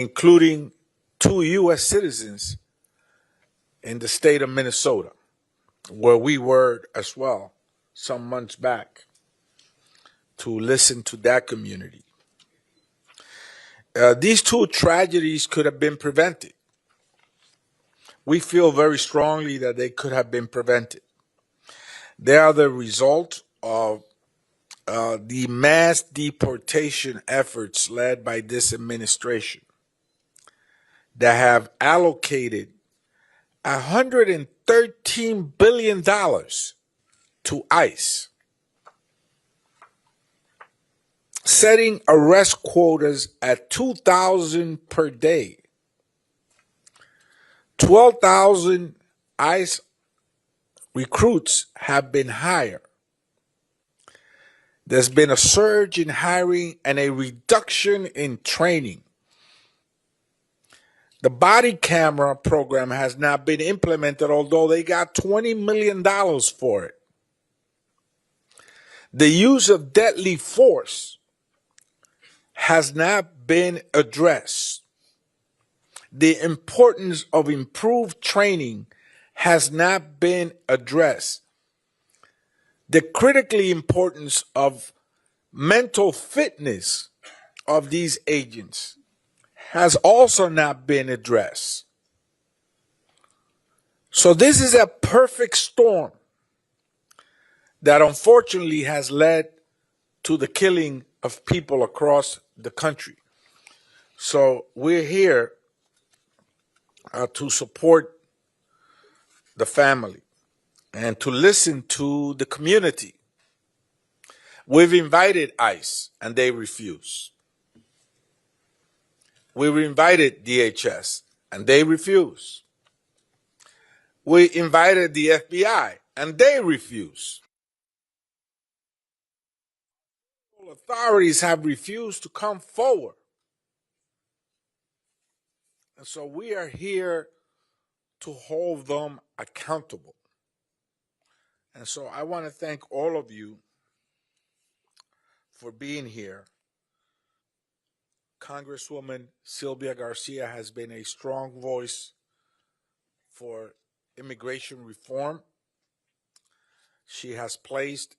including 2 U.S. citizens in the state of Minnesota, where we were as well some months back to listen to that community. These 2 tragedies could have been prevented. We feel very strongly that they could have been prevented. They are the result of the mass deportation efforts led by this administration that have allocated $113 billion to ICE, setting arrest quotas at 2,000 per day. 12,000 ICE recruits have been hired. There's been a surge in hiring and a reduction in training. The body camera program has not been implemented, although they got $20 million for it. The use of deadly force has not been addressed. The importance of improved training has not been addressed. The critical importance of mental fitness of these agents has also not been addressed. So this is a perfect storm that unfortunately has led to the killing of people across the country. So we're here to support the family and to listen to the community. We've invited ICE and they refuse. We've invited DHS and they refuse. We invited the FBI and they refuse. Authorities have refused to come forward. And so we are here to hold them accountable. And so I want to thank all of you for being here. Congresswoman Sylvia Garcia has been a strong voice for immigration reform. She has placed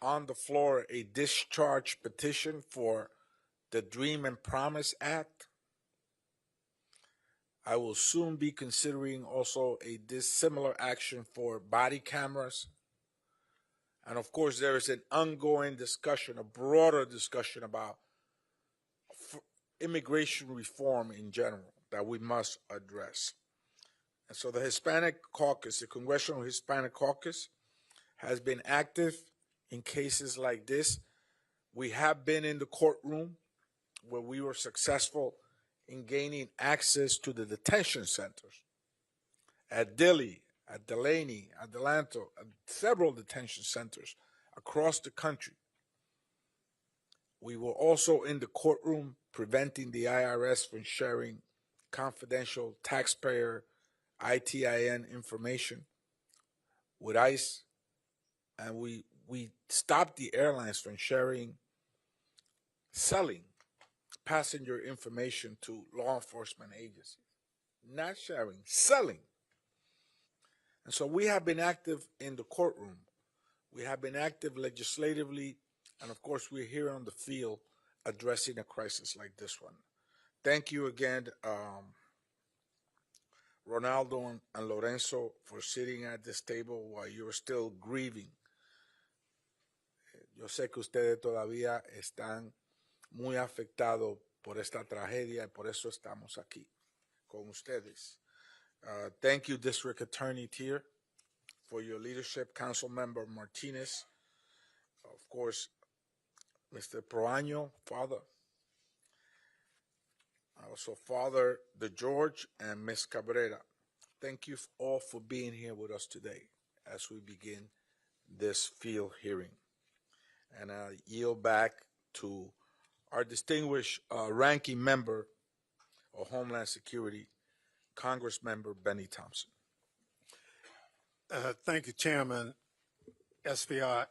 on the floor a discharge petition for the Dream and Promise Act. I will soon be considering also a dissimilar action for body cameras. And of course, there is an ongoing discussion, a broader discussion about immigration reform in general that we must address. And so the Hispanic Caucus, the Congressional Hispanic Caucus, has been active in cases like this. We have been in the courtroom where we were successful in gaining access to the detention centers at Dilley, at Delaney, at Delanto, at several detention centers across the country. We were also in the courtroom preventing the IRS from sharing confidential taxpayer ITIN information with ICE, and we stopped the airlines from selling passenger information to law enforcement agencies. Not sharing, selling. And so we have been active in the courtroom. We have been active legislatively, and of course we're here on the field addressing a crisis like this one. Thank you again, Ronaldo and Lorenzo, for sitting at this table while you're still grieving. Yo sé que ustedes todavía están muy afectados por esta tragedia y por eso estamos aquí con ustedes. Thank you, District Attorney Teare, for your leadership. Council Member Martinez, of course, Mr. Proaño, Father, also Father DeGeorge, and Ms. Cabrera. Thank you all for being here with us today as we begin this field hearing. And I yield back to our distinguished ranking member of Homeland Security, Congressmember Bennie Thompson. Thank you, Chairman Espaillat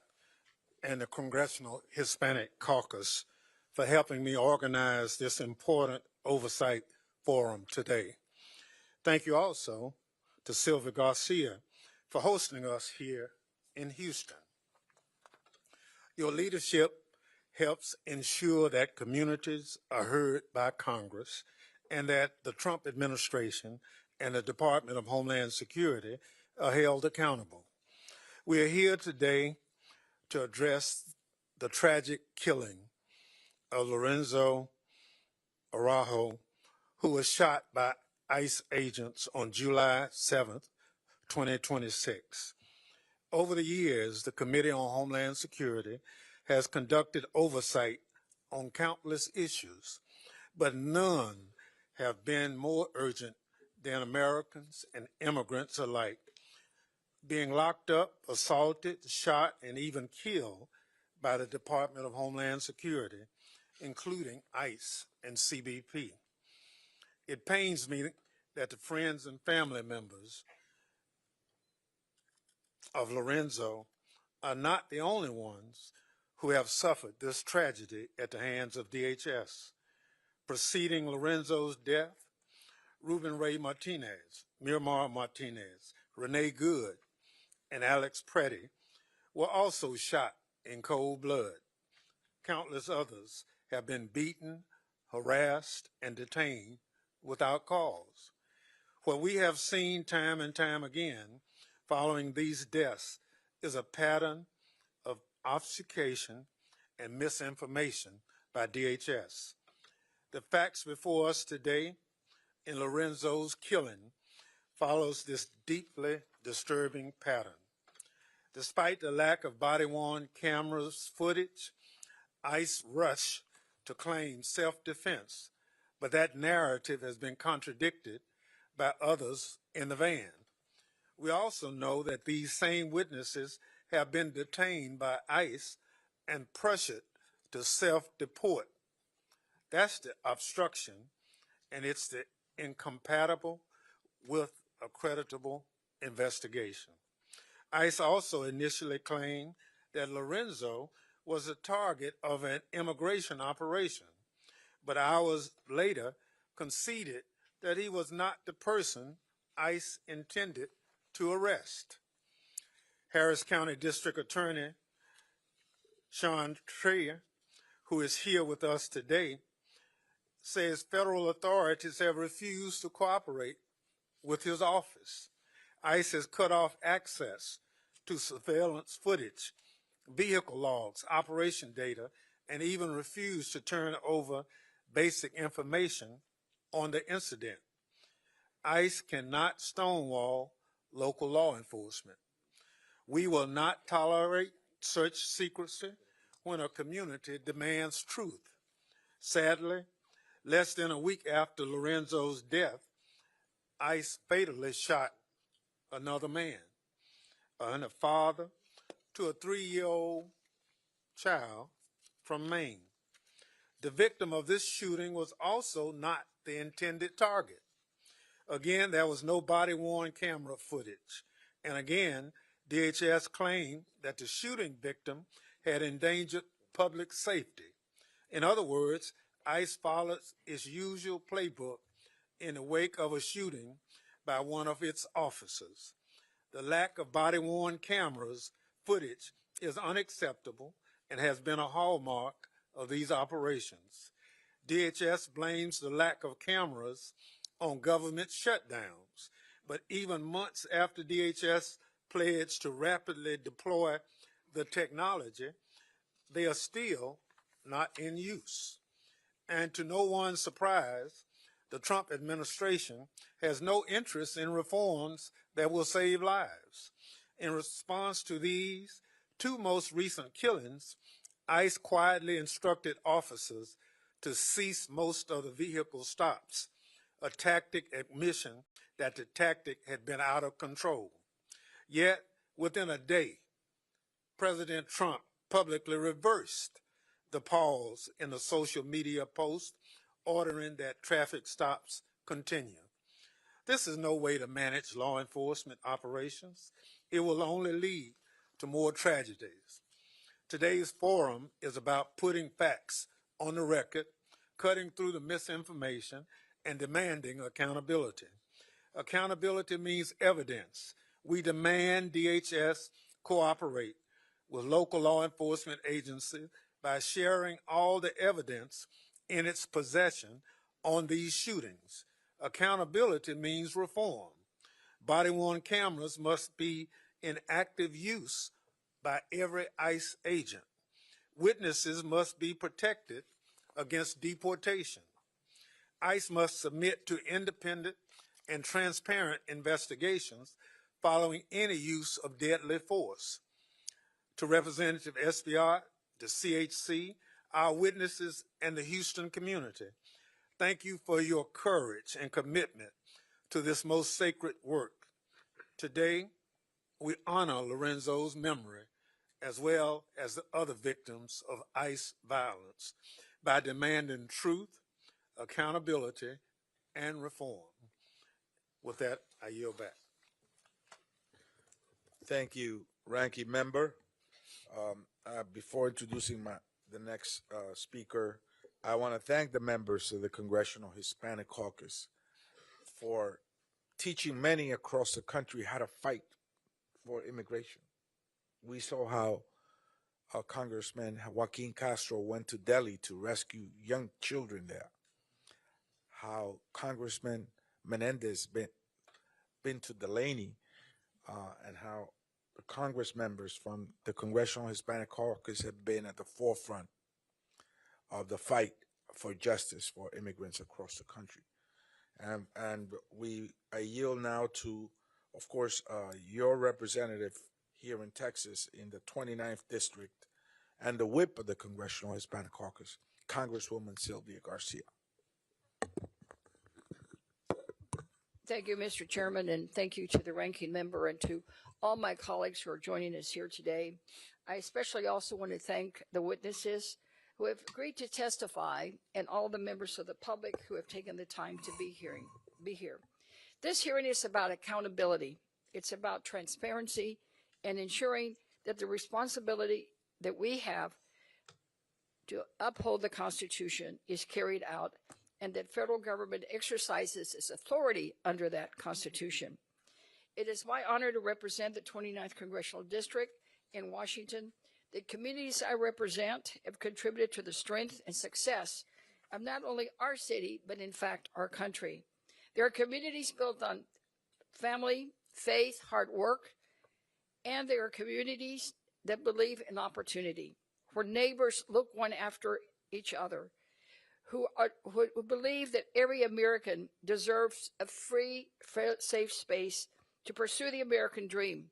and the Congressional Hispanic Caucus for helping me organize this important oversight forum today. Thank you also to Sylvia Garcia for hosting us here in Houston. Your leadership helps ensure that communities are heard by Congress and that the Trump administration and the Department of Homeland Security are held accountable. We are here today to address the tragic killing of Lorenzo Araujo, who was shot by ICE agents on July 7th, 2026. Over the years, the Committee on Homeland Security has conducted oversight on countless issues, but none have been more urgent than Americans and immigrants alike being locked up, assaulted, shot, and even killed by the Department of Homeland Security, including ICE and CBP. It pains me that the friends and family members of Lorenzo are not the only ones who have suffered this tragedy at the hands of DHS. Preceding Lorenzo's death, Ruben Ray Martinez, Miramar Martinez, Renee Good, and Alex Preddy were also shot in cold blood. Countless others have been beaten, harassed, and detained without cause. What we have seen time and time again following these deaths is a pattern of obfuscation and misinformation by DHS. The facts before us today in Lorenzo's killing follows this deeply disturbing pattern. Despite the lack of body-worn cameras footage, ICE rushed to claim self-defense, but that narrative has been contradicted by others in the van. We also know that these same witnesses have been detained by ICE and pressured to self-deport. That's the obstruction, and it's the incompatible with a creditable investigation. ICE also initially claimed that Lorenzo was a target of an immigration operation, but hours later conceded that he was not the person ICE intended to arrest. Harris County District Attorney Sean Teare, who is here with us today, says federal authorities have refused to cooperate with his office. ICE has cut off access to surveillance footage, vehicle logs, operation data, and even refused to turn over basic information on the incident. ICE cannot stonewall local law enforcement. We will not tolerate such secrecy when a community demands truth. Sadly, less than a week after Lorenzo's death, ICE fatally shot another man, and a father to a 3-year-old child from Maine. The victim of this shooting was also not the intended target. Again, there was no body-worn camera footage. And again, DHS claimed that the shooting victim had endangered public safety. In other words, ICE followed its usual playbook in the wake of a shooting by one of its officers. The lack of body-worn cameras footage is unacceptable and has been a hallmark of these operations. DHS blames the lack of cameras on government shutdowns, but even months after DHS pledged to rapidly deploy the technology, they are still not in use. And to no one's surprise, the Trump administration has no interest in reforms that will save lives. In response to these two most recent killings, ICE quietly instructed officers to cease most of the vehicle stops, a tactic admission that the tactic had been out of control. Yet, within a day, President Trump publicly reversed the pause in a social media post ordering that traffic stops continue. This is no way to manage law enforcement operations. It will only lead to more tragedies. Today's forum is about putting facts on the record, cutting through the misinformation, and demanding accountability. Accountability means evidence. We demand DHS cooperate with local law enforcement agencies by sharing all the evidence in its possession on these shootings. Accountability means reform. Body-worn cameras must be in active use by every ICE agent. Witnesses must be protected against deportation. ICE must submit to independent and transparent investigations following any use of deadly force. To Representative Espaillat, the CHC, our witnesses, and the Houston community, thank you for your courage and commitment to this most sacred work. Today, we honor Lorenzo's memory as well as the other victims of ICE violence by demanding truth, accountability, and reform. With that, I yield back. Thank you, Ranking Member. Before introducing the next speaker, I want to thank the members of the Congressional Hispanic Caucus for teaching many across the country how to fight for immigration. We saw how Congressman Joaquin Castro went to Delhi to rescue young children there. How Congressman Menendez been to Delaney, and how the Congress members from the Congressional Hispanic Caucus have been at the forefront of the fight for justice for immigrants across the country. And I yield now to, of course, your representative here in Texas in the 29th District and the whip of the Congressional Hispanic Caucus, Congresswoman Sylvia Garcia. Thank you, Mr. Chairman, and thank you to the ranking member and to all my colleagues who are joining us here today. I especially also want to thank the witnesses who have agreed to testify and all the members of the public who have taken the time to be here. This hearing is about accountability. It's about transparency and ensuring that the responsibility that we have to uphold the Constitution is carried out and that federal government exercises its authority under that Constitution. It is my honor to represent the 29th Congressional District in Washington. The communities I represent have contributed to the strength and success of not only our city, but in fact, our country. There are communities built on family, faith, hard work, and there are communities that believe in opportunity, where neighbors look one after each other, who believe that every American deserves a free, safe space to pursue the American dream.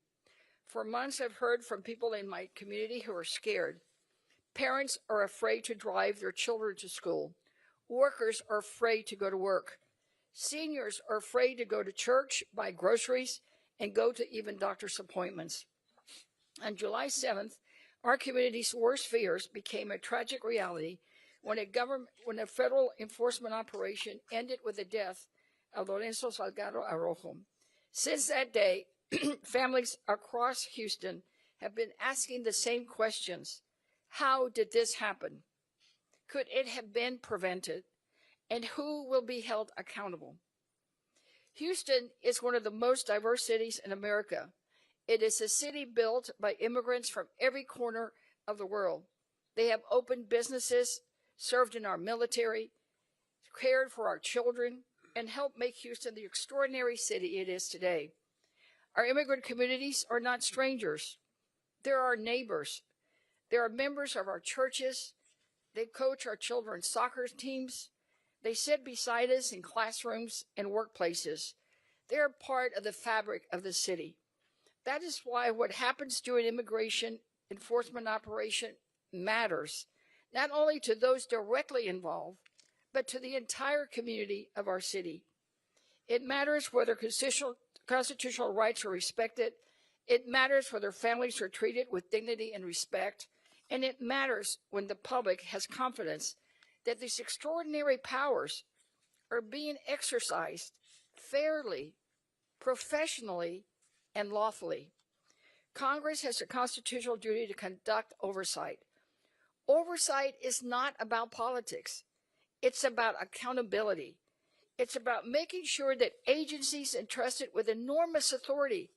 For months, I've heard from people in my community who are scared. Parents are afraid to drive their children to school. Workers are afraid to go to work. Seniors are afraid to go to church, buy groceries, and go to even doctor's appointments. On July 7th, our community's worst fears became a tragic reality when a federal enforcement operation ended with the death of Lorenzo Salgado Araujo. Since that day, families across Houston have been asking the same questions. How did this happen? Could it have been prevented? And who will be held accountable? Houston is one of the most diverse cities in America. It is a city built by immigrants from every corner of the world. They have opened businesses, served in our military, cared for our children, and helped make Houston the extraordinary city it is today. Our immigrant communities are not strangers. They're our neighbors. They are members of our churches. They coach our children's soccer teams. They sit beside us in classrooms and workplaces. They are part of the fabric of the city. That is why what happens during immigration enforcement operation matters, not only to those directly involved, but to the entire community of our city. It matters whether constitutional rights are respected. It matters whether families are treated with dignity and respect. And it matters when the public has confidence that these extraordinary powers are being exercised fairly, professionally, and lawfully. Congress has a constitutional duty to conduct oversight. Oversight is not about politics. It's about accountability. It's about making sure that agencies entrusted with enormous authority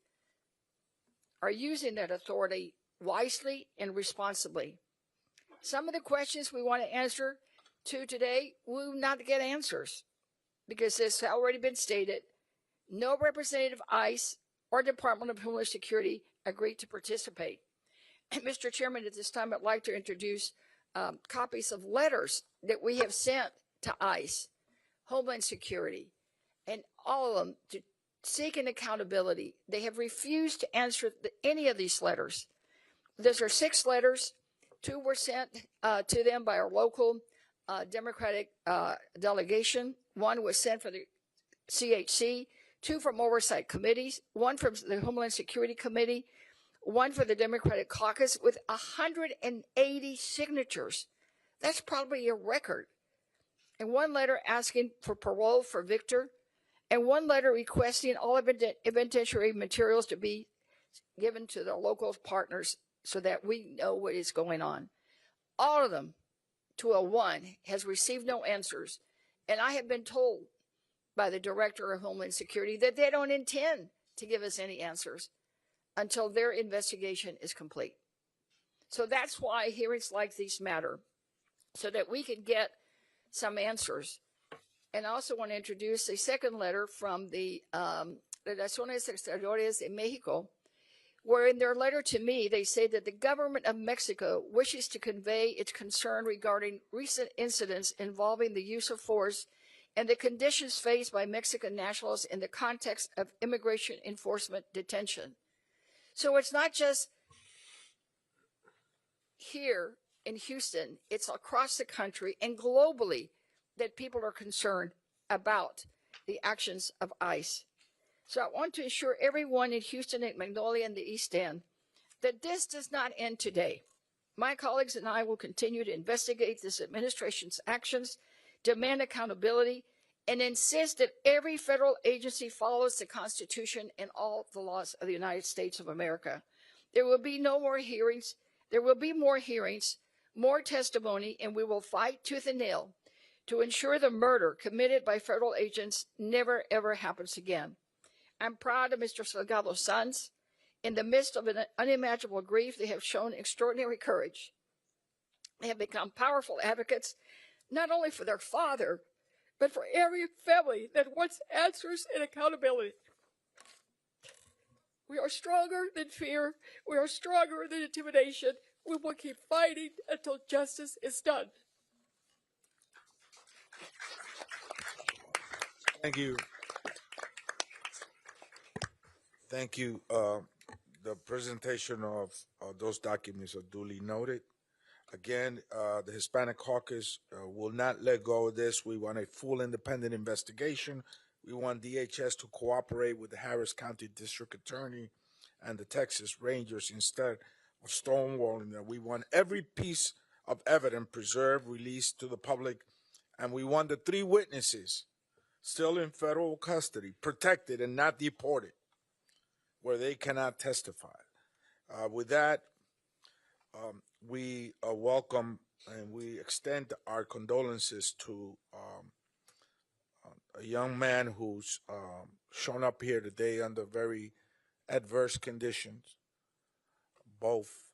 are using that authority wisely and responsibly. Some of the questions we want to answer to today will not get answers because it's already been stated. No representative ICE or Department of Homeland Security agreed to participate. Mr. Chairman, at this time, I'd like to introduce copies of letters that we have sent to ICE, Homeland Security, and all of them to seek an accountability. They have refused to answer any of these letters. Those are 6 letters. 2 were sent to them by our local Democratic delegation. 1 was sent from the CHC, 2 from oversight committees, 1 from the Homeland Security Committee, 1 for the Democratic Caucus with 180 signatures. That's probably a record. And 1 letter asking for parole for Victor, and 1 letter requesting all evidentiary materials to be given to the local partners so that we know what is going on. All of them, to a 1, has received no answers. And I have been told by the Director of Homeland Security that they don't intend to give us any answers until their investigation is complete. So that's why hearings like these matter, so that we can get some answers. And I also want to introduce a second letter from the Relaciones Exteriores de Mexico, where in their letter to me, they say that the government of Mexico wishes to convey its concern regarding recent incidents involving the use of force and the conditions faced by Mexican nationals in the context of immigration enforcement detention. So it's not just here in Houston, it's across the country and globally that people are concerned about the actions of ICE. So I want to assure everyone in Houston and Magnolia and the East End that this does not end today. My colleagues and I will continue to investigate this administration's actions, demand accountability, and insist that every federal agency follows the Constitution and all the laws of the United States of America. There will be no more hearings. There will be more hearings, more testimony, and we will fight tooth and nail to ensure the murder committed by federal agents never, ever happens again. I'm proud of Mr. Salgado's sons. In the midst of an unimaginable grief, they have shown extraordinary courage. They have become powerful advocates, not only for their father, but for every family that wants answers and accountability. We are stronger than fear. We are stronger than intimidation. We will keep fighting until justice is done. Thank you. Thank you. The presentation of those documents are duly noted. Again, the Hispanic Caucus will not let go of this. We want a full independent investigation. We want DHS to cooperate with the Harris County District Attorney and the Texas Rangers instead of stonewalling them. We want every piece of evidence preserved, released to the public, and we want the 3 witnesses still in federal custody, protected and not deported, where they cannot testify. With that, we welcome and we extend our condolences to a young man who's shown up here today under very adverse conditions. Both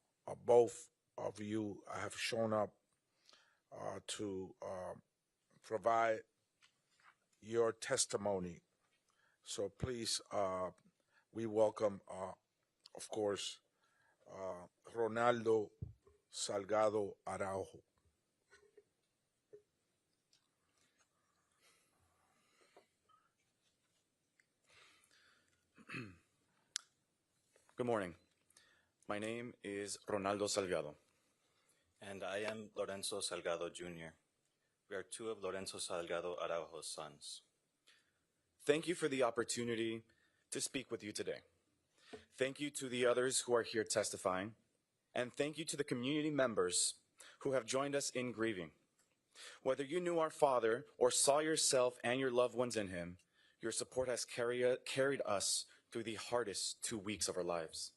of you have shown up to provide your testimony. So please, we welcome, of course, Ronaldo Salgado Araujo. Good morning. My name is Ronaldo Salgado. And I am Lorenzo Salgado Jr. We are 2 of Lorenzo Salgado Araujo's sons. Thank you for the opportunity to speak with you today. Thank you to the others who are here testifying, and thank you to the community members who have joined us in grieving. Whether you knew our father or saw yourself and your loved ones in him, your support has carried us through the hardest 2 weeks of our lives.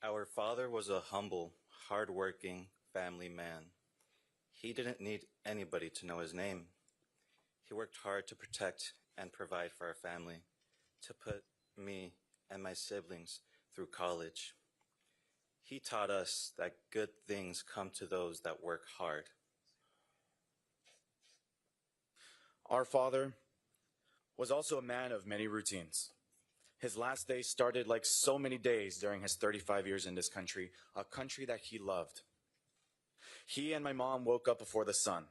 Our father was a humble, hard-working family man. He didn't need anybody to know his name. He worked hard to protect and provide for our family, to put me and my siblings through college. He taught us that good things come to those that work hard. Our father was also a man of many routines. His last day started like so many days during his 35 years in this country, a country that he loved. He and my mom woke up before the sun.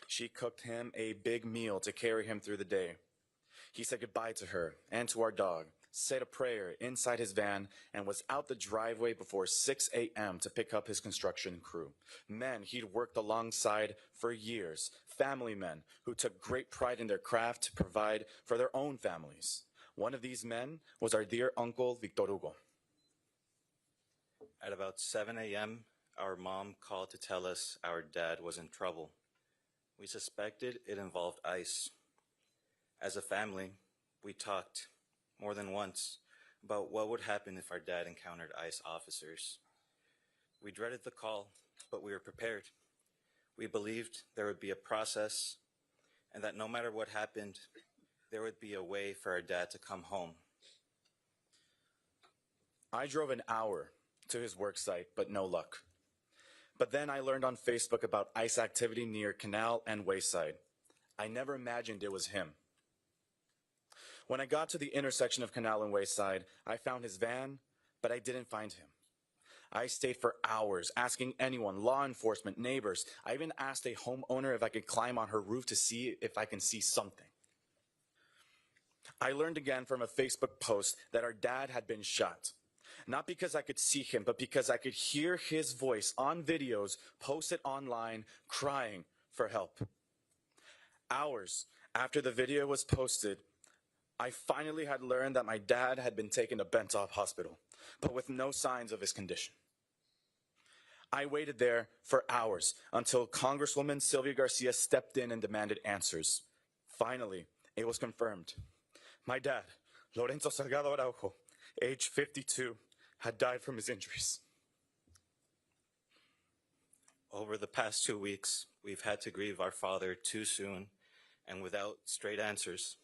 She cooked him a big meal to carry him through the day. He said goodbye to her and to our dog, said a prayer inside his van, and was out the driveway before 6 a.m. to pick up his construction crew. Men he'd worked alongside for years, family men who took great pride in their craft to provide for their own families. One of these men was our dear uncle, Victor Hugo. At about 7 a.m., our mom called to tell us our dad was in trouble. We suspected it involved ICE. As a family, we talked more than once about what would happen if our dad encountered ICE officers. We dreaded the call, but we were prepared. We believed there would be a process and that no matter what happened, there would be a way for our dad to come home. I drove an hour to his work site, but no luck. But then I learned on Facebook about ICE activity near Canal and Wayside. I never imagined it was him. When I got to the intersection of Canal and Wayside, I found his van, but I didn't find him. I stayed for hours asking anyone, law enforcement, neighbors. I even asked a homeowner if I could climb on her roof to see if I can see something. I learned again from a Facebook post that our dad had been shot. Not because I could see him, but because I could hear his voice on videos posted online crying for help. Hours after the video was posted, I finally had learned that my dad had been taken to Bentop Hospital, but with no signs of his condition. I waited there for hours until Congresswoman Sylvia Garcia stepped in and demanded answers. Finally, it was confirmed. My dad, Lorenzo Salgado Araujo, age 52, had died from his injuries. Over the past 2 weeks, we've had to grieve our father too soon and without straight answers.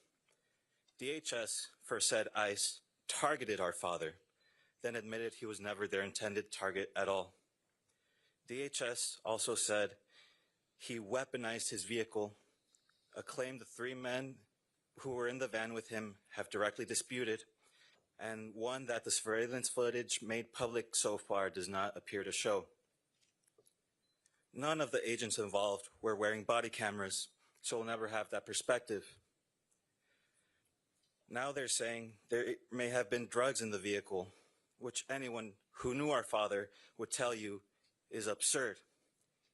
DHS first said ICE targeted our father, then admitted he was never their intended target at all. DHS also said he weaponized his vehicle, a claim the 3 men who were in the van with him have directly disputed, and one that the surveillance footage made public so far does not appear to show. None of the agents involved were wearing body cameras, so we'll never have that perspective. Now they're saying there may have been drugs in the vehicle, which anyone who knew our father would tell you is absurd.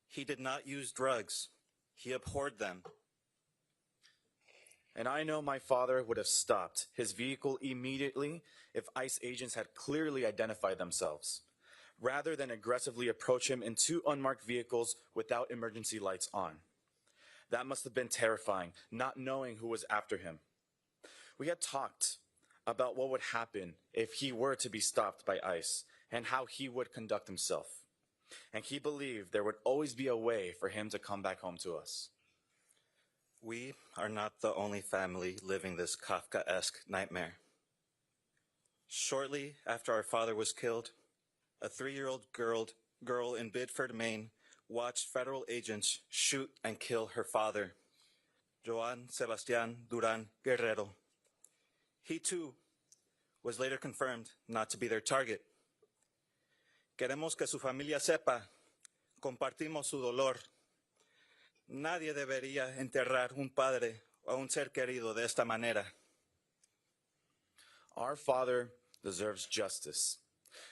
He did not use drugs. He abhorred them. And I know my father would have stopped his vehicle immediately if ICE agents had clearly identified themselves, rather than aggressively approach him in 2 unmarked vehicles without emergency lights on. That must have been terrifying, not knowing who was after him. We had talked about what would happen if he were to be stopped by ICE and how he would conduct himself. And he believed there would always be a way for him to come back home to us. We are not the only family living this Kafkaesque nightmare. Shortly after our father was killed, a 3-year-old girl in Biddeford, Maine, watched federal agents shoot and kill her father, Juan Sebastián Durán Guerrero. He too was later confirmed not to be their target. Queremos que su familia sepa, compartimos su dolor. Nadie debería enterrar un padre o un ser querido de esta manera. Our father deserves justice.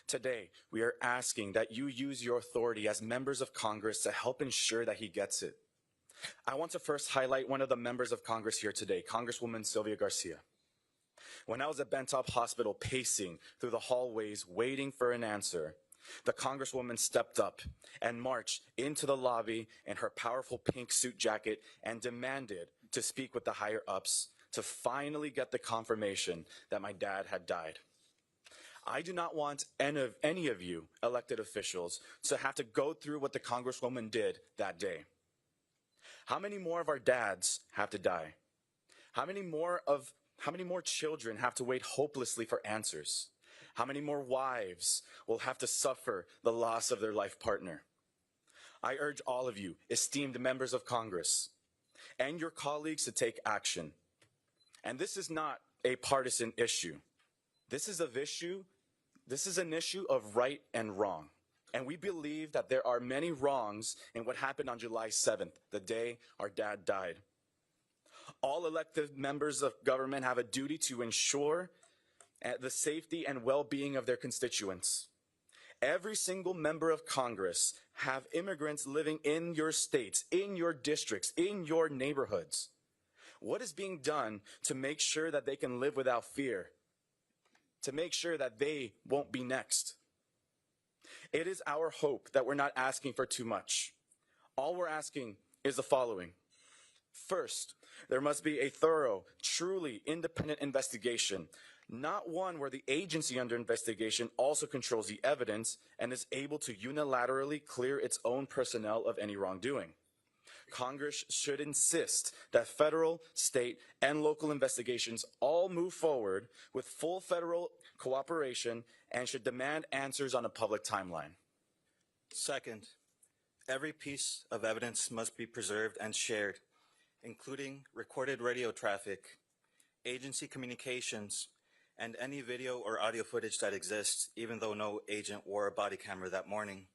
Today, we are asking that you use your authority as members of Congress to help ensure that he gets it. I want to first highlight one of the members of Congress here today, Congresswoman Sylvia Garcia. When I was at Bentop Hospital pacing through the hallways waiting for an answer, the Congresswoman stepped up and marched into the lobby in her powerful pink suit jacket and demanded to speak with the higher-ups to finally get the confirmation that my dad had died. I do not want any of you elected officials to have to go through what the Congresswoman did that day. How many more of our dads have to die? How many more children have to wait hopelessly for answers? How many more wives will have to suffer the loss of their life partner? I urge all of you, esteemed members of Congress, and your colleagues to take action. And this is not a partisan issue. This is an issue of right and wrong. And we believe that there are many wrongs in what happened on July 7th, the day our dad died. All elected members of government have a duty to ensure the safety and well-being of their constituents. Every single member of Congress have immigrants living in your states, in your districts, in your neighborhoods. What is being done to make sure that they can live without fear? To make sure that they won't be next? It is our hope that we're not asking for too much. All we're asking is the following. First, there must be a thorough, truly independent investigation, not one where the agency under investigation also controls the evidence and is able to unilaterally clear its own personnel of any wrongdoing. Congress should insist that federal, state, and local investigations all move forward with full federal cooperation and should demand answers on a public timeline. Second, every piece of evidence must be preserved and shared, including recorded radio traffic, agency communications, and any video or audio footage that exists, even though no agent wore a body camera that morning.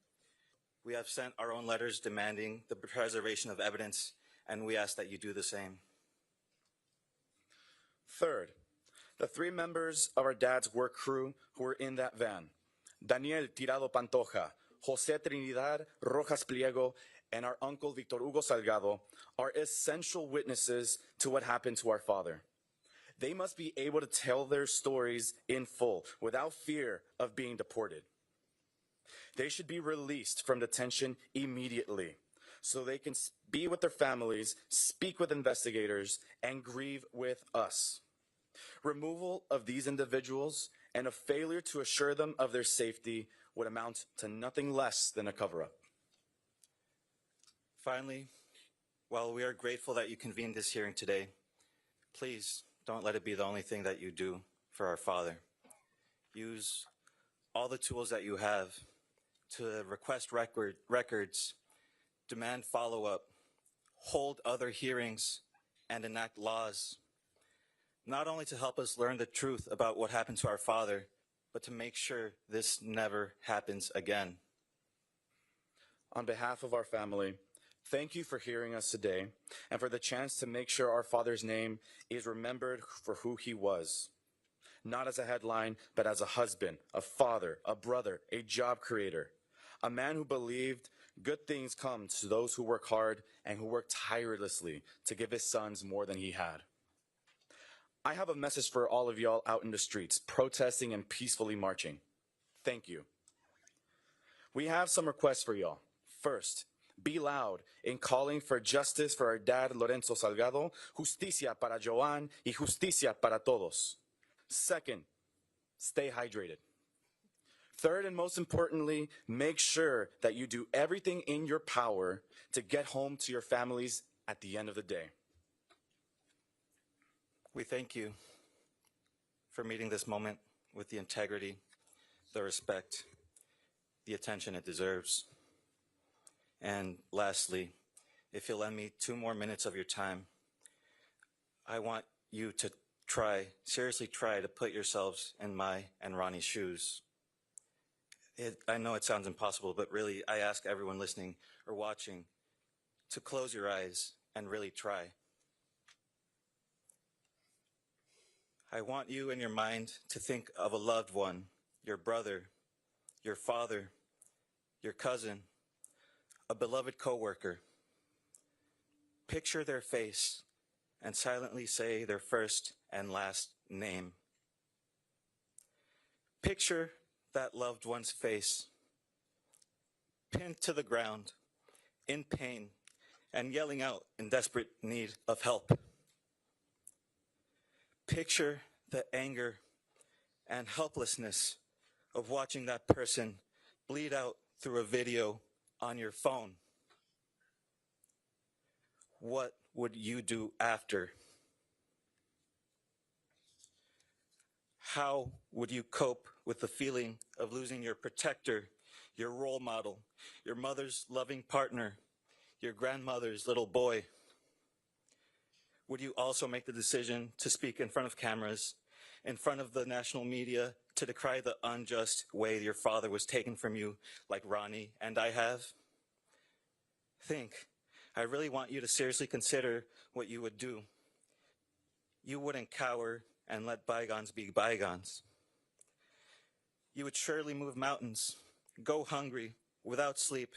We have sent our own letters demanding the preservation of evidence, and we ask that you do the same. Third, the 3 members of our dad's work crew who were in that van, Daniel Tirado Pantoja, Jose Trinidad Rojas Pliego, and our uncle Victor Hugo Salgado, are essential witnesses to what happened to our father. They must be able to tell their stories in full without fear of being deported. They should be released from detention immediately so they can be with their families, speak with investigators, and grieve with us. Removal of these individuals and a failure to assure them of their safety would amount to nothing less than a cover-up. Finally, while we are grateful that you convened this hearing today, please don't let it be the only thing that you do for our father. Use all the tools that you have to request records, demand follow-up, hold other hearings, and enact laws, not only to help us learn the truth about what happened to our father, but to make sure this never happens again. On behalf of our family, thank you for hearing us today and for the chance to make sure our father's name is remembered for who he was. Not as a headline, but as a husband, a father, a brother, a job creator, a man who believed good things come to those who work hard and who work tirelessly to give his sons more than he had. I have a message for all of y'all out in the streets, protesting and peacefully marching. Thank you. We have some requests for y'all. First, be loud in calling for justice for our dad, Lorenzo Salgado, justicia para Juan y justicia para todos. Second, stay hydrated. Third, and most importantly, make sure that you do everything in your power to get home to your families at the end of the day. We thank you for meeting this moment with the integrity, the respect, the attention it deserves. And lastly, if you'll lend me 2 more minutes of your time, I want you to seriously try to put yourselves in my and Ronnie's shoes. I know it sounds impossible, but really, I ask everyone listening or watching to close your eyes and really try. I want you in your mind to think of a loved one, your brother, your father, your cousin, a beloved coworker. Picture their face and silently say their first and last name. Picture that loved one's face, pinned to the ground, in pain, and yelling out in desperate need of help. Picture the anger and helplessness of watching that person bleed out through a video on your phone. What would you do after? How would you cope with the feeling of losing your protector, your role model, your mother's loving partner, your grandmother's little boy? Would you also make the decision to speak in front of cameras, in front of the national media, to decry the unjust way your father was taken from you, like Ronnie and I have? Think. I really want you to seriously consider what you would do. You wouldn't cower and let bygones be bygones. You would surely move mountains, go hungry, without sleep,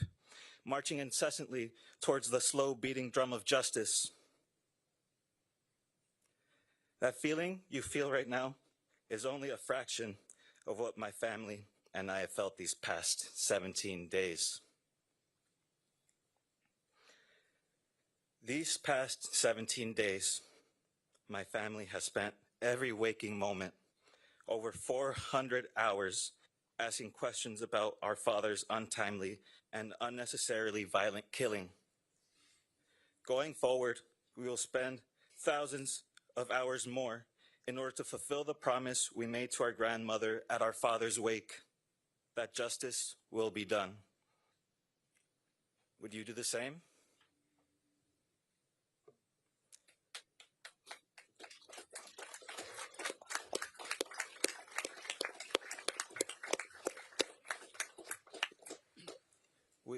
marching incessantly towards the slow beating drum of justice. That feeling you feel right now is only a fraction of what my family and I have felt these past 17 days. These past 17 days, my family has spent every waking moment, over 400 hours, asking questions about our father's untimely and unnecessarily violent killing. Going forward, we will spend thousands of hours more in order to fulfill the promise we made to our grandmother at our father's wake, that justice will be done. Would you do the same?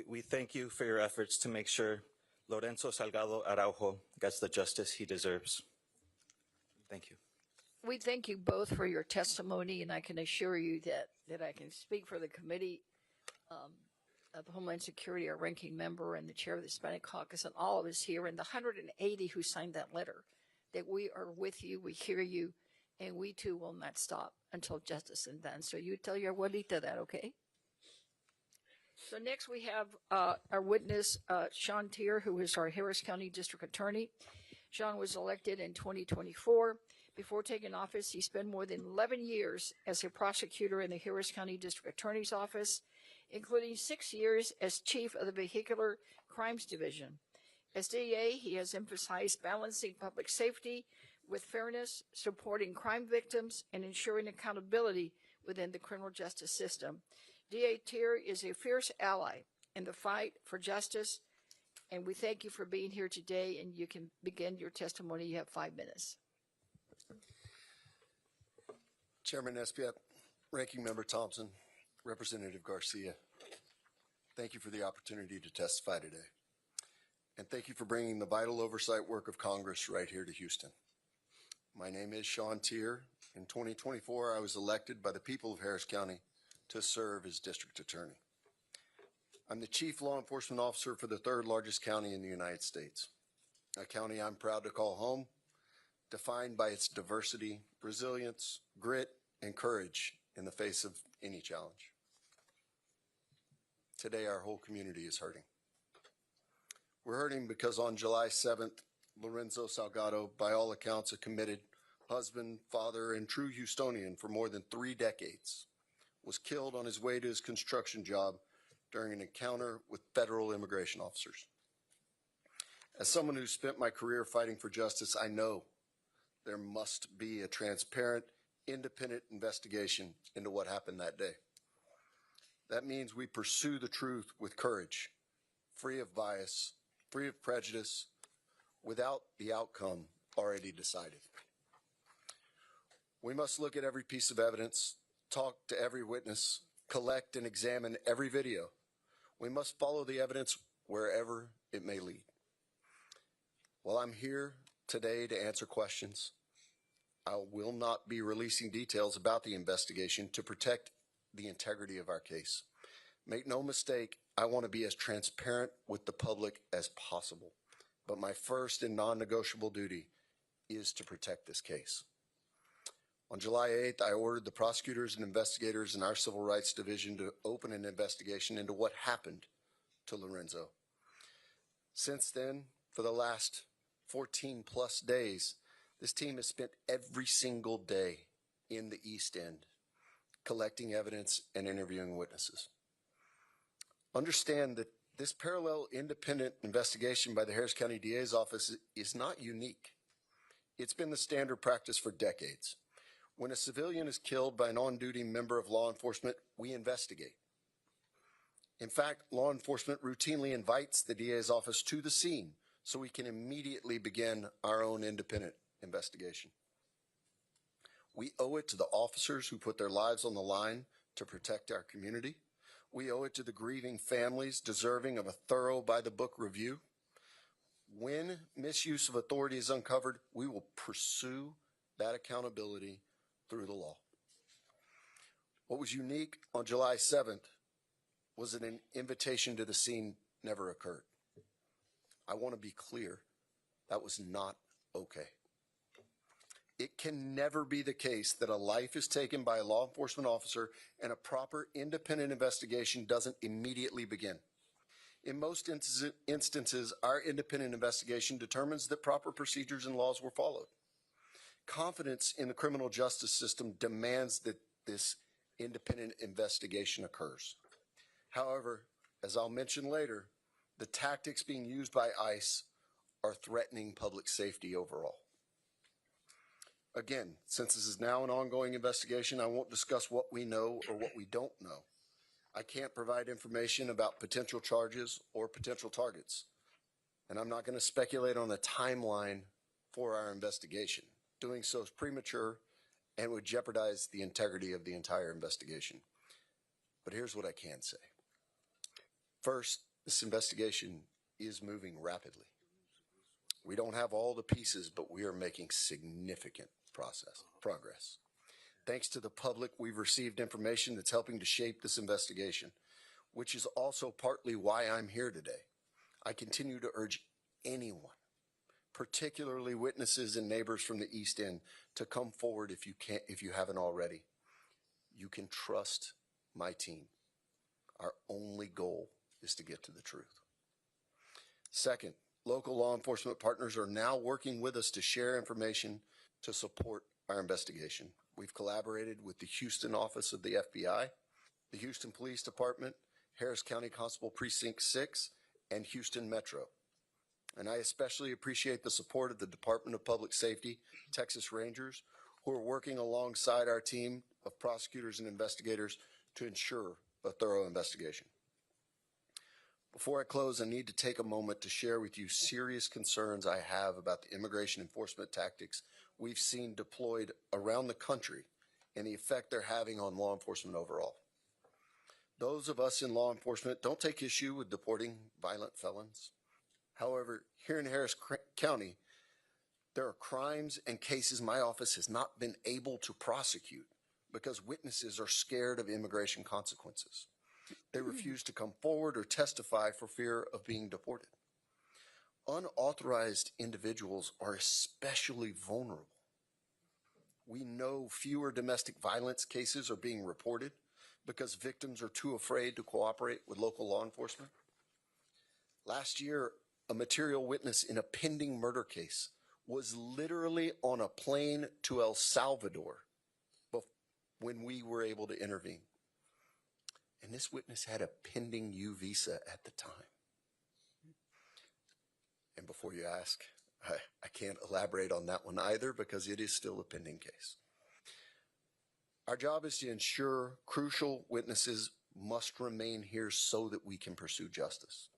We thank you for your efforts to make sure Lorenzo Salgado Araujo gets the justice he deserves. Thank you. We thank you both for your testimony, and I can assure you that I can speak for the Committee of Homeland Security, our ranking member and the chair of the Hispanic Caucus, and all of us here, and the 180 who signed that letter, that we are with you, we hear you, and we too will not stop until justice is done. So you tell your abuelita that, okay? So next we have our witness, Sean Teare, who is our Harris County District Attorney. Sean was elected in 2024. Before taking office, he spent more than 11 years as a prosecutor in the Harris County District Attorney's Office, including 6 years as chief of the Vehicular Crimes Division. As DA, he has emphasized balancing public safety with fairness, supporting crime victims, and ensuring accountability within the criminal justice system. DA Teare is a fierce ally in the fight for justice, and we thank you for being here today, and you can begin your testimony. You have 5 minutes. Chairman Espaillat, Ranking Member Thompson, Representative Garcia, thank you for the opportunity to testify today. And thank you for bringing the vital oversight work of Congress right here to Houston. My name is Sean Teare. In 2024, I was elected by the people of Harris County to serve as district attorney. I'm the chief law enforcement officer for the third largest county in the United States, a county I'm proud to call home, defined by its diversity, resilience, grit, and courage in the face of any challenge. Today, our whole community is hurting. We're hurting because on July 7th, Lorenzo Salgado, by all accounts, a committed husband, father, and true Houstonian for more than 3 decades, was killed on his way to his construction job during an encounter with federal immigration officers. As someone who spent my career fighting for justice, I know there must be a transparent, independent investigation into what happened that day. That means we pursue the truth with courage, free of bias, free of prejudice, without the outcome already decided. We must look at every piece of evidence, talk to every witness, collect and examine every video. We must follow the evidence wherever it may lead. While I'm here today to answer questions, I will not be releasing details about the investigation to protect the integrity of our case. Make no mistake, I want to be as transparent with the public as possible, but my first and non-negotiable duty is to protect this case. On July 8th, I ordered the prosecutors and investigators in our Civil Rights Division to open an investigation into what happened to Lorenzo. Since then, for the last 14 plus days, this team has spent every single day in the East End, collecting evidence and interviewing witnesses. Understand that this parallel independent investigation by the Harris County DA's office is not unique. It's been the standard practice for decades. When a civilian is killed by an on-duty member of law enforcement, we investigate. In fact, law enforcement routinely invites the DA's office to the scene so we can immediately begin our own independent investigation. We owe it to the officers who put their lives on the line to protect our community. We owe it to the grieving families deserving of a thorough by-the-book review. When misuse of authority is uncovered, we will pursue that accountability through the law. What was unique on July 7th was that an invitation to the scene never occurred. I want to be clear, that was not okay. It can never be the case that a life is taken by a law enforcement officer and a proper independent investigation doesn't immediately begin. In most instances, our independent investigation determines that proper procedures and laws were followed. Confidence in the criminal justice system demands that this independent investigation occurs. However, as I'll mention later, the tactics being used by ICE are threatening public safety overall. Again, since this is now an ongoing investigation, I won't discuss what we know or what we don't know. I can't provide information about potential charges or potential targets, and I'm not going to speculate on the timeline for our investigation. Doing so is premature and would jeopardize the integrity of the entire investigation. But here's what I can say. First, this investigation is moving rapidly. We don't have all the pieces, but we are making significant progress. Thanks to the public, we've received information that's helping to shape this investigation, which is also partly why I'm here today. I continue to urge anyone, particularly witnesses and neighbors from the East End, to come forward if you haven't already. You can trust my team. Our only goal is to get to the truth. Second, local law enforcement partners are now working with us to share information to support our investigation. We've collaborated with the Houston office of the FBI, the Houston Police Department, Harris County Constable Precinct 6, and Houston Metro. And I especially appreciate the support of the Department of Public Safety, Texas Rangers, who are working alongside our team of prosecutors and investigators to ensure a thorough investigation. Before I close, I need to take a moment to share with you serious concerns I have about the immigration enforcement tactics we've seen deployed around the country and the effect they're having on law enforcement overall. Those of us in law enforcement don't take issue with deporting violent felons. However, here in Harris County, there are crimes and cases my office has not been able to prosecute because witnesses are scared of immigration consequences. They refuse to come forward or testify for fear of being deported. Unauthorized individuals are especially vulnerable. We know fewer domestic violence cases are being reported because victims are too afraid to cooperate with local law enforcement. Last year, a material witness in a pending murder case was literally on a plane to El Salvador when we were able to intervene. And this witness had a pending U visa at the time. And before you ask, I can't elaborate on that one either because it is still a pending case. Our job is to ensure crucial witnesses must remain here so that we can pursue justice.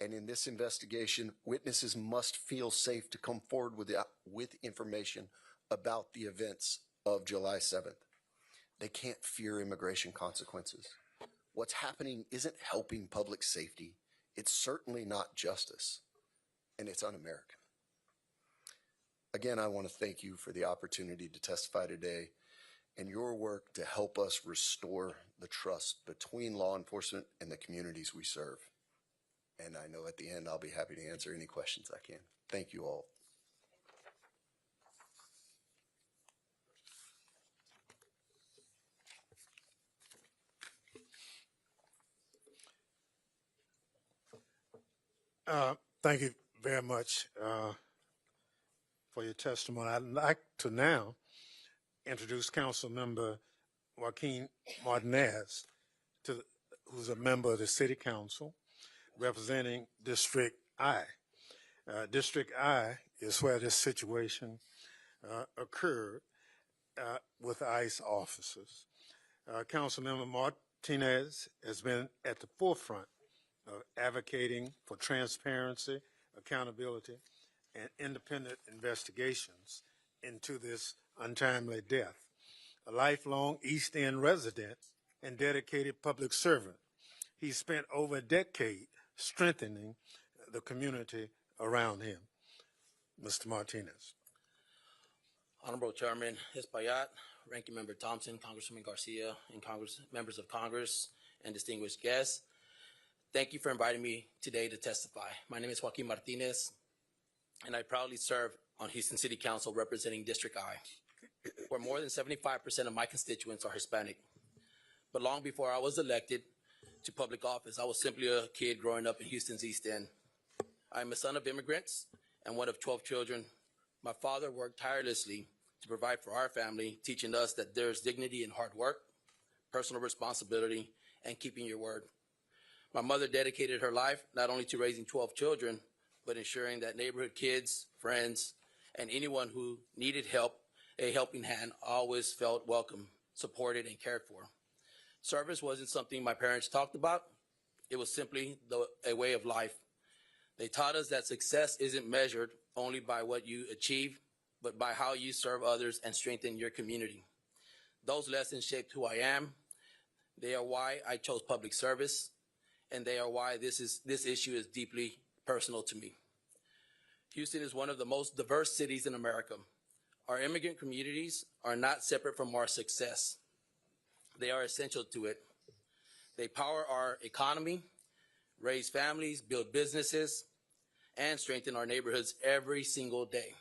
And in this investigation, witnesses must feel safe to come forward with information about the events of July 7th. They can't fear immigration consequences. What's happening isn't helping public safety. It's certainly not justice, and it's un-American. Again, I want to thank you for the opportunity to testify today and your work to help us restore the trust between law enforcement and the communities we serve. And I know at the end I'll be happy to answer any questions I can. Thank you all. Thank you very much for your testimony. I'd like to now introduce Council Member Joaquin Martinez, who's a member of the City Council representing District I. District I is where this situation occurred. with ICE officers. Councilmember Martinez has been at the forefront of advocating for transparency, accountability, and independent investigations into this untimely death. A lifelong East End resident and dedicated public servant, he spent over a decade strengthening the community around him. Mr. Martinez. Honorable Chairman Espaillat, Ranking Member Thompson, Congresswoman Garcia, and members of Congress and distinguished guests, thank you for inviting me today to testify. My name is Joaquin Martinez, and I proudly serve on Houston City Council representing District I, where more than 75% of my constituents are Hispanic. But long before I was elected to public office, I was simply a kid growing up in Houston's East End. I am a son of immigrants and one of 12 children. My father worked tirelessly to provide for our family, teaching us that there is dignity in hard work, personal responsibility, and keeping your word. My mother dedicated her life not only to raising 12 children, but ensuring that neighborhood kids, friends, and anyone who needed help, a helping hand, always felt welcome, supported, and cared for. Service wasn't something my parents talked about. It was simply a way of life. They taught us that success isn't measured only by what you achieve, but by how you serve others and strengthen your community. Those lessons shaped who I am. They are why I chose public service, and they are why this issue is deeply personal to me. Houston is one of the most diverse cities in America. Our immigrant communities are not separate from our success. They are essential to it. They power our economy, raise families, build businesses, and strengthen our neighborhoods every single day.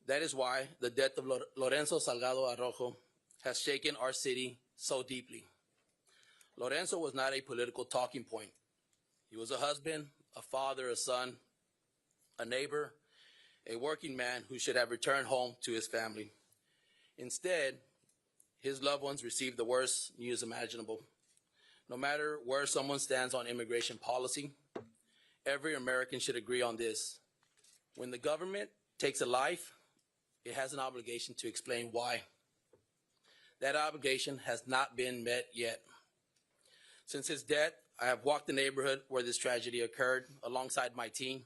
That is why the death of Lorenzo Salgado Araujo has shaken our city so deeply. Lorenzo was not a political talking point. He was a husband, a father, a son, a neighbor, a working man who should have returned home to his family. Instead, his loved ones received the worst news imaginable. No matter where someone stands on immigration policy, every American should agree on this. When the government takes a life, it has an obligation to explain why. That obligation has not been met yet. Since his death, I have walked the neighborhood where this tragedy occurred alongside my team,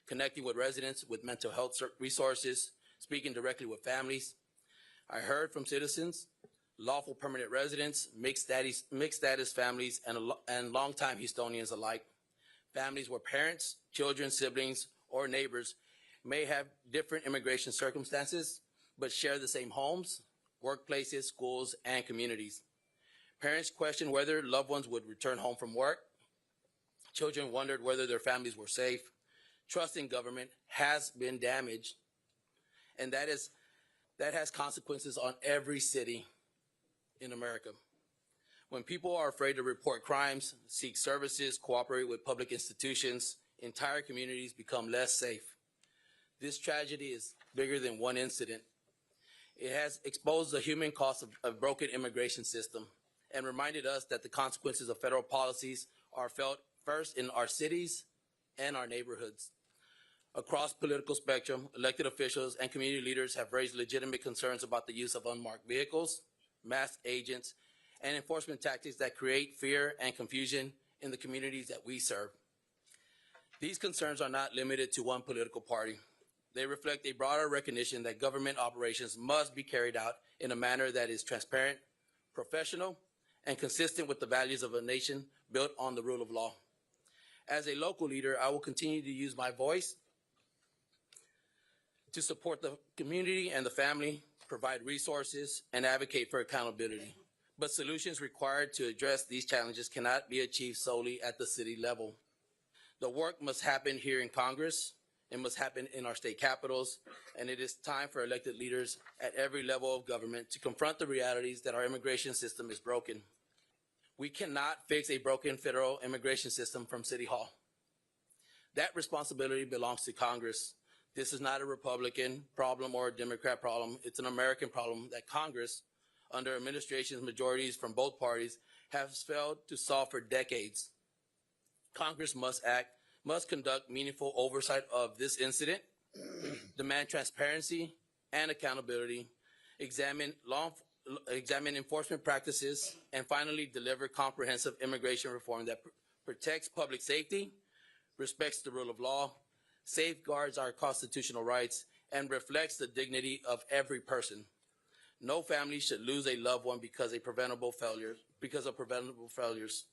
connecting with residents with mental health resources, speaking directly with families. I heard from citizens, lawful permanent residents, mixed status families, and longtime Houstonians alike. Families where parents, children, siblings, or neighbors may have different immigration circumstances, but share the same homes, workplaces, schools, and communities. Parents questioned whether loved ones would return home from work. Children wondered whether their families were safe. Trust in government has been damaged, and that has consequences on every city in America. When people are afraid to report crimes, seek services, cooperate with public institutions, entire communities become less safe. This tragedy is bigger than one incident. It has exposed the human cost of a broken immigration system and reminded us that the consequences of federal policies are felt first in our cities and our neighborhoods. Across political spectrum, elected officials and community leaders have raised legitimate concerns about the use of unmarked vehicles, masked agents, and enforcement tactics that create fear and confusion in the communities that we serve. These concerns are not limited to one political party. They reflect a broader recognition that government operations must be carried out in a manner that is transparent, professional, and consistent with the values of a nation built on the rule of law. As a local leader, I will continue to use my voice to support the community and the family, provide resources, and advocate for accountability. But solutions required to address these challenges cannot be achieved solely at the city level. The work must happen here in Congress. It must happen in our state capitals, and it is time for elected leaders at every level of government to confront the realities that our immigration system is broken. We cannot fix a broken federal immigration system from City Hall. That responsibility belongs to Congress. This is not a Republican problem or a Democrat problem. It's an American problem that Congress, under administrations majorities from both parties, has failed to solve for decades. Congress must conduct meaningful oversight of this incident, demand transparency and accountability, examine enforcement practices, and finally deliver comprehensive immigration reform that protects public safety, respects the rule of law, safeguards our constitutional rights, and reflects the dignity of every person. No family should lose a loved one because of preventable failures.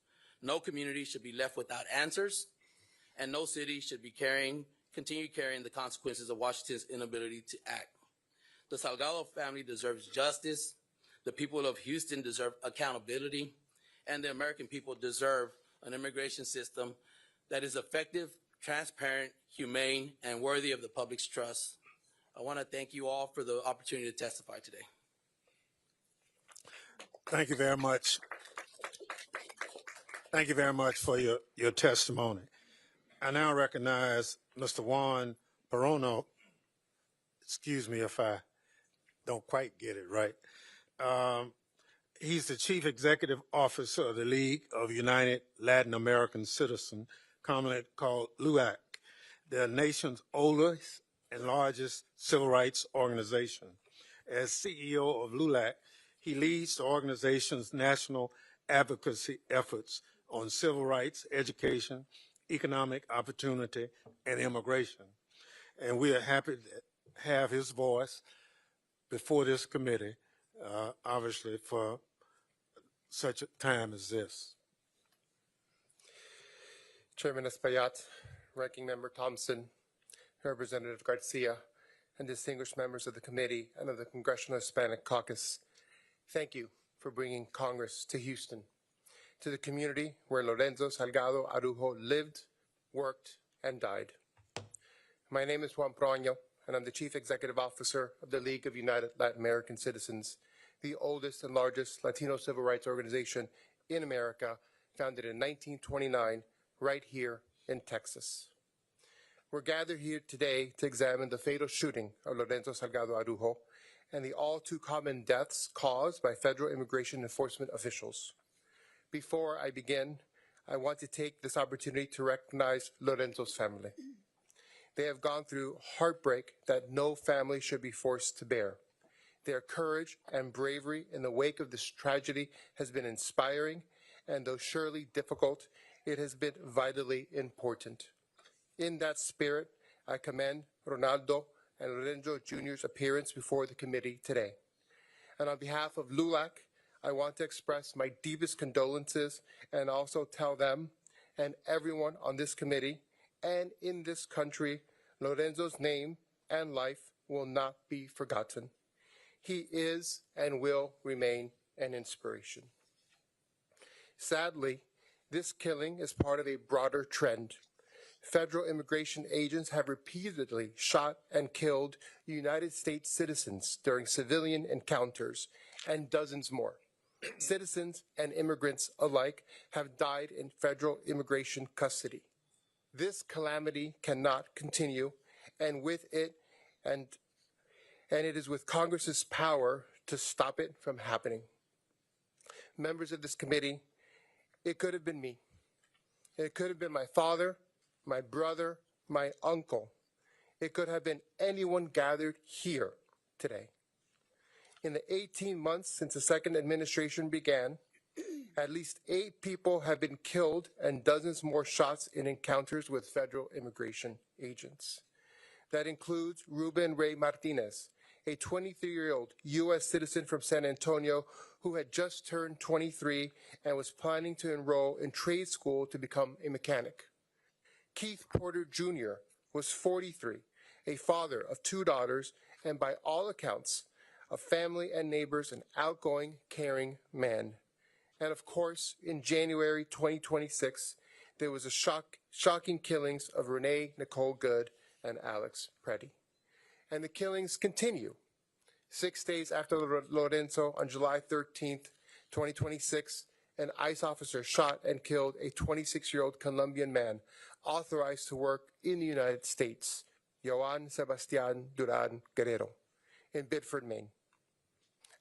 No community should be left without answers, and no city should be continue carrying the consequences of Washington's inability to act. The Salgado family deserves justice, the people of Houston deserve accountability, and the American people deserve an immigration system that is effective, transparent, humane, and worthy of the public's trust. I want to thank you all for the opportunity to testify today. Thank you very much. Thank you very much for your testimony. I now recognize Mr. Juan Proaño. Excuse me if I don't quite get it right. He's the Chief Executive Officer of the League of United Latin American Citizens, commonly called LULAC, the nation's oldest and largest civil rights organization. As CEO of LULAC, he leads the organization's national advocacy efforts on civil rights, education, economic opportunity, and immigration. And we are happy to have his voice before this committee, obviously for such a time as this. Chairman Espaillat, Ranking Member Thompson, Representative Garcia, and distinguished members of the committee and of the Congressional Hispanic Caucus, thank you for bringing Congress to Houston, to the community where Lorenzo Salgado Araujo lived, worked, and died. My name is Juan Proaño, and I'm the Chief Executive Officer of the League of United Latin American Citizens, the oldest and largest Latino civil rights organization in America, founded in 1929, right here in Texas. We're gathered here today to examine the fatal shooting of Lorenzo Salgado Araujo and the all too common deaths caused by federal immigration enforcement officials. Before I begin, I want to take this opportunity to recognize Lorenzo's family. They have gone through heartbreak that no family should be forced to bear. Their courage and bravery in the wake of this tragedy has been inspiring, and though surely difficult, it has been vitally important. In that spirit, I commend Ronaldo and Lorenzo Jr.'s appearance before the committee today. And on behalf of LULAC, I want to express my deepest condolences and also tell them and everyone on this committee and in this country, Lorenzo's name and life will not be forgotten. He is and will remain an inspiration. Sadly, this killing is part of a broader trend. Federal immigration agents have repeatedly shot and killed United States citizens during civilian encounters, and dozens more. Citizens and immigrants alike have died in federal immigration custody. This calamity cannot continue, and it is with Congress's power to stop it from happening. Members of this committee, it could have been me. It could have been my father, my brother, my uncle. It could have been anyone gathered here today. In the 18 months since the second administration began, at least 8 people have been killed and dozens more shots in encounters with federal immigration agents. That includes Ruben Ray Martinez, a 23-year-old U.S. citizen from San Antonio who had just turned 23 and was planning to enroll in trade school to become a mechanic. Keith Porter Jr. was 43, a father of 2 daughters, and by all accounts, of family and neighbors, an outgoing, caring man. And of course, in January 2026, there was a shocking killings of Renee Nicole Good and Alex Preddy. And the killings continue. 6 days after Lorenzo, on July 13th, 2026, an ICE officer shot and killed a 26-year-old Colombian man authorized to work in the United States, Juan Sebastian Duran Guerrero, in Biddeford, Maine.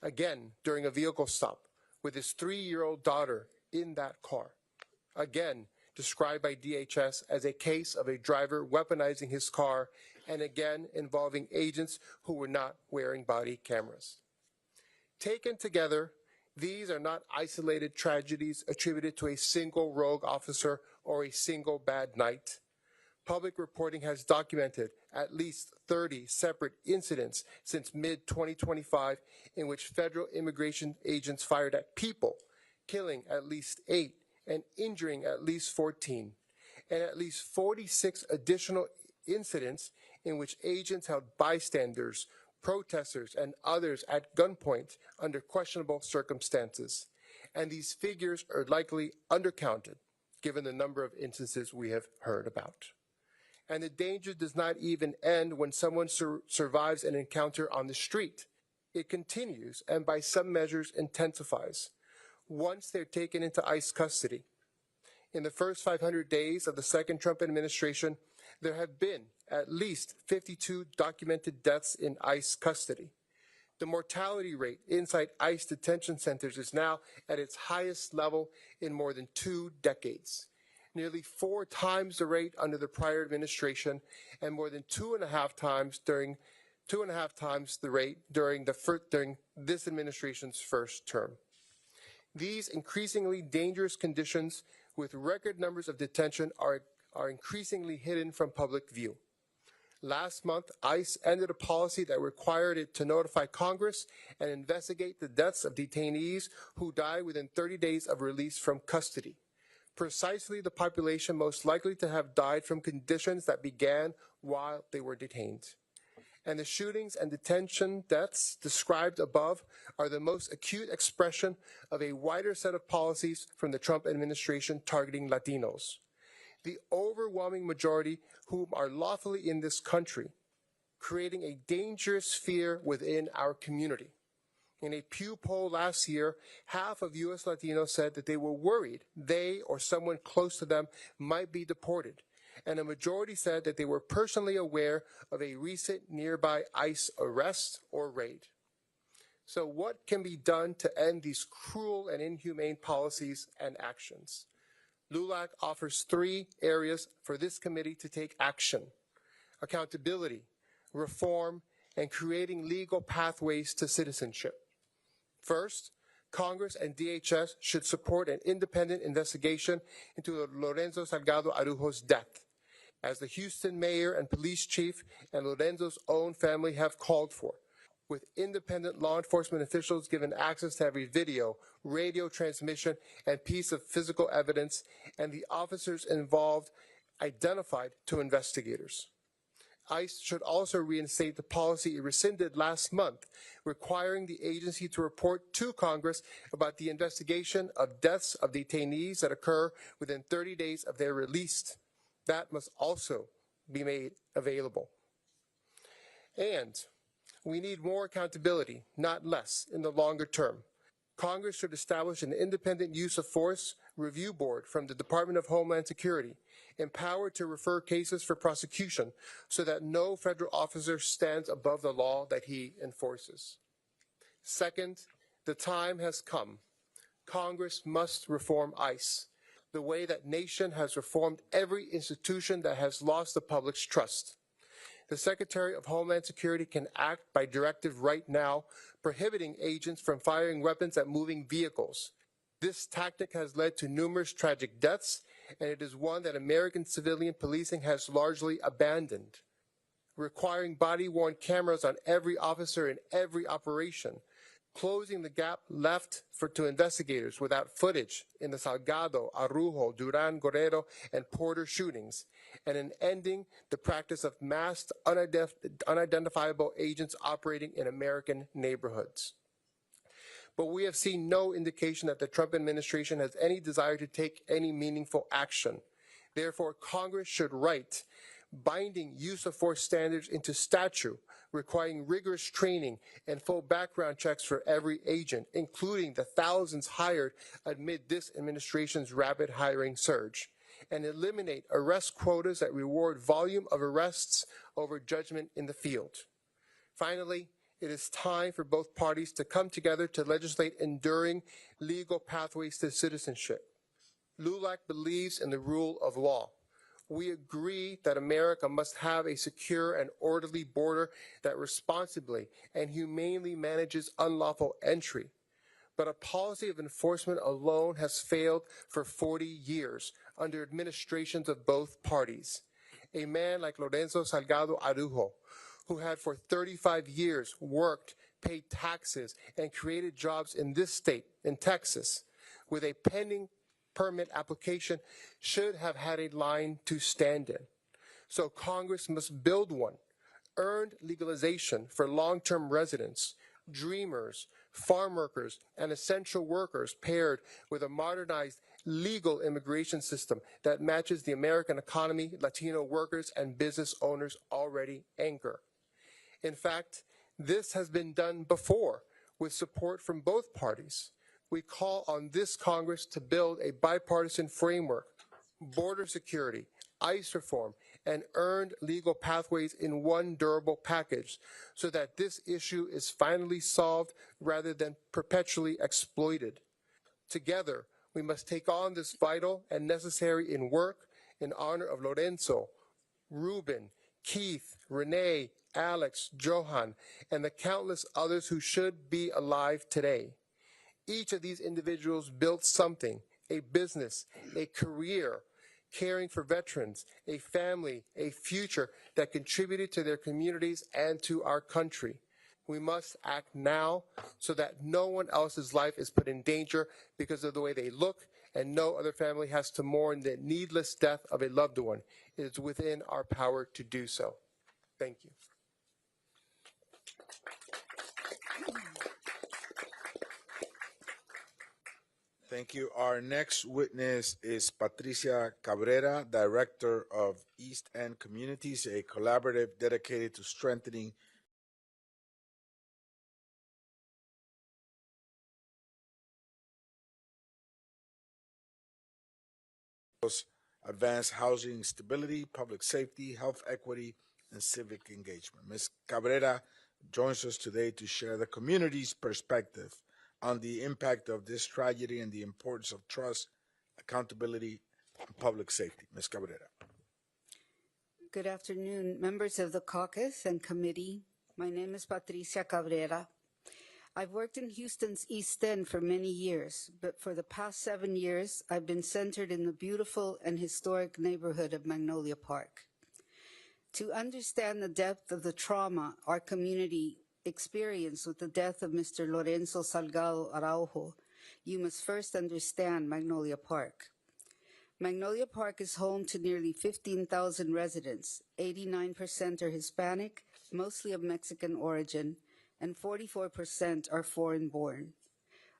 Again, during a vehicle stop with his 3-year-old daughter in that car. Again, described by DHS as a case of a driver weaponizing his car, and again involving agents who were not wearing body cameras. Taken together, these are not isolated tragedies attributed to a single rogue officer or a single bad night. Public reporting has documented at least 30 separate incidents since mid-2025 in which federal immigration agents fired at people, killing at least 8 and injuring at least 14, and at least 46 additional incidents in which agents held bystanders, protesters, and others at gunpoint under questionable circumstances. And these figures are likely undercounted, given the number of instances we have heard about. And the danger does not even end when someone survives an encounter on the street. It continues and by some measures intensifies once they're taken into ICE custody. In the first 500 days of the second Trump administration, there have been at least 52 documented deaths in ICE custody. The mortality rate inside ICE detention centers is now at its highest level in more than 2 decades. Nearly 4 times the rate under the prior administration, and more than 2.5 times the rate during this administration's first term. These increasingly dangerous conditions with record numbers of detention are increasingly hidden from public view. Last month, ICE ended a policy that required it to notify Congress and investigate the deaths of detainees who died within 30 days of release from custody. Precisely the population most likely to have died from conditions that began while they were detained. And the shootings and detention deaths described above are the most acute expression of a wider set of policies from the Trump administration targeting Latinos, the overwhelming majority whom are lawfully in this country, creating a dangerous fear within our community. In a Pew poll last year, half of U.S. Latinos said that they were worried they or someone close to them might be deported, and a majority said that they were personally aware of a recent nearby ICE arrest or raid. So what can be done to end these cruel and inhumane policies and actions? LULAC offers 3 areas for this committee to take action: accountability, reform, and creating legal pathways to citizenship. First, Congress and DHS should support an independent investigation into Lorenzo Salgado Araujo's death, as the Houston mayor and police chief and Lorenzo's own family have called for, with independent law enforcement officials given access to every video, radio transmission, and piece of physical evidence, and the officers involved identified to investigators. ICE should also reinstate the policy it rescinded last month, requiring the agency to report to Congress about the investigation of deaths of detainees that occur within 30 days of their release. That must also be made available. And we need more accountability, not less, in the longer term. Congress should establish an independent use of force review board from the Department of Homeland Security, empowered to refer cases for prosecution so that no federal officer stands above the law that he enforces. Second, the time has come. Congress must reform ICE, the way that nation has reformed every institution that has lost the public's trust. The Secretary of Homeland Security can act by directive right now, prohibiting agents from firing weapons at moving vehicles. This tactic has led to numerous tragic deaths, and it is one that American civilian policing has largely abandoned. Requiring body-worn cameras on every officer in every operation, closing the gap left to investigators without footage in the Salgado, Araujo, Duran, Guerrero, and Porter shootings, and in ending the practice of masked, unidentifiable agents operating in American neighborhoods. But we have seen no indication that the Trump administration has any desire to take any meaningful action. Therefore, Congress should write binding use of force standards into statute, requiring rigorous training and full background checks for every agent, including the thousands hired amid this administration's rapid hiring surge, and eliminate arrest quotas that reward volume of arrests over judgment in the field. Finally, it is time for both parties to come together to legislate enduring legal pathways to citizenship. LULAC believes in the rule of law. We agree that America must have a secure and orderly border that responsibly and humanely manages unlawful entry. But a policy of enforcement alone has failed for 40 years under administrations of both parties. A man like Lorenzo Salgado Araujo, who had for 35 years worked, paid taxes, and created jobs in this state, in Texas, with a pending permit application, should have had a line to stand in. So Congress must build one, earned legalization for long-term residents, dreamers, farm workers, and essential workers paired with a modernized legal immigration system that matches the American economy Latino workers and business owners already anchor. In fact, this has been done before with support from both parties. We call on this Congress to build a bipartisan framework, border security, ICE reform, and earned legal pathways in one durable package so that this issue is finally solved rather than perpetually exploited. Together, we must take on this vital and necessary in work in honor of Lorenzo, Ruben, Keith, Renee, Alex, Johan, and the countless others who should be alive today. Each of these individuals built something, a business, a career, caring for veterans, a family, a future that contributed to their communities and to our country. We must act now so that no one else's life is put in danger because of the way they look, and no other family has to mourn the needless death of a loved one. It is within our power to do so. Thank you. Thank you. Our next witness is Patricia Cabrera, Director of East End Communities, a collaborative dedicated to strengthening advance housing stability, public safety, health equity, and civic engagement. Ms. Cabrera joins us today to share the community's perspective on the impact of this tragedy and the importance of trust, accountability, and public safety. Ms. Cabrera. Good afternoon, members of the caucus and committee. My name is Patricia Cabrera. I've worked in Houston's East End for many years, but for the past 7 years, I've been centered in the beautiful and historic neighborhood of Magnolia Park. To understand the depth of the trauma our community experienced with the death of Mr. Lorenzo Salgado Araujo, you must first understand Magnolia Park. Magnolia Park is home to nearly 15,000 residents. 89% are Hispanic, mostly of Mexican origin, and 44% are foreign-born.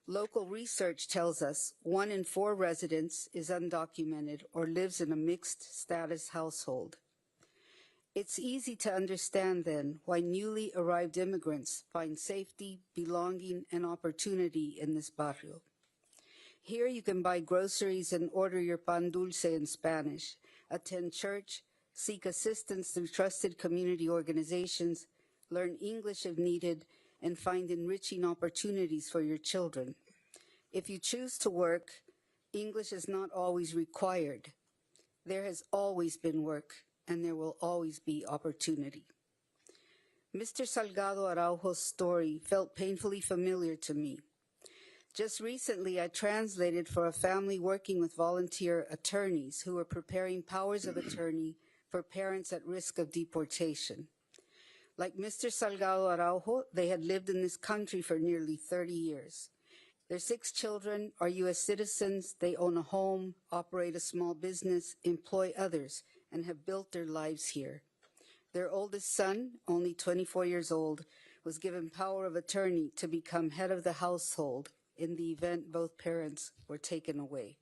Local research tells us 1 in 4 residents is undocumented or lives in a mixed-status household. It's easy to understand, then, why newly arrived immigrants find safety, belonging, and opportunity in this barrio. Here you can buy groceries and order your pan dulce in Spanish, attend church, seek assistance through trusted community organizations, learn English if needed, and find enriching opportunities for your children. If you choose to work, English is not always required. There has always been work, and there will always be opportunity. Mr. Salgado Araujo's story felt painfully familiar to me. Just recently, I translated for a family working with volunteer attorneys who were preparing powers of attorney for parents at risk of deportation. Like Mr. Salgado Araujo, they had lived in this country for nearly 30 years. Their 6 children are U.S. citizens. They own a home, operate a small business, employ others, and have built their lives here. Their oldest son, only 24 years old, was given power of attorney to become head of the household in the event both parents were taken away.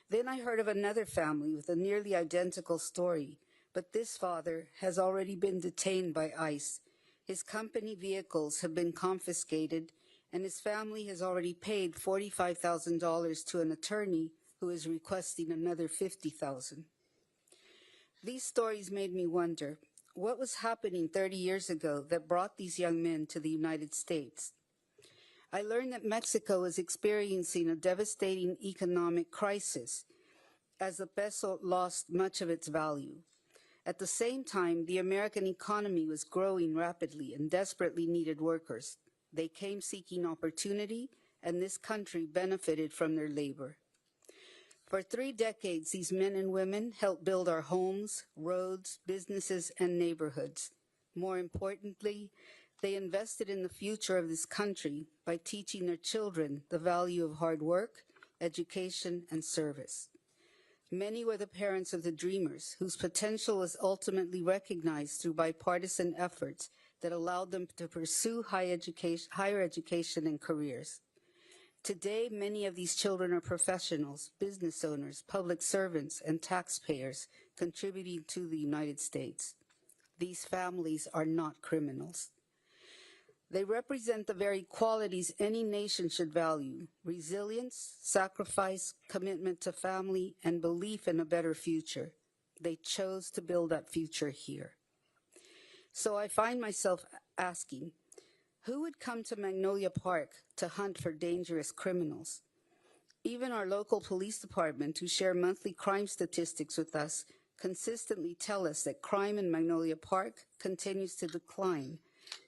Then I heard of another family with a nearly identical story, but this father has already been detained by ICE. His company vehicles have been confiscated, and his family has already paid $45,000 to an attorney who is requesting another $50,000. These stories made me wonder, what was happening 30 years ago that brought these young men to the United States? I learned that Mexico is experiencing a devastating economic crisis. as the peso lost much of its value. At the same time, the American economy was growing rapidly and desperately needed workers. They came seeking opportunity, and this country benefited from their labor. For 3 decades, these men and women helped build our homes, roads, businesses, and neighborhoods. More importantly, they invested in the future of this country by teaching their children the value of hard work, education, and service. Many were the parents of the dreamers, whose potential was ultimately recognized through bipartisan efforts that allowed them to pursue higher education and careers. Today, many of these children are professionals, business owners, public servants, and taxpayers contributing to the United States. These families are not criminals. They represent the very qualities any nation should value: resilience, sacrifice, commitment to family, and belief in a better future. They chose to build that future here. So I find myself asking, who would come to Magnolia Park to hunt for dangerous criminals? Even our local police department, who share monthly crime statistics with us, consistently tell us that crime in Magnolia Park continues to decline,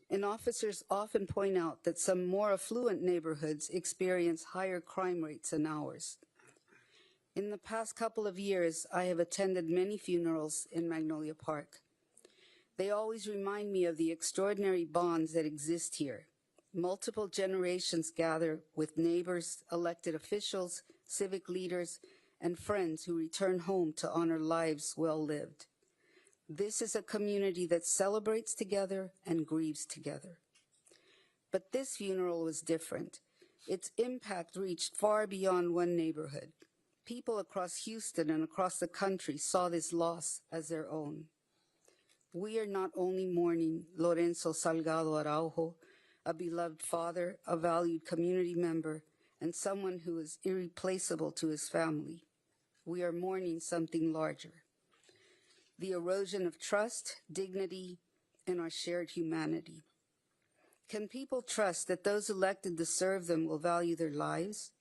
and officers often point out that some more affluent neighborhoods experience higher crime rates than ours. In the past couple of years, I have attended many funerals in Magnolia Park. They always remind me of the extraordinary bonds that exist here. Multiple generations gather with neighbors, elected officials, civic leaders, and friends who return home to honor lives well lived. This is a community that celebrates together and grieves together. But this funeral was different. Its impact reached far beyond one neighborhood. People across Houston and across the country saw this loss as their own. We are not only mourning Lorenzo Salgado Araujo, a beloved father, a valued community member, and someone who is irreplaceable to his family. We are mourning something larger: the erosion of trust, dignity, and our shared humanity. Can people trust that those elected to serve them will value their lives?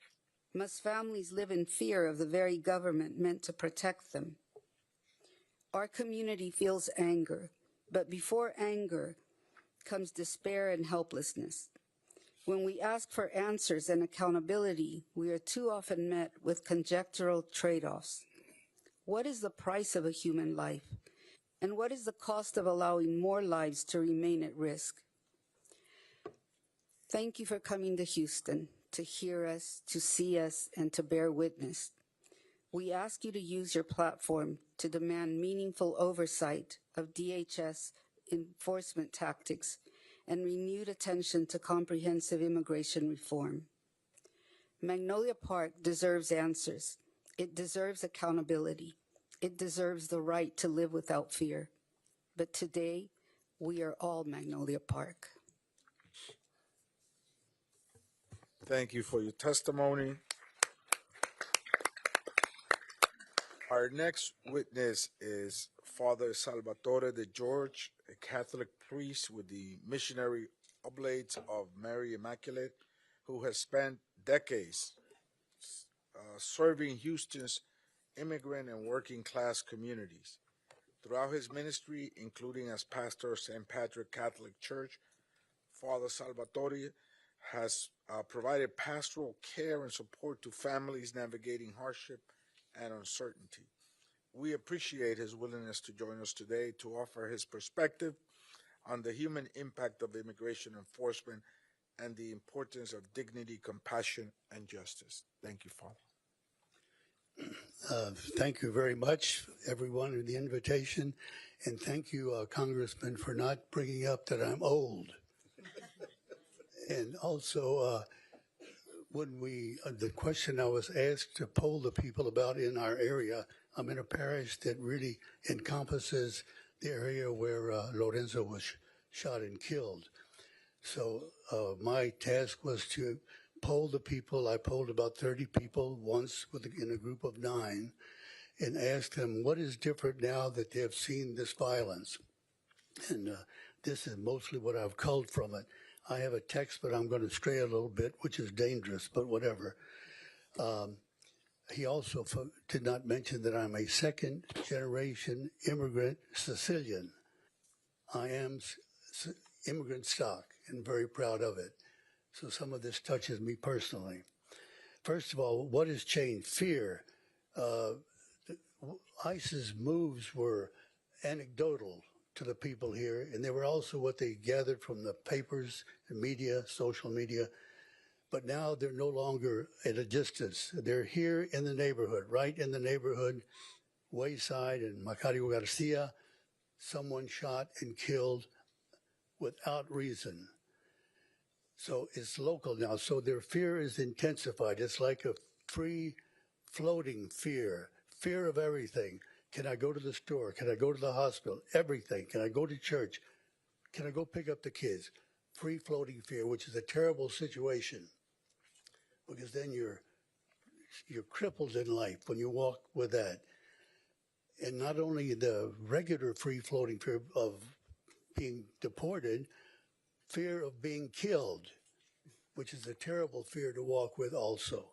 Must families live in fear of the very government meant to protect them? Our community feels anger, but before anger comes despair and helplessness. When we ask for answers and accountability, we are too often met with conjectural trade-offs. What is the price of a human life? And what is the cost of allowing more lives to remain at risk? Thank you for coming to Houston, to hear us, to see us, and to bear witness. We ask you to use your platform to demand meaningful oversight of DHS enforcement tactics and renewed attention to comprehensive immigration reform. Magnolia Park deserves answers. It deserves accountability. It deserves the right to live without fear. But today, we are all Magnolia Park. Thank you for your testimony. Our next witness is Father Salvatore DeGeorge, a Catholic priest with the Missionary Oblates of Mary Immaculate, who has spent decades serving Houston's immigrant and working class communities. Throughout his ministry, including as pastor of St. Patrick Catholic Church, Father Salvatore has provided pastoral care and support to families navigating hardship and uncertainty. We appreciate his willingness to join us today to offer his perspective on the human impact of immigration enforcement and the importance of dignity, compassion, and justice. Thank you, Father. Thank you very much, everyone, for the invitation, and thank you, Congressman, for not bringing up that I'm old. And also, the question I was asked to poll the people about in our area, I'm in a parish that really encompasses the area where Lorenzo was shot and killed. So my task was to poll the people. I polled about 30 people once in a group of 9 and asked them, what is different now that they have seen this violence? And this is mostly what I've culled from it. I have a text, but I'm going to stray a little bit, which is dangerous, but whatever. he also did not mention that I'm a second-generation immigrant Sicilian. I am immigrant stock and very proud of it. So some of this touches me personally. First of all, what has changed? Fear. ISIS's moves were anecdotal to the people here, and they were also what they gathered from the papers, the media, social media. But now they're no longer at a distance. They're here in the neighborhood, right in the neighborhood, Wayside and Macario Garcia, someone shot and killed without reason. So it's local now. So their fear is intensified. It's like a free floating fear of everything. Can I go to the store? Can I go to the hospital? Everything. Can I go to church? Can I go pick up the kids? Free floating fear, which is a terrible situation, because then you're crippled in life when you walk with that. And not only the regular free floating fear of being deported, fear of being killed, which is a terrible fear to walk with also.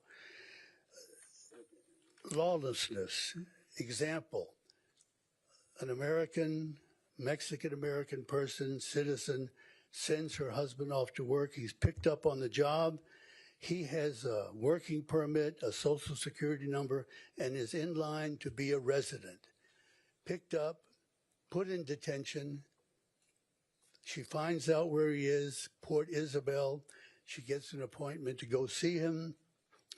Lawlessness. Example, an American, Mexican-American person, citizen, sends her husband off to work. He's picked up on the job. He has a working permit, a social security number, and is in line to be a resident. Picked up, put in detention. She finds out where he is, Port Isabel. She gets an appointment to go see him.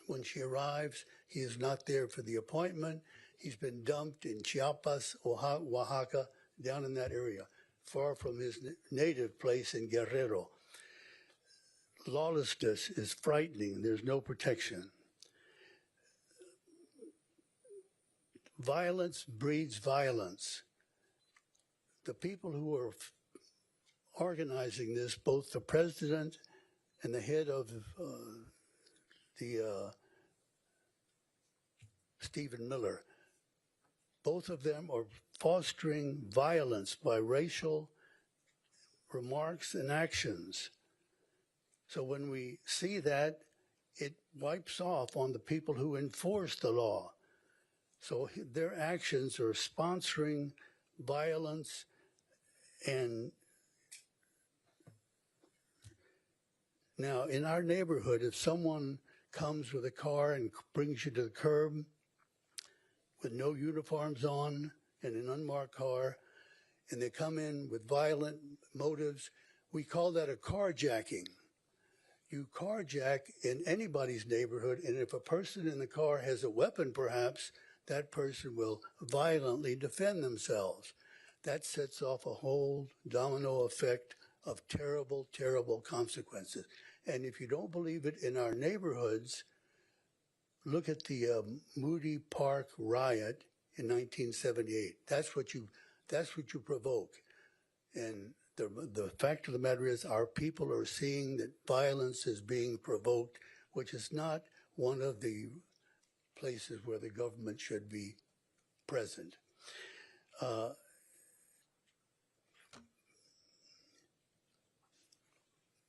When she arrives, he is not there for the appointment. He's been dumped in Chiapas, Oaxaca, down in that area, far from his native place in Guerrero. Lawlessness is frightening. There's no protection. Violence breeds violence. The people who are organizing this, both the president and the head of Stephen Miller, both of them are fostering violence by racial remarks and actions. So when we see that, it wipes off on the people who enforce the law. So their actions are sponsoring violence. And now in our neighborhood, if someone comes with a car and brings you to the curb with no uniforms on in an unmarked car, and they come in with violent motives, we call that a carjacking. You carjack in anybody's neighborhood, and if a person in the car has a weapon, perhaps, that person will violently defend themselves. That sets off a whole domino effect of terrible, terrible consequences. And if you don't believe it in our neighborhoods, look at the Moody Park riot in 1978. That's what you provoke. And the fact of the matter is, our people are seeing that violence is being provoked, which is not one of the places where the government should be present.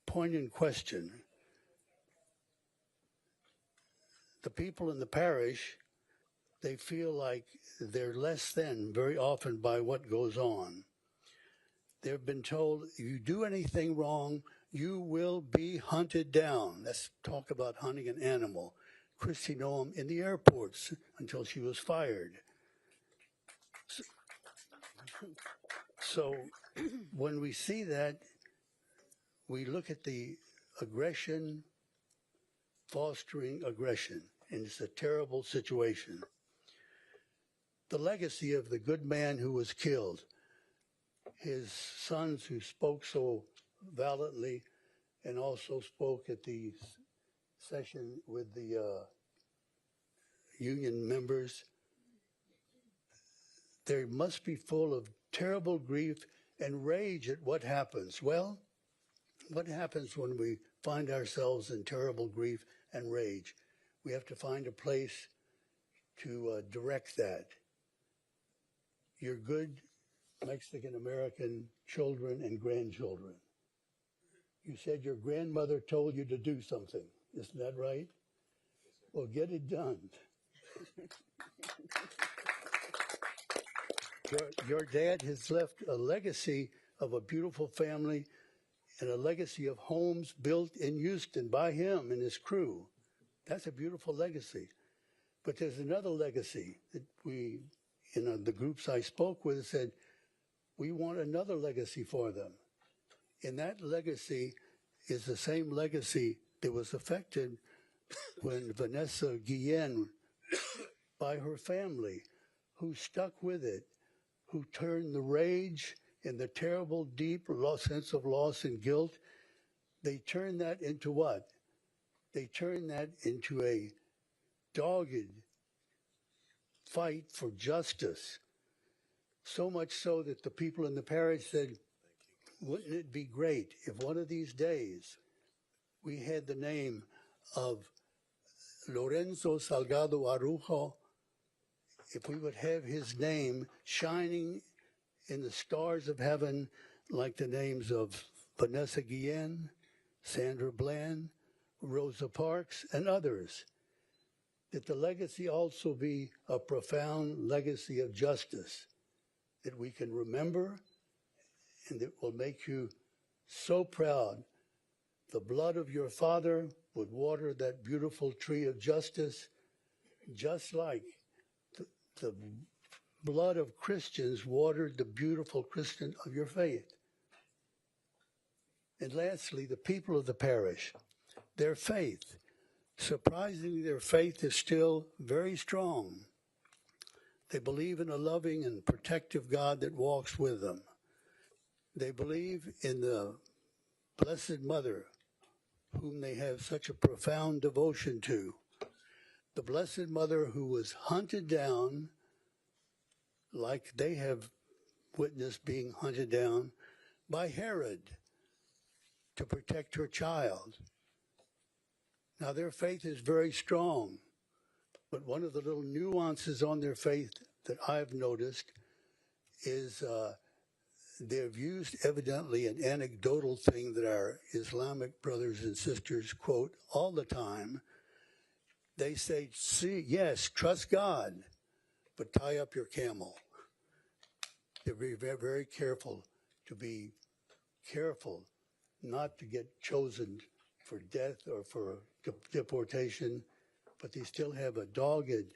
Point in question. The people in the parish, they feel like they're less than very often by what goes on. They've been told, if you do anything wrong, you will be hunted down. Let's talk about hunting an animal. Christy Noam in the airports until she was fired. So when we see that, we look at the aggression, fostering aggression, and it's a terrible situation. The legacy of the good man who was killed, his sons who spoke so valiantly and also spoke at the session with the union members, they must be full of terrible grief and rage at what happens. Well, what happens when we find ourselves in terrible grief and rage? We have to find a place to direct that. Your good Mexican-American children and grandchildren. You said your grandmother told you to do something. Isn't that right? Well, get it done. Your dad has left a legacy of a beautiful family and a legacy of homes built in Houston by him and his crew. That's a beautiful legacy. But there's another legacy that we, the groups I spoke with said, we want another legacy for them. And that legacy is the same legacy that was affected when Vanessa Guillen, by her family, who stuck with it, who turned the rage and the terrible, deep sense of loss and guilt, they turned that into what? They turned that into a dogged fight for justice. So much so that the people in the parish said, wouldn't it be great if one of these days we had the name of Lorenzo Salgado Araujo, if we would have his name shining in the stars of heaven like the names of Vanessa Guillen, Sandra Bland, Rosa Parks, and others, that the legacy also be a profound legacy of justice that we can remember and that will make you so proud. The blood of your father would water that beautiful tree of justice, just like the blood of Christians watered the beautiful Christian of your faith. And lastly, the people of the parish, their faith. Surprisingly, their faith is still very strong. They believe in a loving and protective God that walks with them. They believe in the Blessed Mother, whom they have such a profound devotion to. The Blessed Mother who was hunted down, like they have witnessed being hunted down, by Herod to protect her child. Now, their faith is very strong, but one of the little nuances on their faith that I've noticed is they've used evidently an anecdotal thing that our Islamic brothers and sisters quote all the time. They say, see, yes, trust God, but tie up your camel. They're very, very careful to be careful not to get chosen for death or for deportation, but they still have a dogged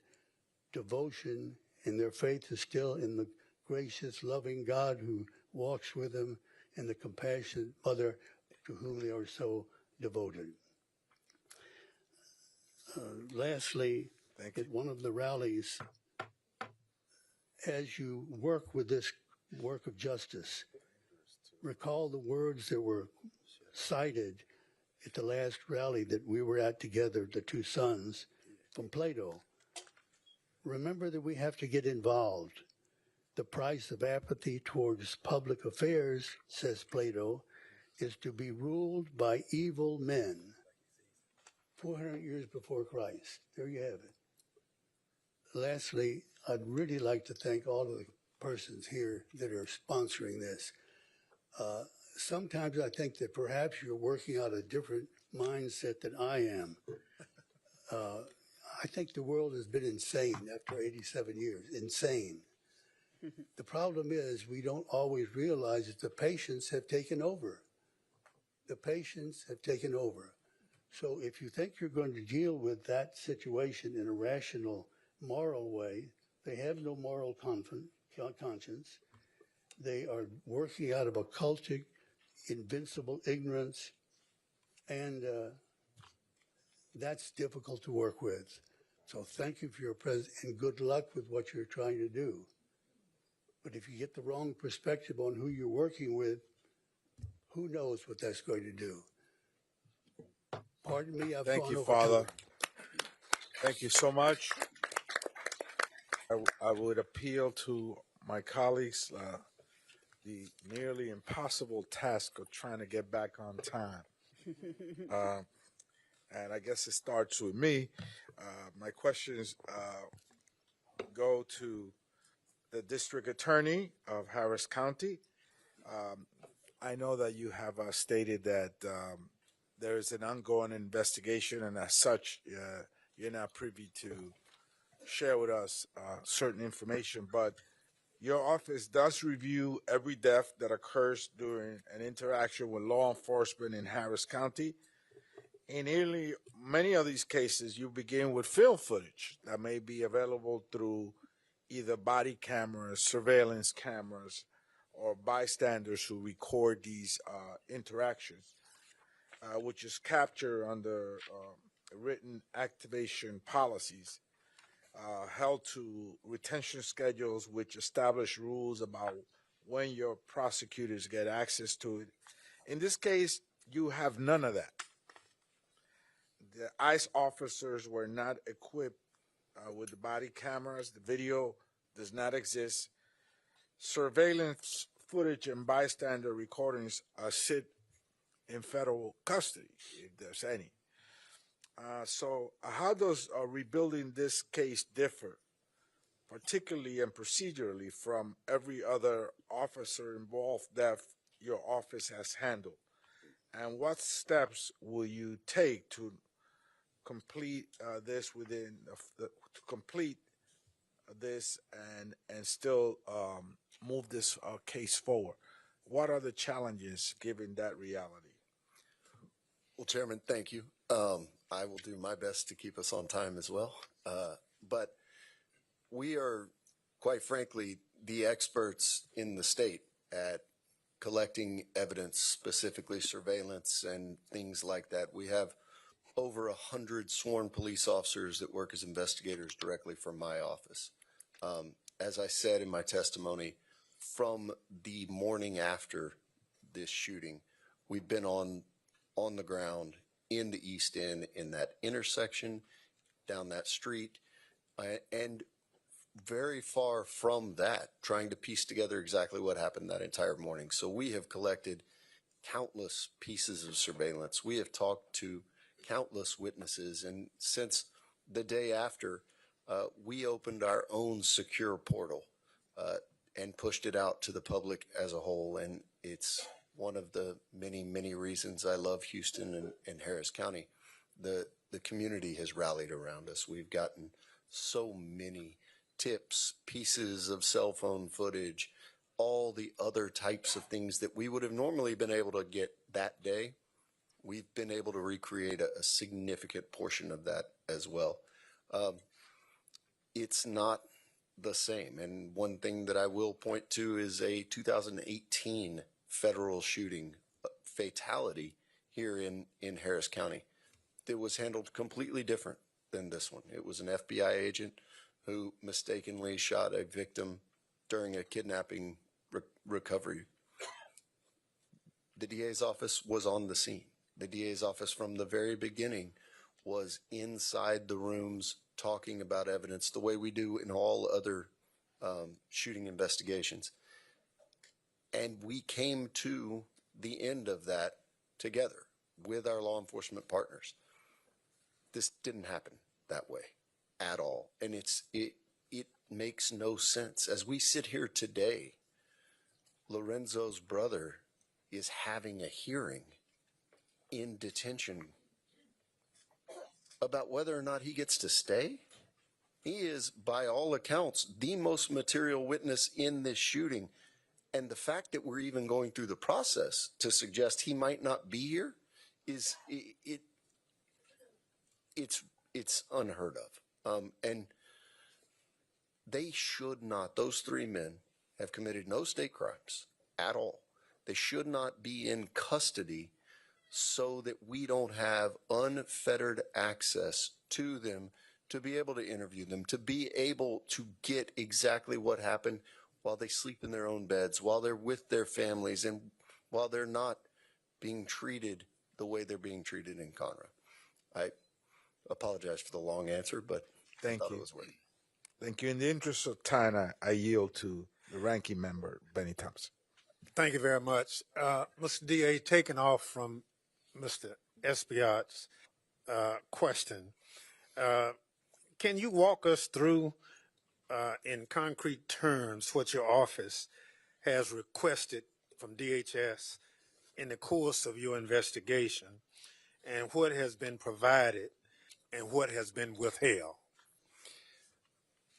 devotion, and their faith is still in the gracious, loving God who walks with them and the compassionate Mother to whom they are so devoted. Lastly, at one of the rallies, as you work with this work of justice, recall the words that were cited at the last rally that we were at together, the two sons from Plato. Remember that we have to get involved. The price of apathy towards public affairs, says Plato, is to be ruled by evil men. 400 years before Christ. There you have it. Lastly, I'd really like to thank all of the persons here that are sponsoring this. Sometimes I think that perhaps you're working out a different mindset than I am. I think the world has been insane after 87 years, insane. The problem is we don't always realize that the patients have taken over. The patients have taken over. So if you think you're going to deal with that situation in a rational, moral way, they have no moral conscience. They are working out of a cultic, invincible ignorance, and that's difficult to work with. So thank you for your presence, and good luck with what you're trying to do. But if you get the wrong perspective on who you're working with, who knows what that's going to do. Pardon me, I've Thank gone you, over Father. time. Thank you so much. I would appeal to my colleagues the nearly impossible task of trying to get back on time. And I guess it starts with me. My questions go to the district attorney of Harris County. I know that you have stated that there is an ongoing investigation, and as such, you're not privy to share with us certain information, but your office does review every death that occurs during an interaction with law enforcement in Harris County. In nearly many of these cases, you begin with film footage that may be available through either body cameras, surveillance cameras, or bystanders who record these interactions, which is captured under written activation policies held to retention schedules, which establish rules about when your prosecutors get access to it. In this case, you have none of that. The ICE officers were not equipped with the body cameras. The video does not exist. Surveillance footage and bystander recordings sit in federal custody, if there's any. So how does rebuilding this case differ, particularly and procedurally, from every other officer-involved death your office has handled? And what steps will you take to complete this to complete this and still move this case forward? What are the challenges given that reality? Well, Chairman, thank you. I will do my best to keep us on time as well. But we are, quite frankly, the experts in the state at collecting evidence, specifically surveillance and things like that. We have over 100 sworn police officers that work as investigators directly from my office. As I said in my testimony, from the morning after this shooting, we've been on the ground in the East End, in that intersection, down that street, and very far from that, trying to piece together exactly what happened that entire morning. So we have collected countless pieces of surveillance. We have talked to countless witnesses, and since the day after, we opened our own secure portal and pushed it out to the public as a whole, and it's one of the many, many reasons I love Houston and Harris County. The community has rallied around us. We've gotten so many tips, pieces of cell phone footage, all the other types of things that we would have normally been able to get that day. We've been able to recreate a significant portion of that as well. It's not the same. And one thing that I will point to is a 2018 federal shooting fatality here in Harris County. It was handled completely different than this one. It was an FBI agent who mistakenly shot a victim during a kidnapping recovery. The DA's office was on the scene. The DA's office from the very beginning was inside the rooms talking about evidence the way we do in all other shooting investigations. And we came to the end of that together with our law enforcement partners. This didn't happen that way at all. And it makes no sense. As we sit here today, Lorenzo's brother is having a hearing in detention about whether or not he gets to stay. He is, by all accounts, the most material witness in this shooting. And the fact that we're even going through the process to suggest he might not be here is it's unheard of. And they should not, those three men have committed no state crimes at all. They should not be in custody so that we don't have unfettered access to them, to be able to interview them, to be able to get exactly what happened while they sleep in their own beds, while they're with their families, and while they're not being treated the way they're being treated in Conroe. I apologize for the long answer, but Thank I thought you. it was worth it. Thank you. In the interest of time, I yield to the ranking member, Bennie Thompson. Thank you very much. Mr. DA, taking off from Mr. Espaillat's question, can you walk us through in concrete terms what your office has requested from DHS in the course of your investigation, and what has been provided and what has been withheld?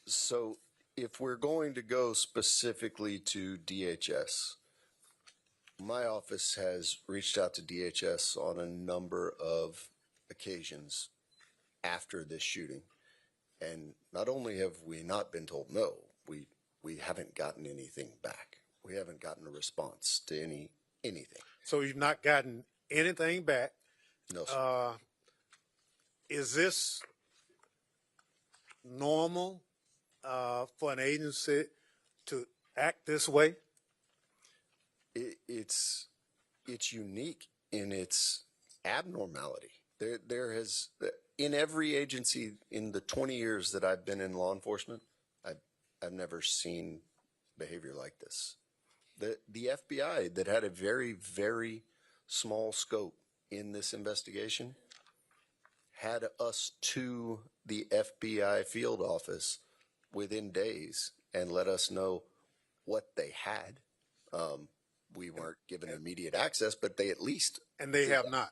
So if we're going to go specifically to DHS, my office has reached out to DHS on a number of occasions after this shooting. And not only have we not been told no, we haven't gotten anything back. We haven't gotten a response to anything. So you've not gotten anything back. No, sir. Is this normal for an agency to act this way? It's unique in its abnormality. There has, in every agency in the 20 years that I've been in law enforcement, I've never seen behavior like this. The FBI that had a very, very small scope in this investigation had us to the FBI field office within days and let us know what they had. We weren't given immediate access, but they at least. And they have not.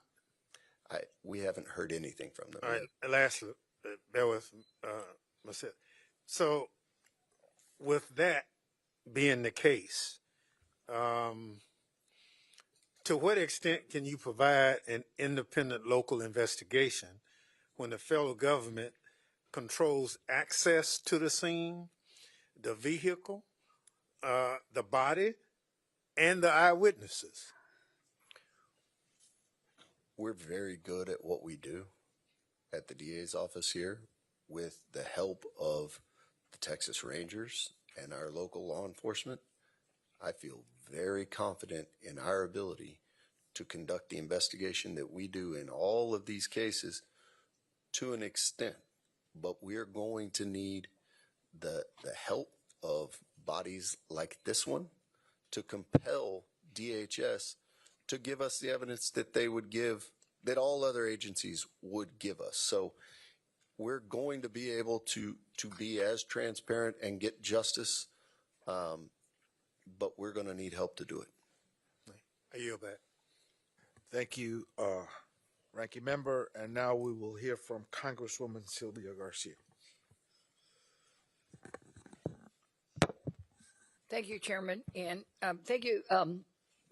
We haven't heard anything from them. All right, lastly, bear with myself. So, with that being the case, to what extent can you provide an independent local investigation when the federal government controls access to the scene, the vehicle, the body, and the eyewitnesses? We're very good at what we do at the DA's office here with the help of the Texas Rangers and our local law enforcement. I feel very confident in our ability to conduct the investigation that we do in all of these cases to an extent, but we're going to need the help of bodies like this one to compel DHS to give us the evidence that they would give, that all other agencies would give us. So we're going to be able to be as transparent and get justice, but we're going to need help to do it. I yield back. Thank you, Ranking Member. And now we will hear from Congresswoman Sylvia Garcia. Thank you, Chairman, and thank you,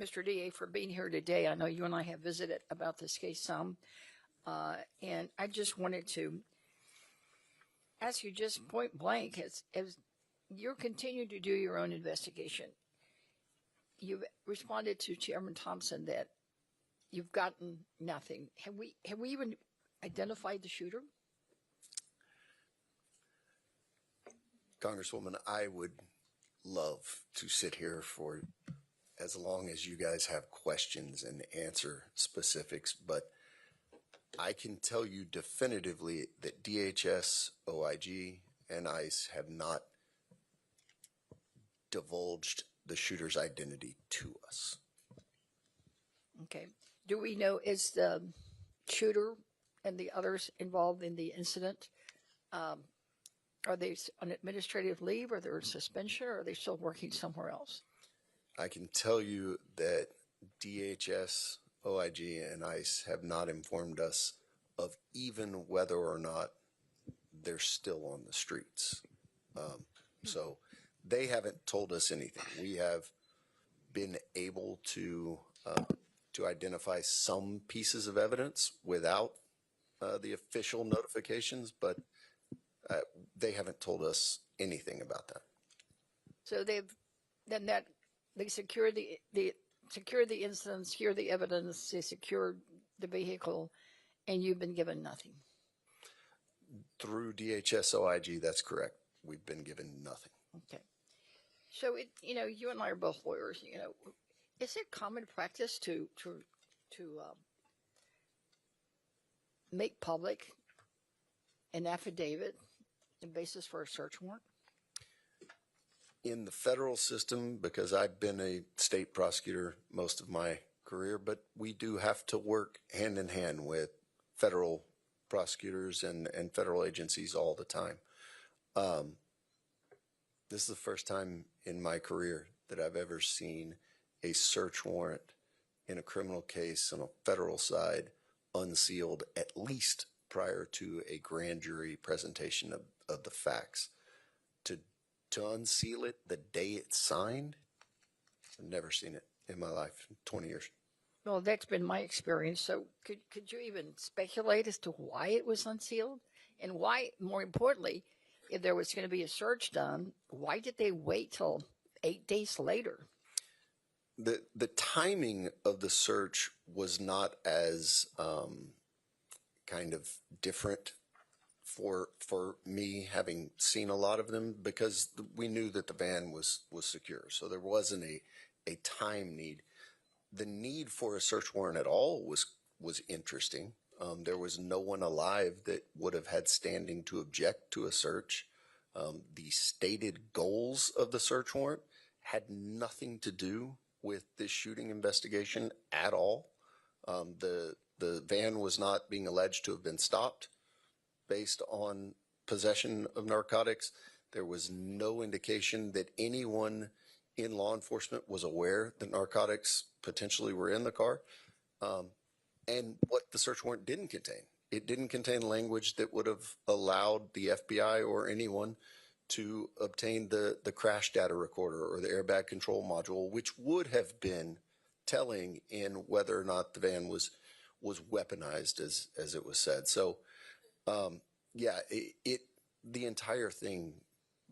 Mr. DA, for being here today. I know you and I have visited about this case some, and I just wanted to ask you just point blank, as you continue to do your own investigation, you've responded to Chairman Thompson that you've gotten nothing. Have we even identified the shooter? Congresswoman, I would love to sit here for as long as you guys have questions and answer specifics, but I can tell you definitively that DHS, OIG, and ICE have not divulged the shooter's identity to us. Okay. Do we know, is the shooter and the others involved in the incident, are they on administrative leave, or they're in suspension, or are they still working somewhere else? I can tell you that DHS, OIG, and ICE have not informed us of even whether or not they're still on the streets. So they haven't told us anything. We have been able to identify some pieces of evidence without the official notifications, but they haven't told us anything about that. So they secured the incidents, secure the evidence, they secured the vehicle, and you've been given nothing. Through DHS OIG, that's correct. We've been given nothing. Okay. So you and I are both lawyers. Is it common practice to make public an affidavit, the basis for a search warrant? In the federal system, because I've been a state prosecutor most of my career, but we do have to work hand in hand with federal prosecutors and federal agencies all the time. This is the first time in my career that I've ever seen a search warrant in a criminal case on a federal side unsealed, at least prior to a grand jury presentation of the facts. to unseal it the day it's signed, I've never seen it in my life, 20 years. Well, that's been my experience. So could you even speculate as to why it was unsealed? And why, more importantly, if there was going to be a search done, why did they wait till 8 days later? The timing of the search was not as kind of different for me, having seen a lot of them, because we knew that the van was secure. So there wasn't a time need. The need for a search warrant at all was interesting. There was no one alive that would have had standing to object to a search. The stated goals of the search warrant had nothing to do with this shooting investigation at all. The van was not being alleged to have been stopped based on possession of narcotics. There was no indication that anyone in law enforcement was aware that narcotics potentially were in the car. And what the search warrant didn't contain, it didn't contain language that would have allowed the FBI or anyone to obtain the crash data recorder or the airbag control module, which would have been telling in whether or not the van was weaponized, as it was said. So, yeah, the entire thing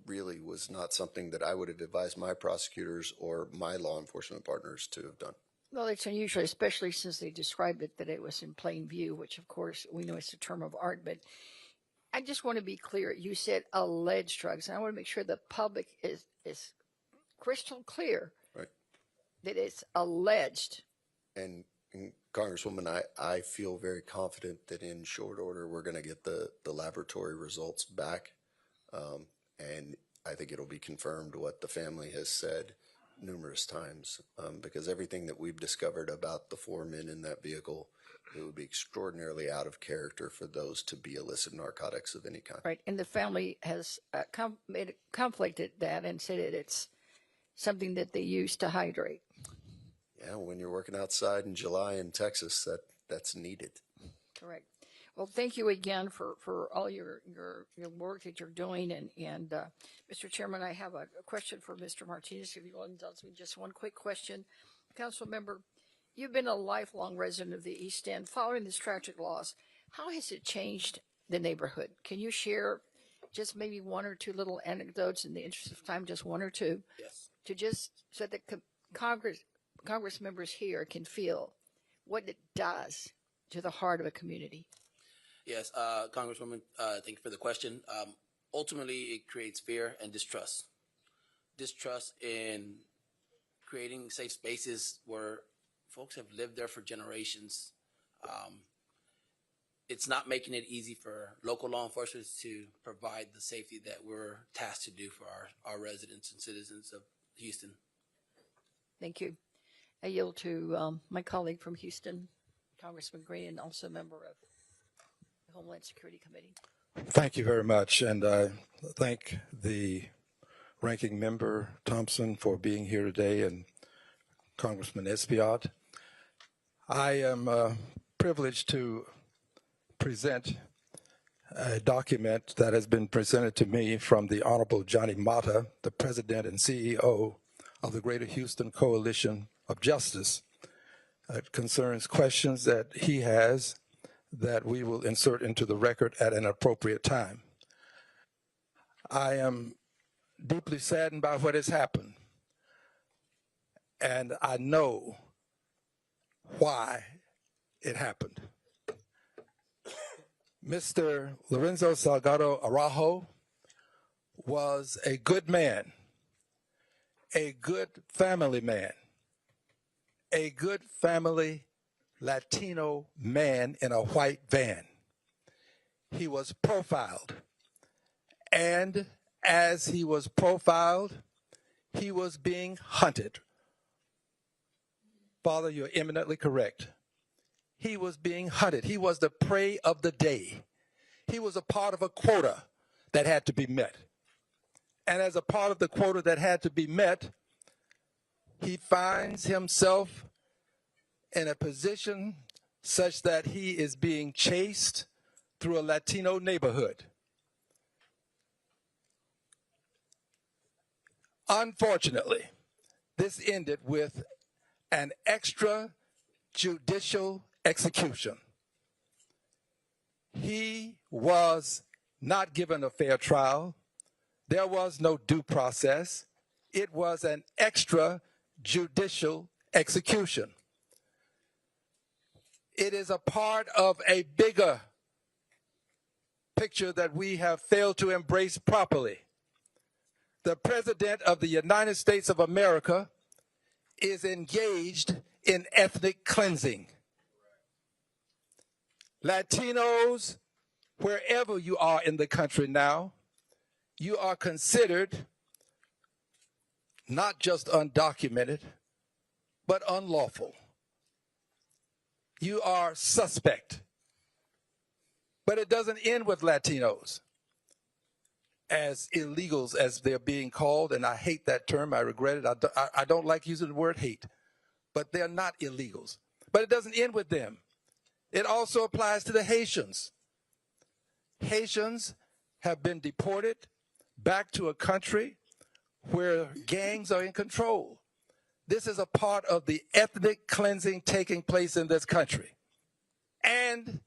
really was not something that I would have advised my prosecutors or my law enforcement partners to have done. Well, it's unusual, especially since they described it that it was in plain view, which of course we know it's a term of art. But I just want to be clear. You said alleged drugs, and I want to make sure the public is crystal clear, right, that it's alleged. And Congresswoman, I feel very confident that in short order we're going to get the laboratory results back, and I think it'll be confirmed what the family has said numerous times, because everything that we've discovered about the 4 men in that vehicle, it would be extraordinarily out of character for those to be illicit narcotics of any kind. Right, and the family has conflicted that and said it's something that they use to hydrate. Yeah, when you're working outside in July in Texas, that's needed. Correct. Well, thank you again for all your work that you're doing. And Mr. Chairman, I have a question for Mr. Martinez, if you will indulge me. Just one quick question. Council member, you've been a lifelong resident of the East End. Following this tragic loss, how has it changed the neighborhood? Can you share just maybe one or two little anecdotes in the interest of time, just one or two? Yes. To just so that Congress members here can feel what it does to the heart of a community. Yes, Congresswoman, thank you for the question. Ultimately, it creates fear and distrust. Distrust in creating safe spaces where folks have lived there for generations. It's not making it easy for local law enforcement to provide the safety that we're tasked to do for our residents and citizens of Houston. Thank you. I yield to my colleague from Houston, Congressman Green, and also a member of the Homeland Security Committee. Thank you very much, and I thank the ranking member Thompson for being here today, and Congressman Espaillat. I am privileged to present a document that has been presented to me from the Honorable Johnny Mata, the President and CEO of the Greater Houston Coalition of Justice. It concerns questions that he has that we will insert into the record at an appropriate time. I am deeply saddened by what has happened, and I know why it happened. Mr. Lorenzo Salgado Araujo was a good man, a good family man, a good family Latino man in a white van. He was profiled, and as he was profiled, he was being hunted. Father, you're eminently correct. He was being hunted. He was the prey of the day. He was a part of a quota that had to be met. And as a part of the quota that had to be met, he finds himself in a position such that he is being chased through a Latino neighborhood. Unfortunately, this ended with an extrajudicial execution. He was not given a fair trial. There was no due process. It was an extrajudicial execution. It is a part of a bigger picture that we have failed to embrace properly. The President of the United States of America is engaged in ethnic cleansing. Latinos, wherever you are in the country now, you are considered not just undocumented, but unlawful. You are suspect. But it doesn't end with Latinos as illegals, as they're being called, and I hate that term. I regret it. I don't like using the word hate, but they're not illegals. But it doesn't end with them. It also applies to the Haitians. Haitians have been deported back to a country where gangs are in control. This is a part of the ethnic cleansing taking place in this country. And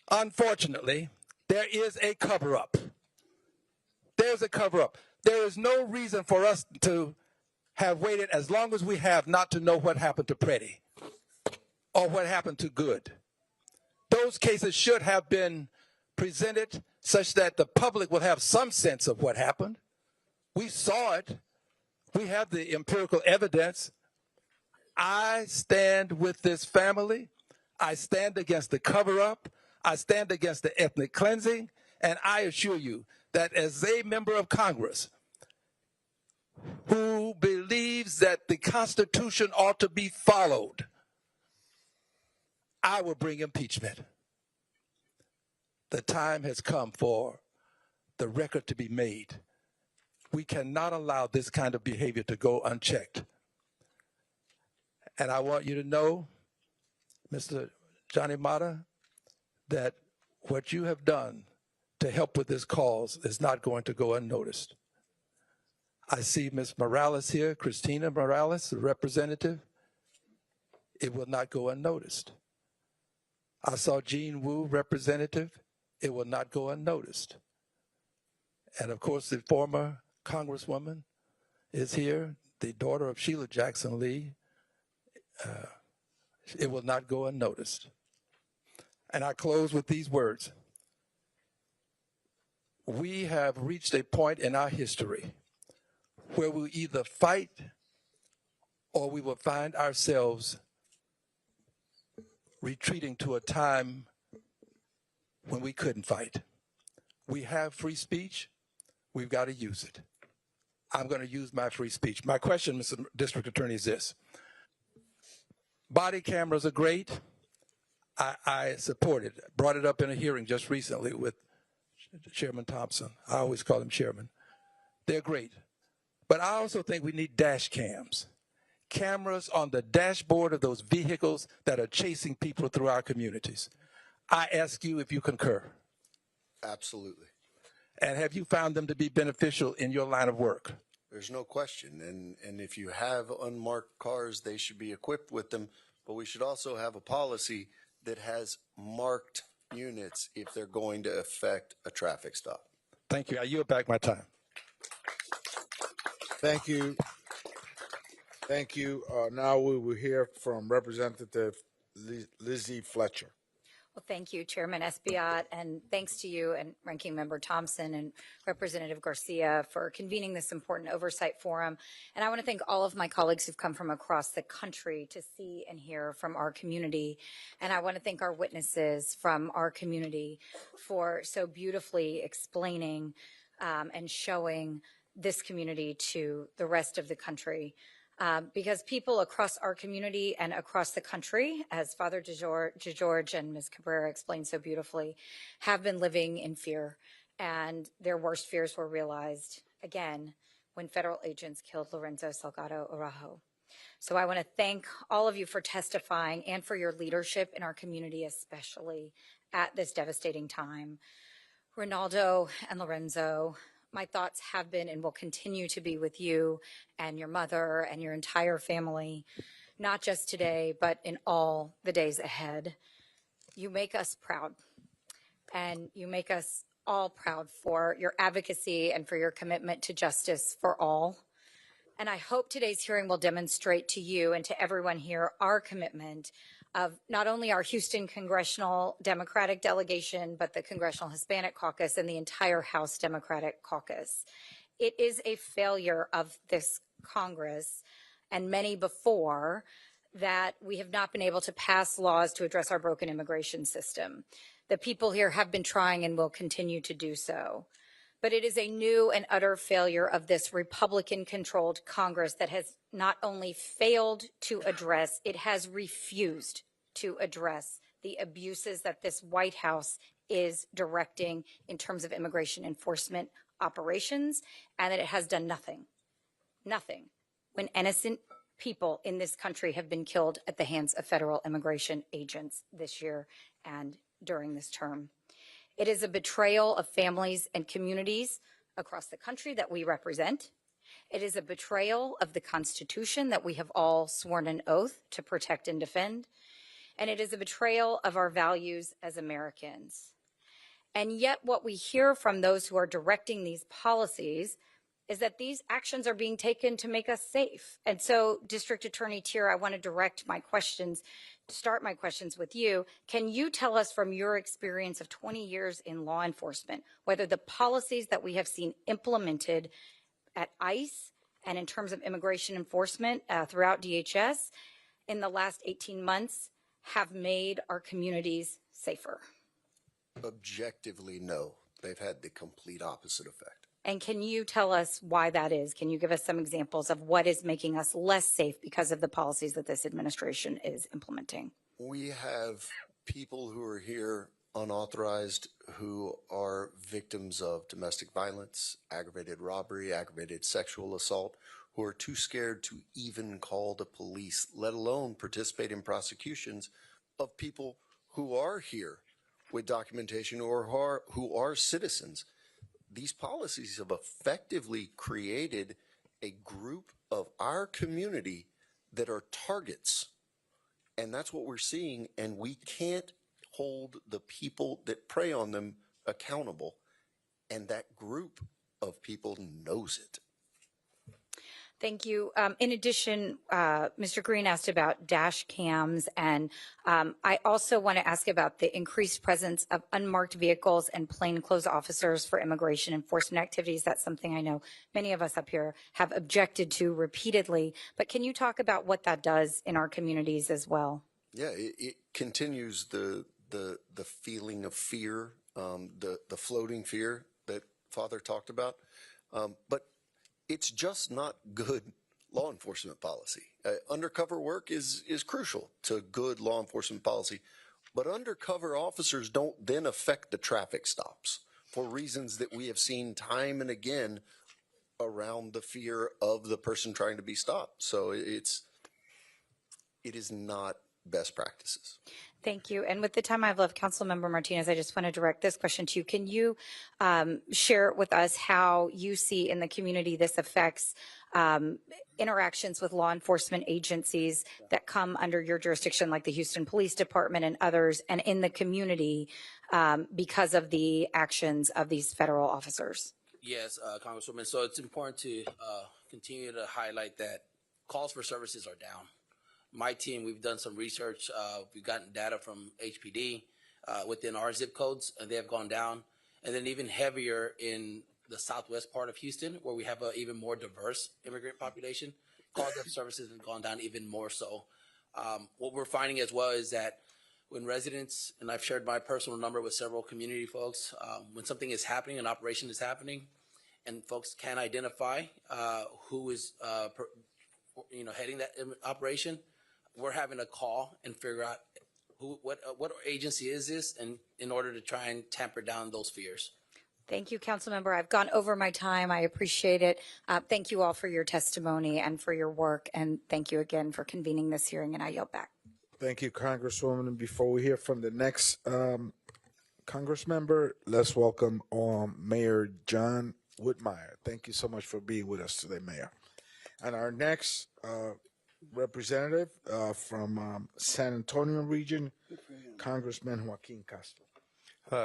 unfortunately, there is a cover-up. There's a cover-up. There is no reason for us to have waited as long as we have not to know what happened to Pretty or what happened to Good. Those cases should have been presented such that the public will have some sense of what happened. We saw it. We have the empirical evidence. I stand with this family. I stand against the cover-up. I stand against the ethnic cleansing. And I assure you that as a member of Congress who believes that the Constitution ought to be followed, I will bring impeachment. The time has come for the record to be made. We cannot allow this kind of behavior to go unchecked. And I want you to know, Mr. Johnny Mata, that what you have done to help with this cause is not going to go unnoticed. I see Ms. Morales here, Christina Morales, the representative. It will not go unnoticed. I saw Jean Wu, representative. It will not go unnoticed. And of course, the former Congresswoman is here, the daughter of Sheila Jackson Lee. It will not go unnoticed. And I close with these words. We have reached a point in our history where we either fight or we will find ourselves retreating to a time when we couldn't fight. We have free speech. We've got to use it. I'm going to use my free speech. My question, Mr. District Attorney, is this. Body cameras are great. I support it. Brought it up in a hearing just recently with Chairman Thompson. I always call him Chairman. They're great. But I also think we need dash cams. Cameras on the dashboard of those vehicles that are chasing people through our communities. I ask you if you concur. Absolutely. And have you found them to be beneficial in your line of work? There's no question. And if you have unmarked cars, they should be equipped with them. But we should also have a policy that has marked units if they're going to affect a traffic stop. Thank you. I yield back my time. Thank you. Thank you. Now we will hear from Representative Lizzie Fletcher. Well, thank you, Chairman Espaillat, and thanks to you and Ranking Member Thompson and Representative Garcia for convening this important oversight forum. And I want to thank all of my colleagues who've come from across the country to see and hear from our community. And I want to thank our witnesses from our community for so beautifully explaining and showing this community to the rest of the country. Because people across our community and across the country, as Father DeGeorge and Ms. Cabrera explained so beautifully, have been living in fear, and their worst fears were realized again when federal agents killed Lorenzo Salgado Araujo. So I want to thank all of you for testifying and for your leadership in our community, especially at this devastating time. Ronaldo and Lorenzo my thoughts have been and will continue to be with you and your mother and your entire family, not just today, but in all the days ahead. You make us proud, and you make us all proud for your advocacy and for your commitment to justice for all. And I hope today's hearing will demonstrate to you and to everyone here our commitment of not only our Houston Congressional Democratic delegation, but the Congressional Hispanic Caucus and the entire House Democratic Caucus. It is a failure of this Congress and many before that we have not been able to pass laws to address our broken immigration system. The people here have been trying and will continue to do so. But it is a new and utter failure of this Republican-controlled Congress that has not only failed to address, it has refused to address the abuses that this White House is directing in terms of immigration enforcement operations, and that it has done nothing, when innocent people in this country have been killed at the hands of federal immigration agents this year and during this term. It is a betrayal of families and communities across the country that we represent. It is a betrayal of the Constitution that we have all sworn an oath to protect and defend. And it is a betrayal of our values as Americans. And yet what we hear from those who are directing these policies is that these actions are being taken to make us safe. And so, District Attorney Teare, I want to start my questions with you. Can you tell us from your experience of 20 years in law enforcement, whether the policies that we have seen implemented at ICE and in terms of immigration enforcement throughout DHS in the last 18 months have made our communities safer? Objectively, no. They've had the complete opposite effect. And can you tell us why that is? Can you give us some examples of what is making us less safe because of the policies that this administration is implementing? We have people who are here unauthorized who are victims of domestic violence, aggravated robbery, aggravated sexual assault, who are too scared to even call the police, let alone participate in prosecutions of people who are here with documentation or who are citizens. These policies have effectively created a group of our community that are targets. And that's what we're seeing. And we can't hold the people that prey on them accountable. And that group of people knows it. Thank you. In addition, Mr. Green asked about dash cams, and I also want to ask about the increased presence of unmarked vehicles and plainclothes officers for immigration enforcement activities. That's something I know many of us up here have objected to repeatedly. But can you talk about what that does in our communities as well? Yeah, it continues the feeling of fear, the floating fear that Father talked about. But it's just not good law enforcement policy. Undercover work is crucial to good law enforcement policy, but undercover officers don't then affect the traffic stops for reasons that we have seen time and again around the fear of the person trying to be stopped. So it is not best practices. Thank you. And with the time I have left, Councilmember Martinez, I just want to direct this question to you. Can you share with us how you see in the community this affects interactions with law enforcement agencies that come under your jurisdiction, like the Houston Police Department and others, and in the community because of the actions of these federal officers? Yes, Congresswoman. So it's important to continue to highlight that calls for services are down. My team, we've done some research. We've gotten data from HPD within our zip codes, and they have gone down. And then even heavier in the southwest part of Houston, where we have an even more diverse immigrant population, calls of services have gone down even more so. What we're finding as well is that when residents, and I've shared my personal number with several community folks, when something is happening, an operation is happening, and folks can identify who is heading that operation, we're having to call and figure out what agency is this, and in order to try and tamper down those fears. Thank you, Councilmember. I've gone over my time. I appreciate it. Thank you all for your testimony and for your work, and thank you again for convening this hearing, and I yield back. Thank you, Congresswoman. And before we hear from the next Congress member, let's welcome Mayor John Whitmire. Thank you so much for being with us today, Mayor. And our next representative from San Antonio region, Congressman Joaquin Castro.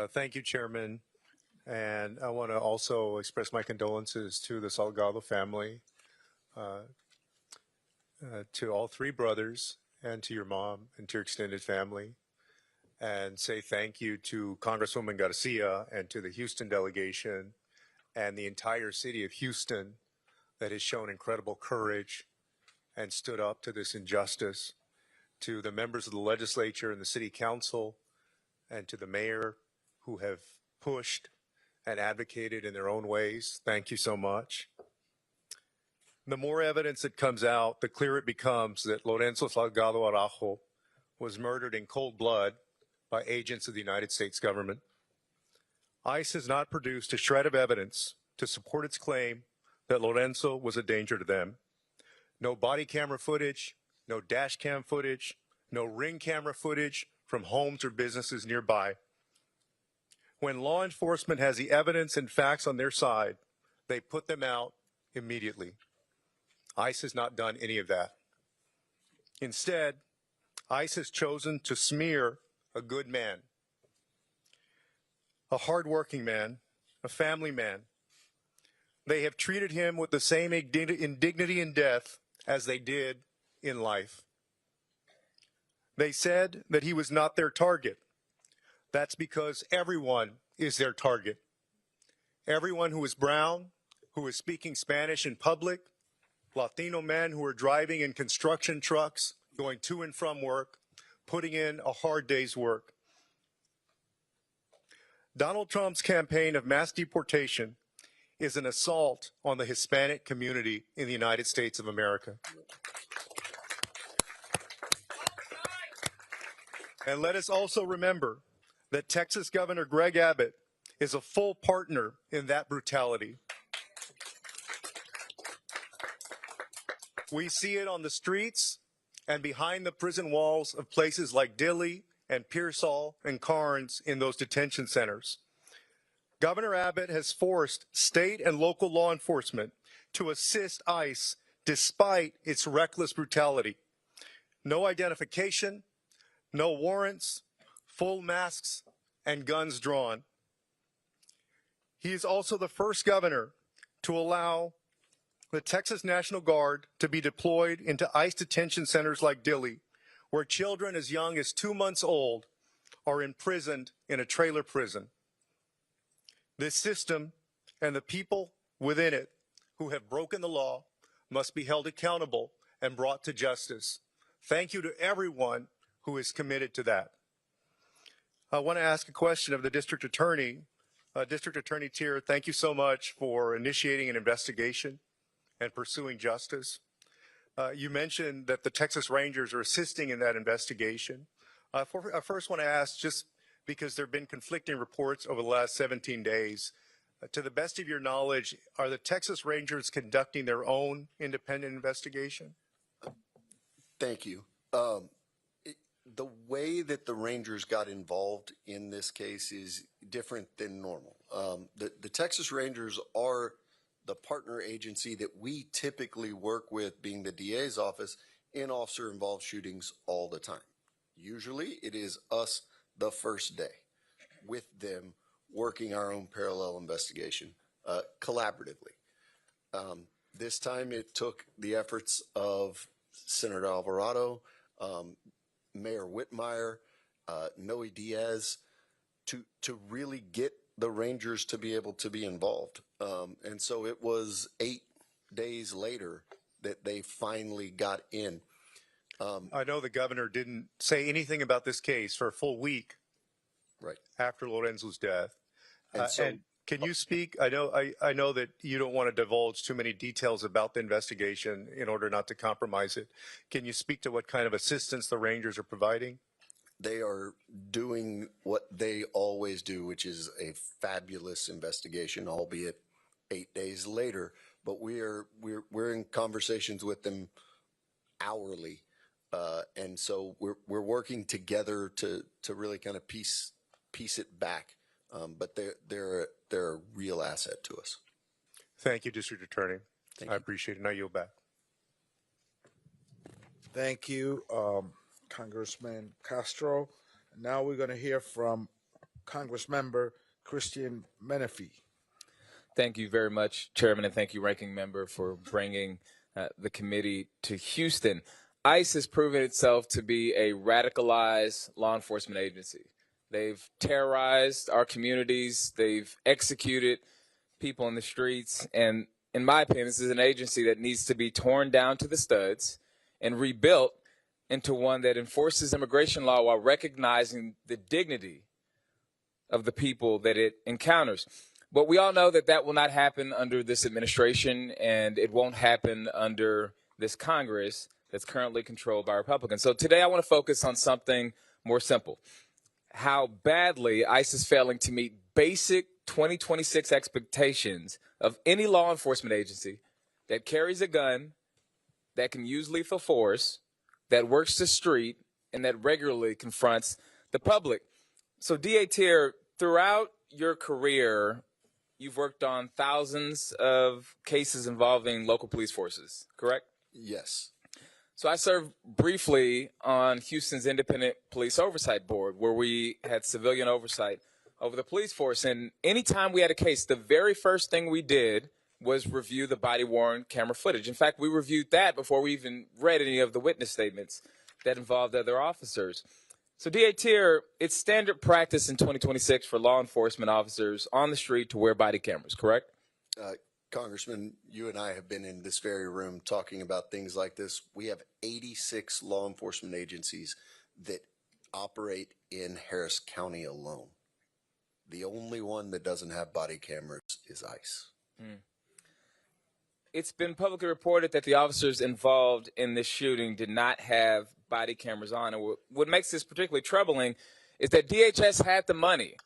Thank you, Chairman. And I want to also express my condolences to the Salgado family, to all three brothers, and to your mom and to your extended family, and say thank you to Congresswoman Garcia and to the Houston delegation and the entire city of Houston that has shown incredible courage and stood up to this injustice, to the members of the legislature and the city council, and to the mayor who have pushed and advocated in their own ways. Thank you so much. The more evidence that comes out, the clearer it becomes that Lorenzo Salgado Araujo was murdered in cold blood by agents of the United States government. ICE has not produced a shred of evidence to support its claim that Lorenzo was a danger to them. No body camera footage, no dash cam footage, no ring camera footage from homes or businesses nearby. When law enforcement has the evidence and facts on their side, they put them out immediately. ICE has not done any of that. Instead, ICE has chosen to smear a good man, a hardworking man, a family man. They have treated him with the same indignity in death as they did in life. They said that he was not their target. That's because everyone is their target. Everyone who is brown, who is speaking Spanish in public, Latino men who are driving in construction trucks, going to and from work, putting in a hard day's work. Donald Trump's campaign of mass deportation is an assault on the Hispanic community in the United States of America. And let us also remember that Texas Governor Greg Abbott is a full partner in that brutality. We see it on the streets and behind the prison walls of places like Dilley and Pearsall and Carnes in those detention centers. Governor Abbott has forced state and local law enforcement to assist ICE despite its reckless brutality. No identification, no warrants, full masks, and guns drawn. He is also the first governor to allow the Texas National Guard to be deployed into ICE detention centers like Dilley, where children as young as 2 months old are imprisoned in a trailer prison. This system and the people within it who have broken the law must be held accountable and brought to justice. Thank you to everyone who is committed to that. I want to ask a question of the district attorney. District Attorney Teare, thank you so much for initiating an investigation and pursuing justice. You mentioned that the Texas Rangers are assisting in that investigation. I first want to ask, just because there have been conflicting reports over the last 17 days, to the best of your knowledge, are the Texas Rangers conducting their own independent investigation? Thank you. The way that the Rangers got involved in this case is different than normal. The Texas Rangers are the partner agency that we typically work with, being the DA's office, in officer-involved shootings all the time. Usually it is us the first day with them working our own parallel investigation collaboratively. This time it took the efforts of Senator Alvarado, Mayor Whitmire, Noe Diaz to really get the Rangers to be able to be involved. And so it was 8 days later that they finally got in. I know the governor didn't say anything about this case for a full week Right. after Lorenzo's death. And so, and can you speak? I know that you don't want to divulge too many details about the investigation in order not to compromise it. Can you speak to what kind of assistance the Rangers are providing? they are doing what they always do, which is a fabulous investigation, albeit 8 days later. But we're in conversations with them hourly, and so we're working together to really kind of piece it back. But they're a real asset to us. Thank you, District Attorney. I appreciate it. Now yield back. Thank you, Congressman Castro. Now we're going to hear from Congressmember Christian Menefee. Thank you very much, Chairman, and thank you, Ranking Member, for bringing the committee to Houston. ICE has proven itself to be a radicalized law enforcement agency. They've terrorized our communities. They've executed people in the streets. And in my opinion, this is an agency that needs to be torn down to the studs and rebuilt into one that enforces immigration law while recognizing the dignity of the people that it encounters. But we all know that that will not happen under this administration, and it won't happen under this Congress that's currently controlled by Republicans. So today I want to focus on something more simple: how badly ICE is failing to meet basic 2026 expectations of any law enforcement agency that carries a gun, that can use lethal force, that works the street, and that regularly confronts the public. So DA Teare, throughout your career, you've worked on thousands of cases involving local police forces, correct? Yes. So I served briefly on Houston's Independent Police Oversight Board, where we had civilian oversight over the police force. And anytime we had a case, the very first thing we did was review the body-worn camera footage. In fact, we reviewed that before we even read any of the witness statements that involved other officers. So DA Teare, it's standard practice in 2026 for law enforcement officers on the street to wear body cameras, correct? Congressman, you and I have been in this very room talking about things like this. We have 86 law enforcement agencies that operate in Harris County alone. The only one that doesn't have body cameras is ICE. It's been publicly reported that the officers involved in this shooting did not have body cameras on. And what makes this particularly troubling is that DHS had the money.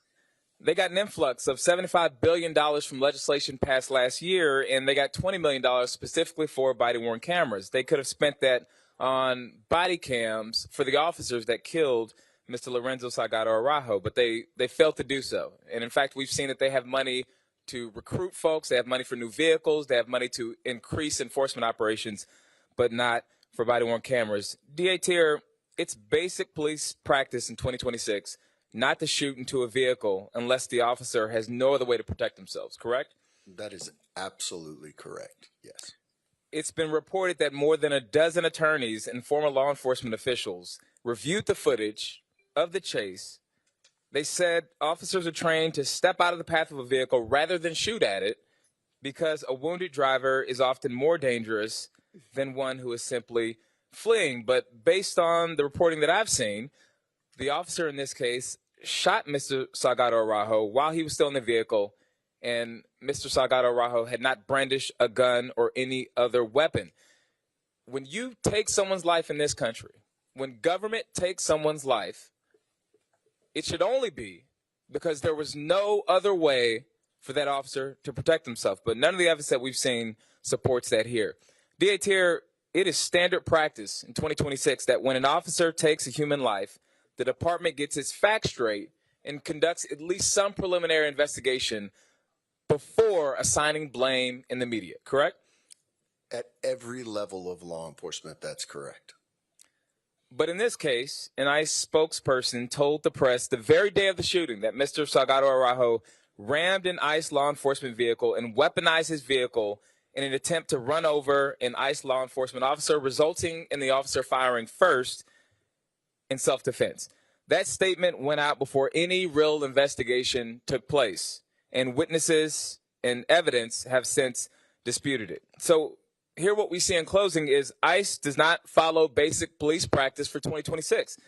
They got an influx of $75 billion from legislation passed last year, and they got $20 million specifically for body-worn cameras. They could have spent that on body cams for the officers that killed Mr. Lorenzo Salgado Araujo, but they failed to do so. And in fact, we've seen that they have money to recruit folks, they have money for new vehicles, they have money to increase enforcement operations, but not for body-worn cameras. DA Teare, it's basic police practice in 2026 not to shoot into a vehicle unless the officer has no other way to protect themselves, correct? That is absolutely correct, yes. It's been reported that more than a dozen attorneys and former law enforcement officials reviewed the footage of the chase. They said officers are trained to step out of the path of a vehicle rather than shoot at it because a wounded driver is often more dangerous than one who is simply fleeing. But based on the reporting that I've seen, the officer in this case shot Mr. Salgado Araujo while he was still in the vehicle, and Mr. Salgado Araujo had not brandished a gun or any other weapon. When you take someone's life in this country, when government takes someone's life, it should only be because there was no other way for that officer to protect himself. But none of the evidence that we've seen supports that here. DA Teare, it is standard practice in 2026 that when an officer takes a human life, the department gets its facts straight and conducts at least some preliminary investigation before assigning blame in the media, correct? At every level of law enforcement, that's correct. But in this case, an ICE spokesperson told the press the very day of the shooting that Mr. Salgado Araujo rammed an ICE law enforcement vehicle and weaponized his vehicle in an attempt to run over an ICE law enforcement officer, resulting in the officer firing first in self-defense. That statement went out before any real investigation took place, and witnesses and evidence have since disputed it. So here what we see in closing is ICE does not follow basic police practice for 2026.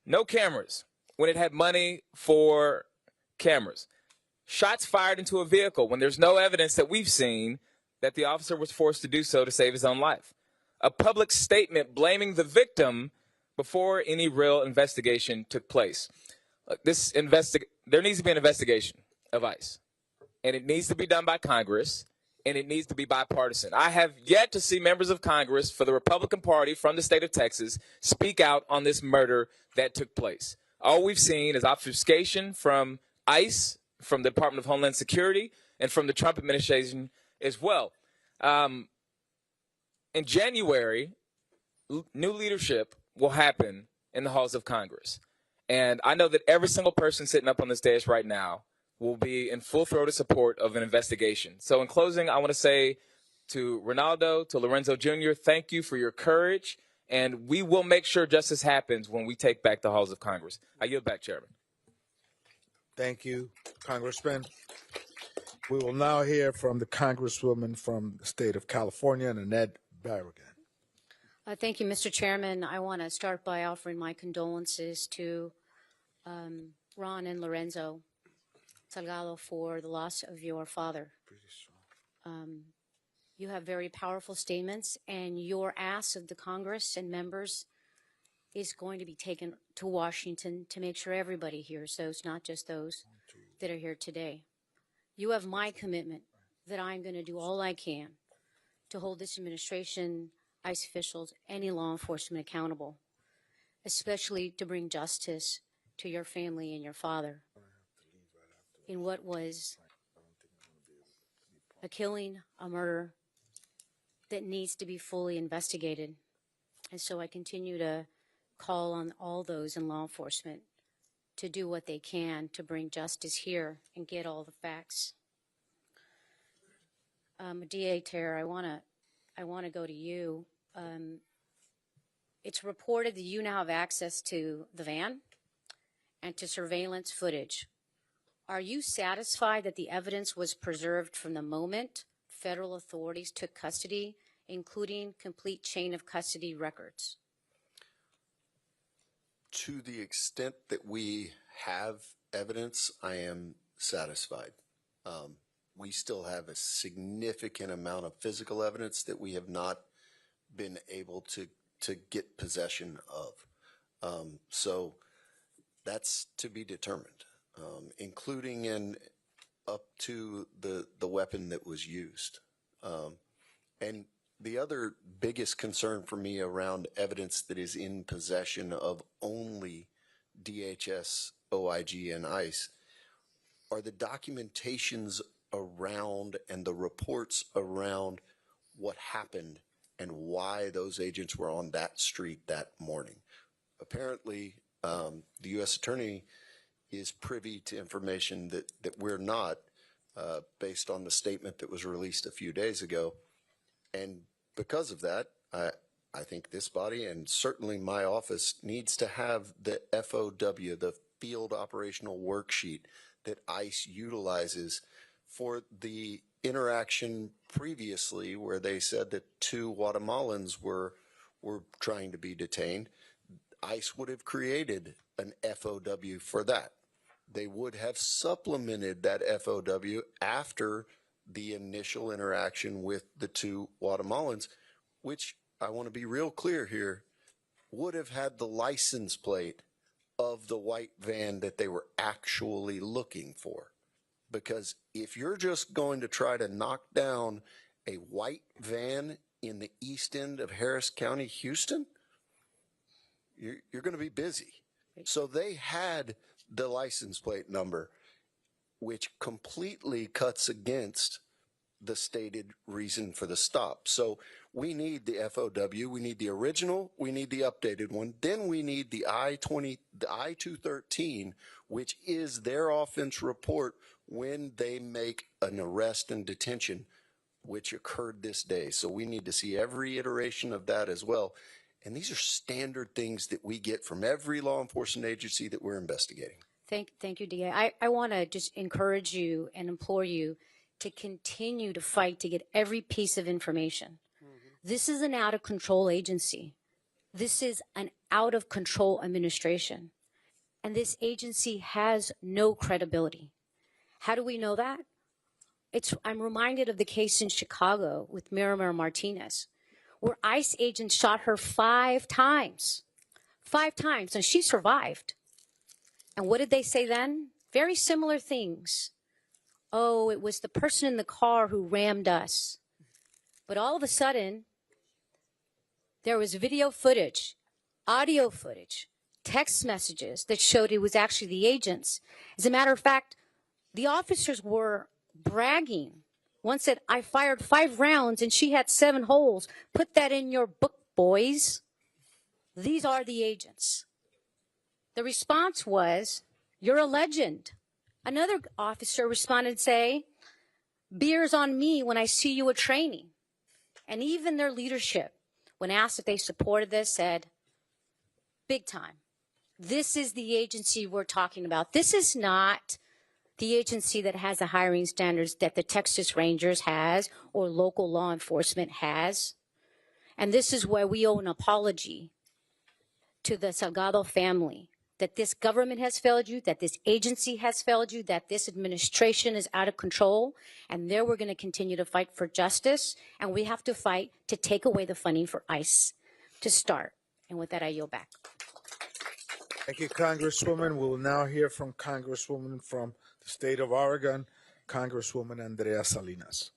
No cameras when it had money for cameras. Shots fired into a vehicle when there's no evidence that we've seen that the officer was forced to do so to save his own life. A public statement blaming the victim before any real investigation took place. There needs to be an investigation of ICE, and it needs to be done by Congress, and it needs to be bipartisan. I have yet to see members of Congress for the Republican Party from the state of Texas speak out on this murder that took place. All we've seen is obfuscation from ICE, from the Department of Homeland Security, and from the Trump administration as well. In January, new leadership will happen in the halls of Congress. And I know that every single person sitting up on this dais right now will be in full-throated support of an investigation. So in closing, I want to say to Ronaldo, to Lorenzo Jr., thank you for your courage, and we will make sure justice happens when we take back the halls of Congress. I yield back, Chairman. Thank you, Congressman. We will now hear from the Congresswoman from the state of California, Nanette Barragan. Thank you, Mr. Chairman. I want to start by offering my condolences to Ron and Lorenzo Salgado for the loss of your father. You have very powerful statements, and your ask of the Congress and members is going to be taken to Washington to make sure everybody hears those, not just those that are here today. You have my commitment that I'm going to do all I can to hold this administration, ICE officials, any law enforcement accountable, especially to bring justice to your family and your father in what was a killing, a murder that needs to be fully investigated. And so I continue to call on all those in law enforcement to do what they can to bring justice here and get all the facts. DA Teare, I want to go to you. It's reported that you now have access to the van and to surveillance footage. Are you satisfied that the evidence was preserved from the moment federal authorities took custody, including complete chain of custody records? To the extent that we have evidence, I am satisfied. We still have a significant amount of physical evidence that we have not been able to get possession of. So that's to be determined, including in up to the weapon that was used. And the other biggest concern for me around evidence that is in possession of only DHS, OIG, and ICE are the documentations around and the reports around what happened and why those agents were on that street that morning. Apparently, the U.S. Attorney is privy to information that we're not, based on the statement that was released a few days ago. And because of that, I think this body and certainly my office needs to have the FOW, the Field Operational Worksheet that ICE utilizes for the interaction previously where they said that 2 Guatemalans were trying to be detained. ICE would have created an FOW for that. They would have supplemented that FOW after the initial interaction with the 2 Guatemalans, which I want to be real clear here, would have had the license plate of the white van that they were actually looking for. Because if you're just going to try to knock down a white van in the east end of Harris County, Houston, you're going to be busy. So they had the license plate number, which completely cuts against the stated reason for the stop. So we need the FOW, we need the original, we need the updated one, then we need the I-213, which is their offense report when they make an arrest and detention, which occurred this day. So we need to see every iteration of that as well. And these are standard things that we get from every law enforcement agency that we're investigating. Thank you, DA. I want to just encourage you and implore you to continue to fight to get every piece of information. This is an out-of-control agency. This is an out-of-control administration. And this agency has no credibility. How do we know that? I'm reminded of the case in Chicago with Miramar Martinez, where ICE agents shot her 5 times. 5 times, and she survived. And what did they say then? Very similar things. Oh, it was the person in the car who rammed us. But all of a sudden, there was video footage, audio footage, text messages that showed it was actually the agents. As a matter of fact, the officers were bragging One said, I fired 5 rounds and she had 7 holes. Put that in your book, boys. These are the agents. The response was, you're a legend. Another officer responded, say, beer's on me when I see you at training. And even their leadership, when asked if they supported this, said, big time. This is the agency we're talking about. This is not the agency that has the hiring standards that the Texas Rangers has or local law enforcement has. And this is where we owe an apology to the Salgado family, that this government has failed you, that this agency has failed you, that this administration is out of control. And there we're going to continue to fight for justice. And we have to fight to take away the funding for ICE to start. And with that, I yield back. Thank you, Congresswoman. We will now hear from Congresswoman from the state of Oregon, Congresswoman Andrea Salinas.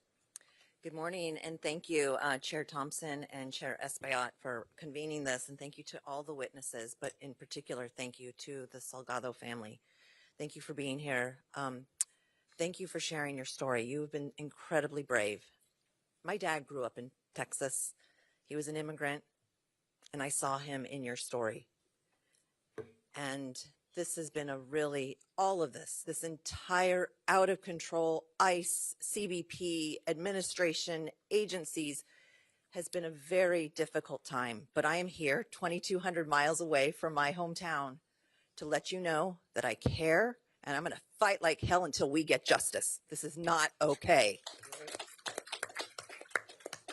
Good morning, and thank you, Chair Thompson and Chair Espaillat, for convening this, and thank you to all the witnesses, but in particular, thank you to the Salgado family. Thank you for being here. Thank you for sharing your story. You have been incredibly brave. My dad grew up in Texas. He was an immigrant, and I saw him in your story. And this has been a really, all of this entire out of control ICE, CBP, administration, agencies has been a very difficult time. But I am here 2,200 miles away from my hometown to let you know that I care and I'm going to fight like hell until we get justice. This is not okay.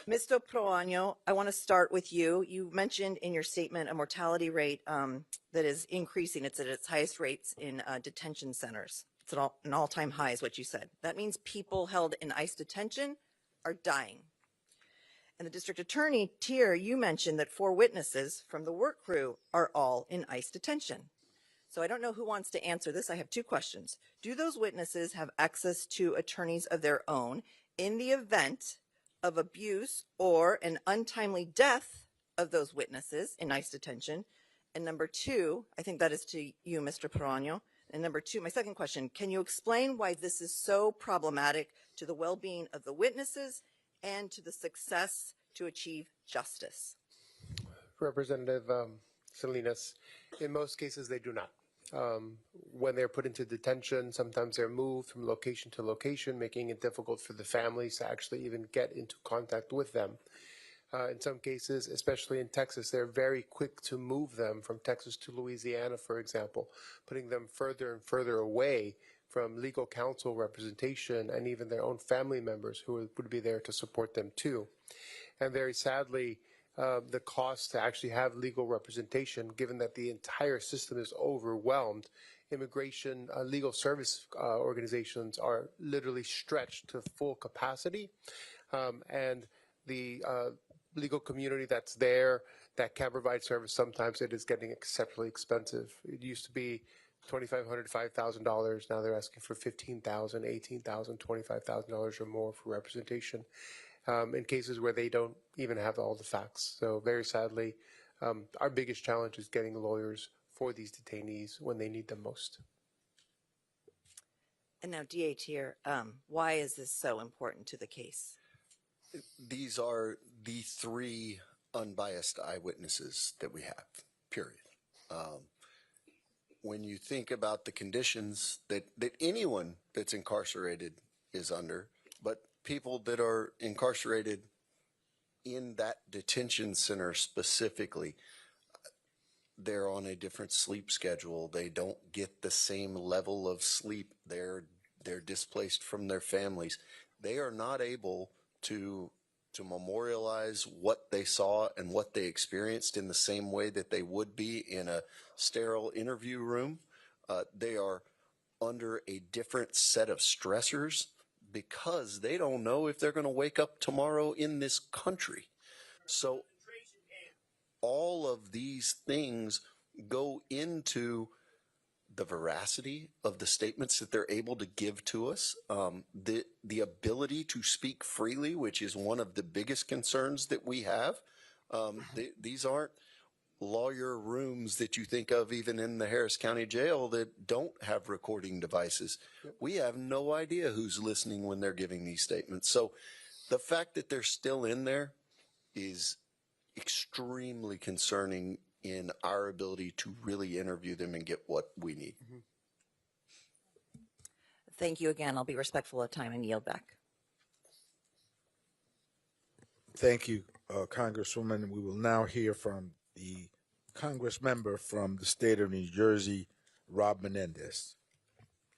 Mr. Proaño, I want to start with you. You mentioned in your statement a mortality rate that is increasing. It's at its highest rates in detention centers. It's an all-time high is what you said. That means people held in ICE detention are dying. And the district attorney, Teare, you mentioned that 4 witnesses from the work crew are all in ICE detention. So I don't know who wants to answer this. I have 2 questions. Do those witnesses have access to attorneys of their own in the event of abuse or an untimely death of those witnesses in ICE detention? And number 2, I think that is to you, Mr. Proaño. And number 2, my second question, can you explain why this is so problematic to the well-being of the witnesses and to the success to achieve justice? Representative Salinas, in most cases they do not. When they're put into detention, sometimes they're moved from location to location, making it difficult for the families to actually even get into contact with them. In some cases, especially in Texas, they're very quick to move them from Texas to Louisiana, for example, putting them further and further away from legal counsel representation and even their own family members who would be there to support them too. And very sadly, the cost to actually have legal representation, given that the entire system is overwhelmed, immigration legal service organizations are literally stretched to full capacity, and the legal community that's there that can provide service, sometimes it is getting exceptionally expensive. It used to be $2,500 to $5,000. Now they're asking for $15,000, $18,000, $25,000 or more for representation in cases where they don't even have all the facts. So very sadly, our biggest challenge is getting lawyers for these detainees when they need them most. And now, DA Teare, why is this so important to the case? These are the 3 unbiased eyewitnesses that we have, period. When you think about the conditions that anyone that's incarcerated is under, but people that are incarcerated in that detention center specifically, they're on a different sleep schedule. They don't get the same level of sleep. They're displaced from their families. They are not able to memorialize what they saw and what they experienced in the same way that they would be in a sterile interview room. They are under a different set of stressors because they don't know if they're going to wake up tomorrow in this country. So all of these things go into the veracity of the statements that they're able to give to us, the ability to speak freely, which is one of the biggest concerns that we have. These aren't lawyer rooms that you think of even in the Harris County Jail that don't have recording devices. We have no idea who's listening when they're giving these statements. So the fact that they're still in there is extremely concerning in our ability to really interview them and get what we need. Thank you again. I'll be respectful of time and yield back. Thank you, Congresswoman. We will now hear from the Congress member from the state of New Jersey, Rob Menendez.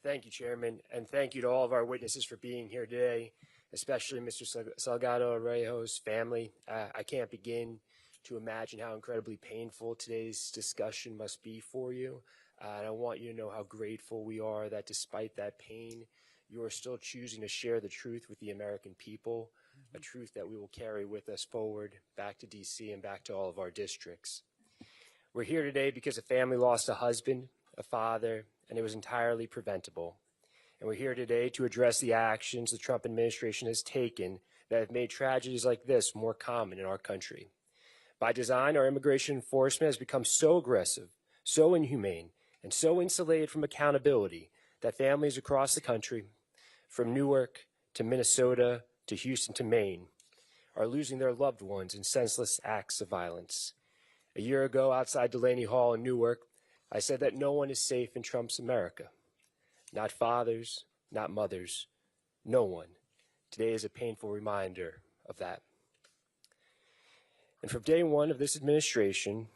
Thank you, Chairman, and thank you to all of our witnesses for being here today, especially Mr. Salgado Araujo's family. I can't begin to imagine how incredibly painful today's discussion must be for you. And I want you to know how grateful we are that despite that pain, you are still choosing to share the truth with the American people, a truth that we will carry with us forward back to D.C. and back to all of our districts. We're here today because a family lost a husband, a father, and it was entirely preventable. And we're here today to address the actions the Trump administration has taken that have made tragedies like this more common in our country. By design, our immigration enforcement has become so aggressive, so inhumane, and so insulated from accountability that families across the country, from Newark to Minnesota to Houston to Maine, are losing their loved ones in senseless acts of violence. A year ago, outside Delaney Hall in Newark, I said that no one is safe in Trump's America. Not fathers, not mothers, no one. Today is a painful reminder of that. And from day one of this administration,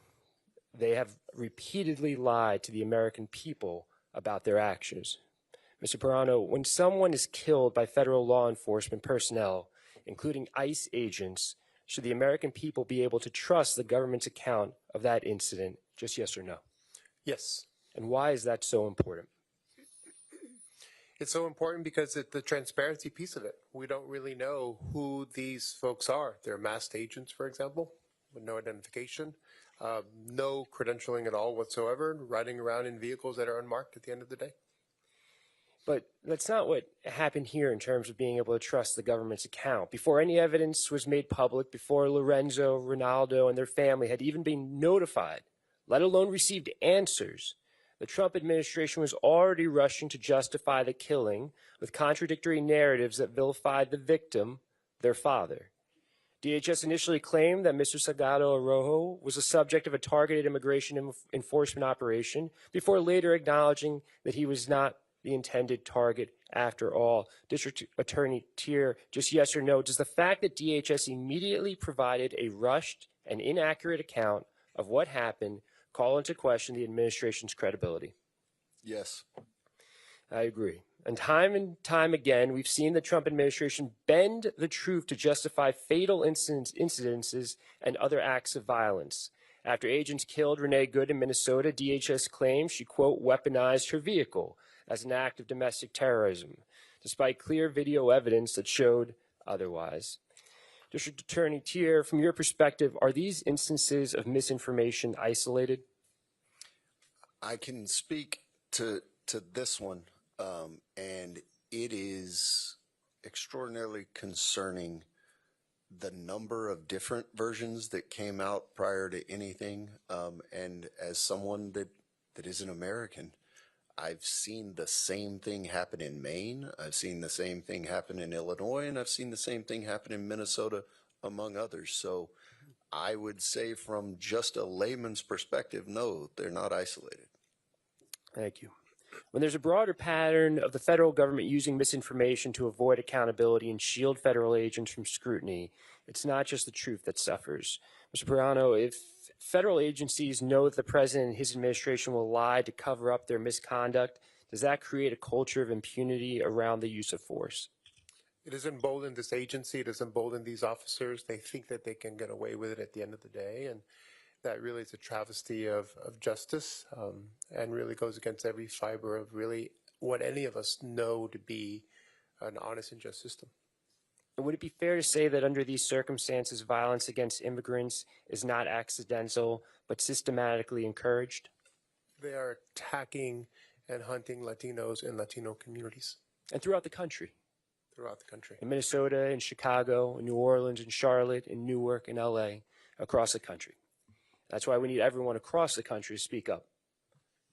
they have repeatedly lied to the American people about their actions. Mr. Proaño, when someone is killed by federal law enforcement personnel, including ICE agents, should the American people be able to trust the government's account of that incident? Just yes or no? Yes. And why is that so important? It's so important because it's the transparency piece of it. We don't really know who these folks are. They're masked agents, for example, with no identification, no credentialing at all whatsoever, riding around in vehicles that are unmarked at the end of the day. But that's not what happened here in terms of being able to trust the government's account. Before any evidence was made public, before Lorenzo, Ronaldo, and their family had even been notified, let alone received answers, the Trump administration was already rushing to justify the killing with contradictory narratives that vilified the victim, their father. DHS initially claimed that Mr. Salgado Araujo was the subject of a targeted immigration enforcement operation before later acknowledging that he was not the intended target after all. District Attorney Teare, just yes or no, does the fact that DHS immediately provided a rushed and inaccurate account of what happened call into question the administration's credibility? Yes. I agree. And time again, we've seen the Trump administration bend the truth to justify fatal incidences and other acts of violence. After agents killed Renee Good in Minnesota, DHS claims she, quote, weaponized her vehicle as an act of domestic terrorism, despite clear video evidence that showed otherwise. District Attorney Teare, from your perspective, are these instances of misinformation isolated? I can speak to this one, and it is extraordinarily concerning the number of different versions that came out prior to anything. And as someone that is an American, I've seen the same thing happen in Maine. I've seen the same thing happen in Illinois, and I've seen the same thing happen in Minnesota, among others. So I would say from just a layman's perspective, no, they're not isolated. Thank you. When there's a broader pattern of the federal government using misinformation to avoid accountability and shield federal agents from scrutiny, it's not just the truth that suffers. Mr. Proaño, if federal agencies know that the president and his administration will lie to cover up their misconduct, does that create a culture of impunity around the use of force? It has emboldened this agency. It has emboldened these officers. They think that they can get away with it at the end of the day. And that really is a travesty of justice, and really goes against every fiber of really what any of us know to be an honest and just system. Would it be fair to say that under these circumstances, violence against immigrants is not accidental, but systematically encouraged? They are attacking and hunting Latinos and Latino communities. And throughout the country? Throughout the country. In Minnesota, in Chicago, in New Orleans, in Charlotte, in Newark, in LA, across the country. That's why we need everyone across the country to speak up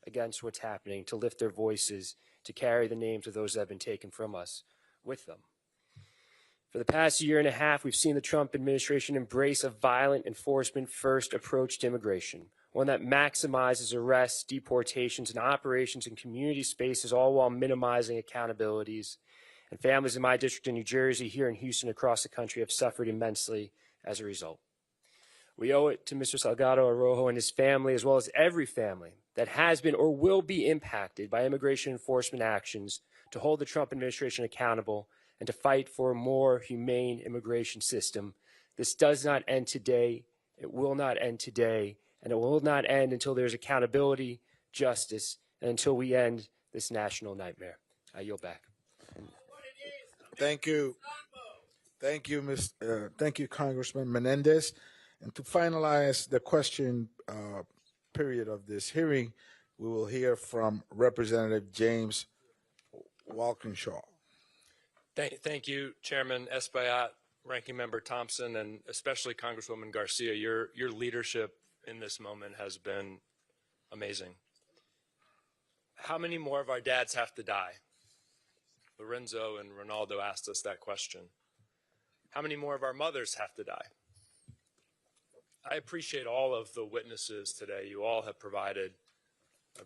against what's happening, to lift their voices, to carry the names of those that have been taken from us with them. For the past year and a half, we've seen the Trump administration embrace a violent enforcement-first approach to immigration, one that maximizes arrests, deportations, and operations in community spaces, all while minimizing accountabilities. And families in my district in New Jersey, here in Houston, across the country have suffered immensely as a result. We owe it to Mr. Salgado Araujo and his family, as well as every family that has been or will be impacted by immigration enforcement actions, to hold the Trump administration accountable and to fight for a more humane immigration system. This does not end today. It will not end today. And it will not end until there's accountability, justice, and until we end this national nightmare. I yield back. Thank you. Thank you, thank you, Congressman Menendez. And to finalize the question period of this hearing, we will hear from Representative James Walkinshaw. Thank you, Chairman Espaillat, Ranking Member Thompson, and especially Congresswoman Garcia. Your leadership in this moment has been amazing. How many more of our dads have to die? Lorenzo and Ronaldo asked us that question. How many more of our mothers have to die? I appreciate all of the witnesses today. You all have provided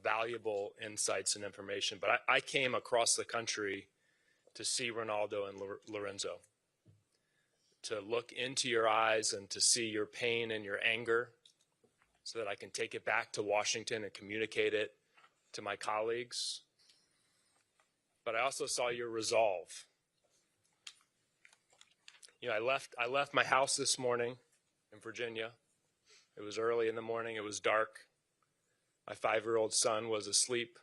valuable insights and information, but I came across the country to see Ronaldo and Lorenzo, to look into your eyes and to see your pain and your anger so that I can take it back to Washington and communicate it to my colleagues. But I also saw your resolve. You know, I left my house this morning in Virginia. It was early in the morning. It was dark. My 5-year-old son was asleep,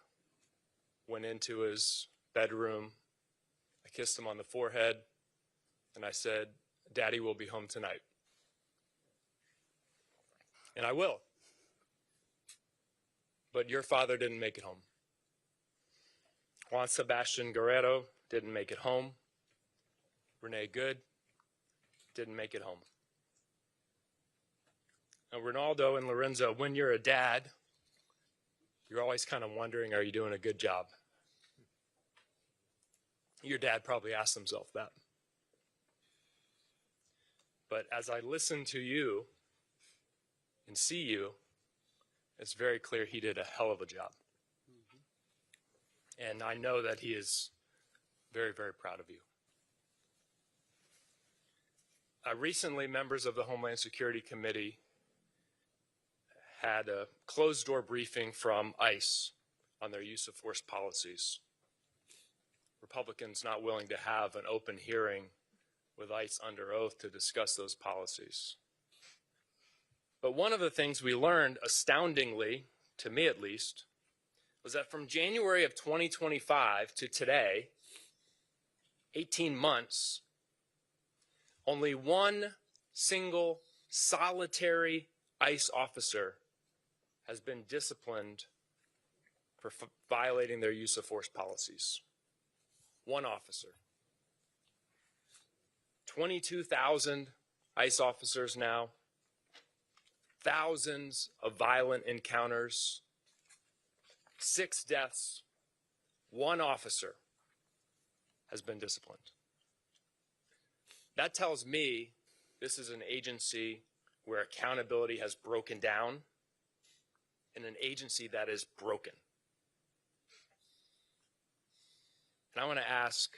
went into his bedroom. I kissed him on the forehead, and I said, "Daddy will be home tonight." And I will. But your father didn't make it home. Juan Sebastian Guerrero didn't make it home. Renee Good didn't make it home. Now, Ronaldo and Lorenzo, when you're a dad, you're always kind of wondering, are you doing a good job? Your dad probably asked himself that. But as I listen to you and see you, it's very clear he did a hell of a job. And I know that he is very, very proud of you. Recently, members of the Homeland Security Committee had a closed-door briefing from ICE on their use of force policies. Republicans not willing to have an open hearing with ICE under oath to discuss those policies. But one of the things we learned, astoundingly, to me at least, was that from January of 2025 to today, 18 months, only one single solitary ICE officer has been disciplined for violating their use of force policies. One officer. 22,000 ICE officers now, thousands of violent encounters, 6 deaths, one officer has been disciplined. That tells me this is an agency where accountability has broken down and an agency that is broken. And I want to ask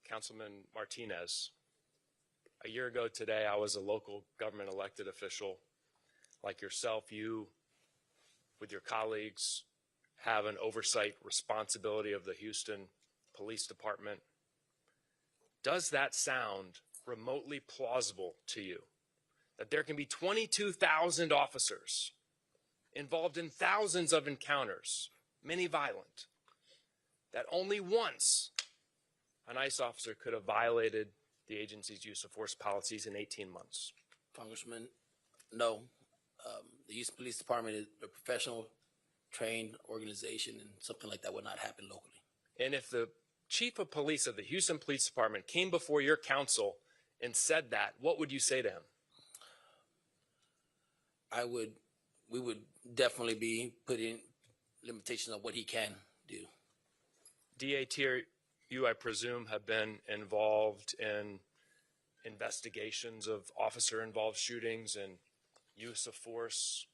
Councilman Martinez, a year ago today, I was a local government elected official like yourself. You, with your colleagues, have an oversight responsibility of the Houston Police Department. Does that sound remotely plausible to you? That there can be 22,000 officers involved in thousands of encounters, many violent, that only once an ICE officer could have violated the agency's use of force policies in 18 months? Congressman, no. The Houston Police Department is a professional, trained organization, and something like that would not happen locally. And if the chief of police of the Houston Police Department came before your council and said that, what would you say to him? we would definitely be putting limitations on what he can do. DA Teare, you, I presume, have been involved in investigations of officer-involved shootings and use of force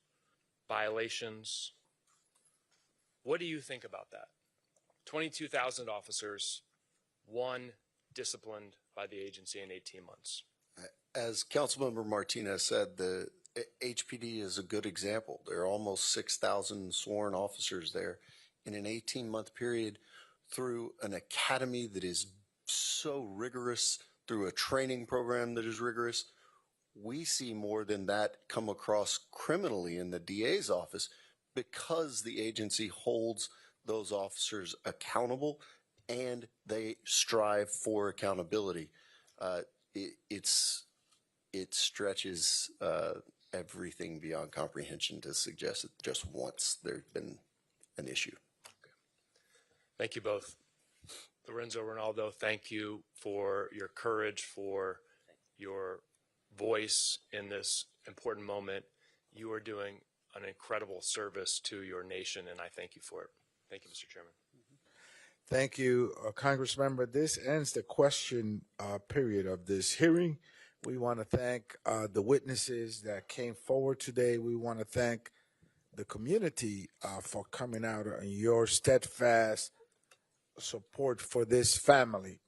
violations. What do you think about that? 22,000 officers, one disciplined by the agency in 18 months. As Councilmember Martinez said, the HPD is a good example. There are almost 6,000 sworn officers there in an 18-month period through an academy that is so rigorous, through a training program that is rigorous. We see more than that come across criminally in the DA's office because the agency holds those officers accountable and they strive for accountability. It stretches everything beyond comprehension to suggest that just once there's been an issue. Thank you both. Lorenzo, Ronaldo, thank you for your courage, for your voice in this important moment. You are doing an incredible service to your nation, and I thank you for it. Thank you, Mr. Chairman. Thank you, Congressmember. This ends the question period of this hearing. We want to thank the witnesses that came forward today. We want to thank the community for coming out and your steadfast support for this family.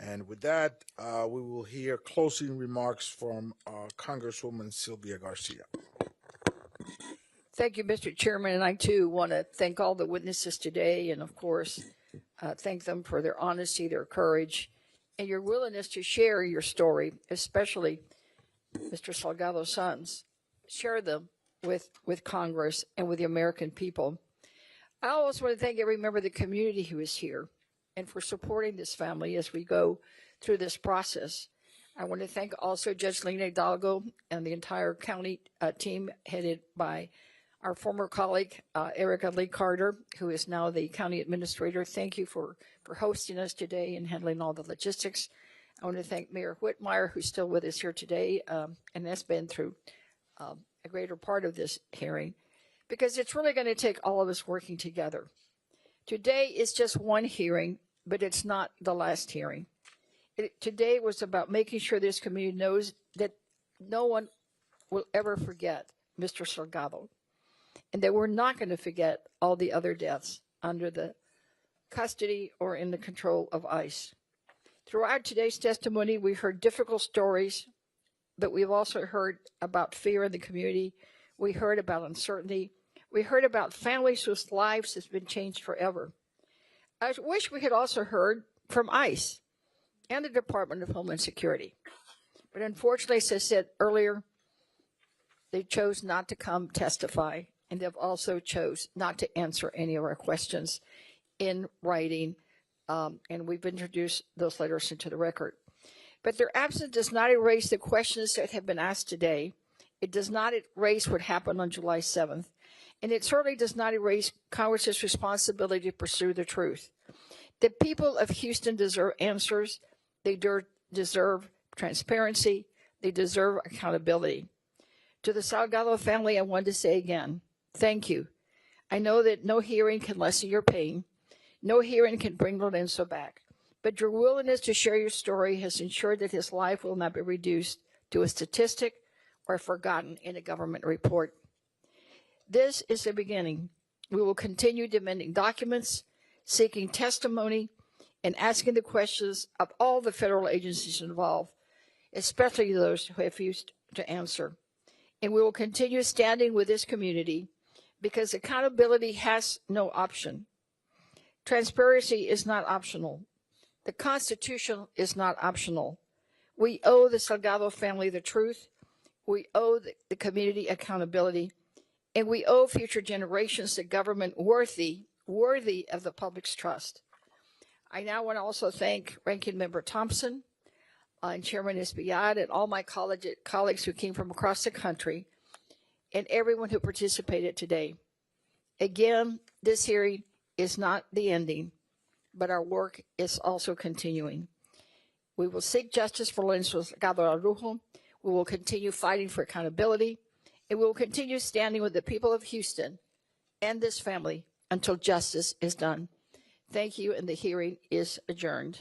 And with that, we will hear closing remarks from Congresswoman Sylvia Garcia. Thank you, Mr. Chairman, and I too want to thank all the witnesses today, and of course, thank them for their honesty, their courage, and your willingness to share your story, especially Mr. Salgado's sons. Share them with Congress and with the American people. I also want to thank every member of the community who is here and for supporting this family as we go through this process. I want to thank also Judge Lena Hidalgo and the entire county team headed by our former colleague, Erica Lee Carter, who is now the county administrator. Thank you for hosting us today and handling all the logistics. I want to thank Mayor Whitmire, who's still with us here today, and has been through a greater part of this hearing, because it's really going to take all of us working together. Today is just one hearing, but it's not the last hearing. Today was about making sure this community knows that no one will ever forget Mr. Salgado, and that we're not going to forget all the other deaths under the custody or in the control of ICE. Throughout today's testimony, we heard difficult stories, but we've also heard about fear in the community. We heard about uncertainty. We heard about families whose lives has been changed forever. I wish we had also heard from ICE and the Department of Homeland Security. But unfortunately, as I said earlier, they chose not to come testify, and they've also chose not to answer any of our questions in writing, and we've introduced those letters into the record. But their absence does not erase the questions that have been asked today. It does not erase what happened on July 7th, and it certainly does not erase Congress's responsibility to pursue the truth. The people of Houston deserve answers. They deserve transparency. They deserve accountability. To the Salgado family, I want to say again, thank you. I know that no hearing can lessen your pain. No hearing can bring Lorenzo back. But your willingness to share your story has ensured that his life will not be reduced to a statistic or forgotten in a government report. This is the beginning. We will continue demanding documents, seeking testimony, and asking the questions of all the federal agencies involved, especially those who have refused to answer. And we will continue standing with this community because accountability has no option. Transparency is not optional. The Constitution is not optional. We owe the Salgado family the truth. We owe the community accountability. And we owe future generations a government worthy of the public's trust. I now want to also thank Ranking Member Thompson and Chairman Espaillat and all my colleagues who came from across the country and everyone who participated today. Again, this hearing is not the ending, but our work is also continuing. We will seek justice for Lorenzo Salgado Araujo. We will continue fighting for accountability, and we will continue standing with the people of Houston and this family until justice is done. Thank you, and the hearing is adjourned.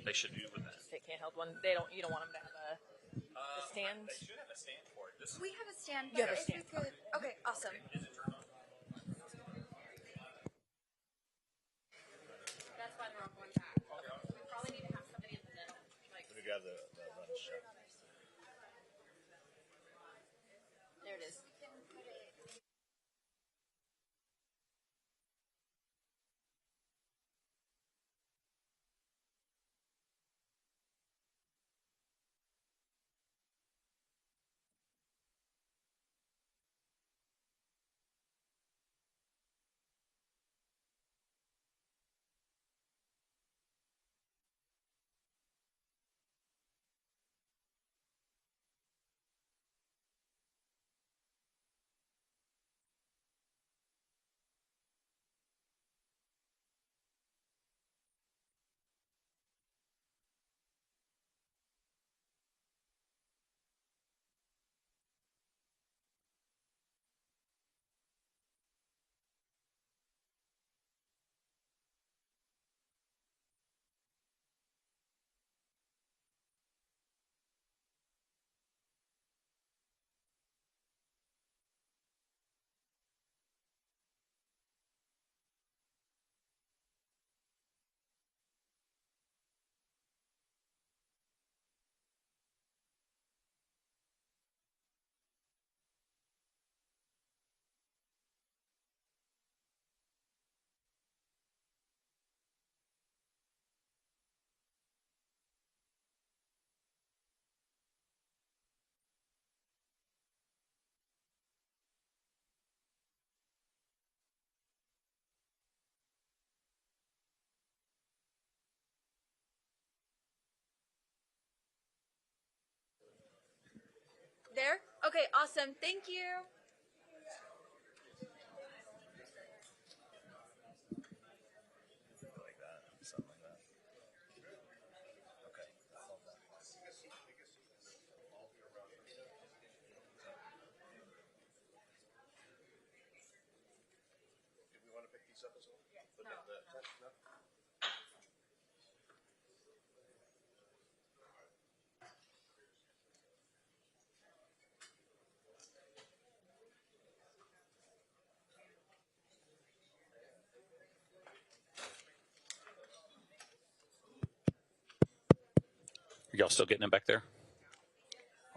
They should do with that. They can't help one. They don't. You don't want them to have a stand. They should have a stand for it. This We have a stand. You have a If stand. we could. Okay. Awesome. That's why they're all going back. We probably need to have somebody in the middle. Like, we got the run shot. There it is. There? Okay, awesome. Thank you. Like that, something like that. Okay. Do we want to pick these up as well? No. Are y'all still getting it back there?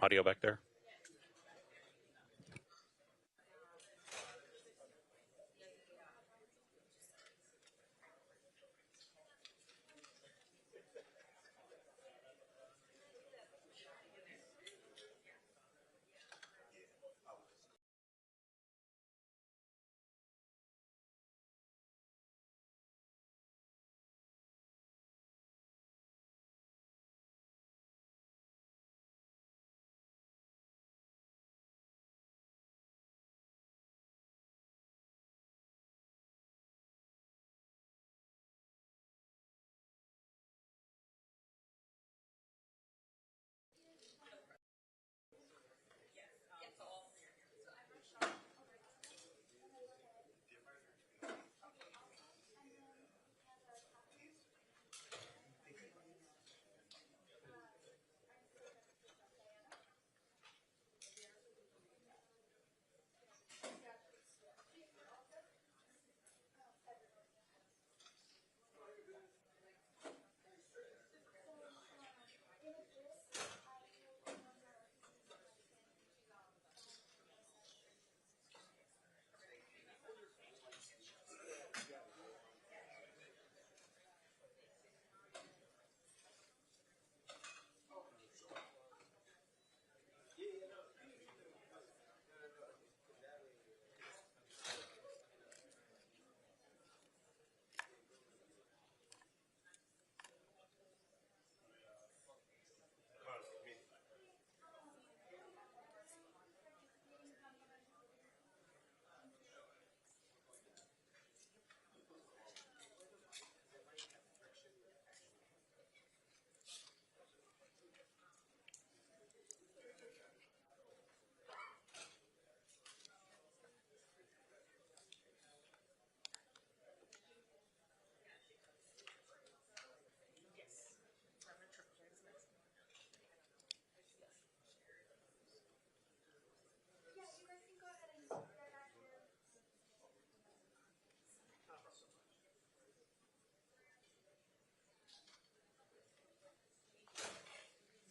Audio back there?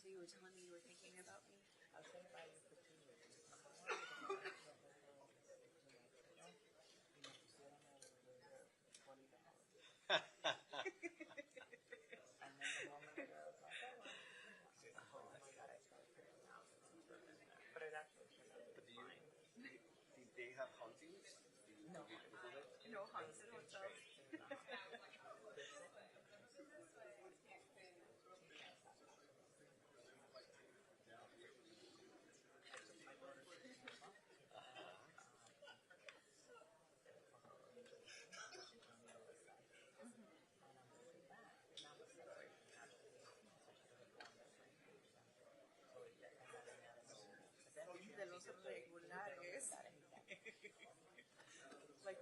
So you were telling me you were thinking about me? I was thinking about you for 2 years. Do they have hauntings? No haunts. De los regulares. Like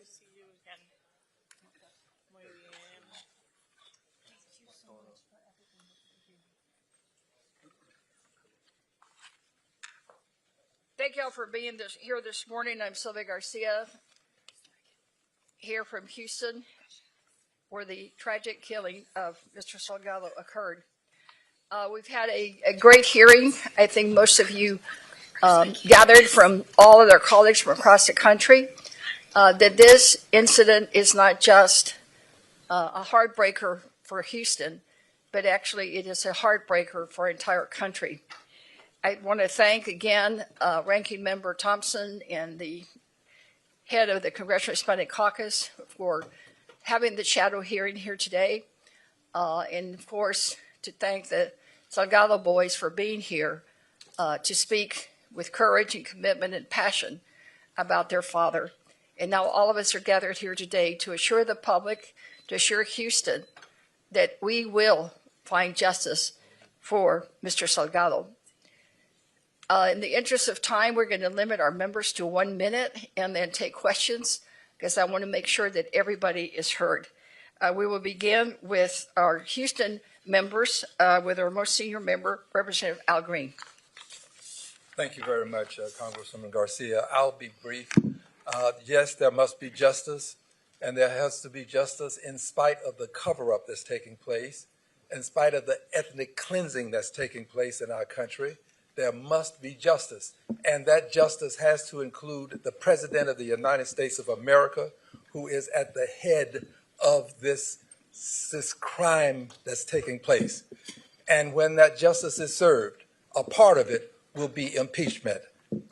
to see you again. Muy bien. Thank y'all for being here this morning. I'm Sylvia Garcia, here from Houston, where the tragic killing of Mr. Salgado occurred. We've had a great hearing. I think most of you gathered from all of their colleagues from across the country, that this incident is not just a heartbreaker for Houston, but actually it is a heartbreaker for our entire country. I want to thank again Ranking Member Thompson and the head of the Congressional Hispanic Caucus for having the shadow hearing here today, and of course to thank the Salgado boys for being here to speak with courage and commitment and passion about their father. And now all of us are gathered here today to assure the public, to assure Houston that we will find justice for Mr. Salgado. In the interest of time, we're going to limit our members to 1 minute and then take questions, because I want to make sure that everybody is heard. We will begin with our Houston members, with our most senior member, Representative Al Green. Thank you very much, Congresswoman Garcia. I'll be brief. Yes, there must be justice, and there has to be justice in spite of the cover-up that's taking place, in spite of the ethnic cleansing that's taking place in our country. There must be justice, and that justice has to include the President of the United States of America, who is at the head of this crime that's taking place. And when that justice is served, a part of it will be impeachment.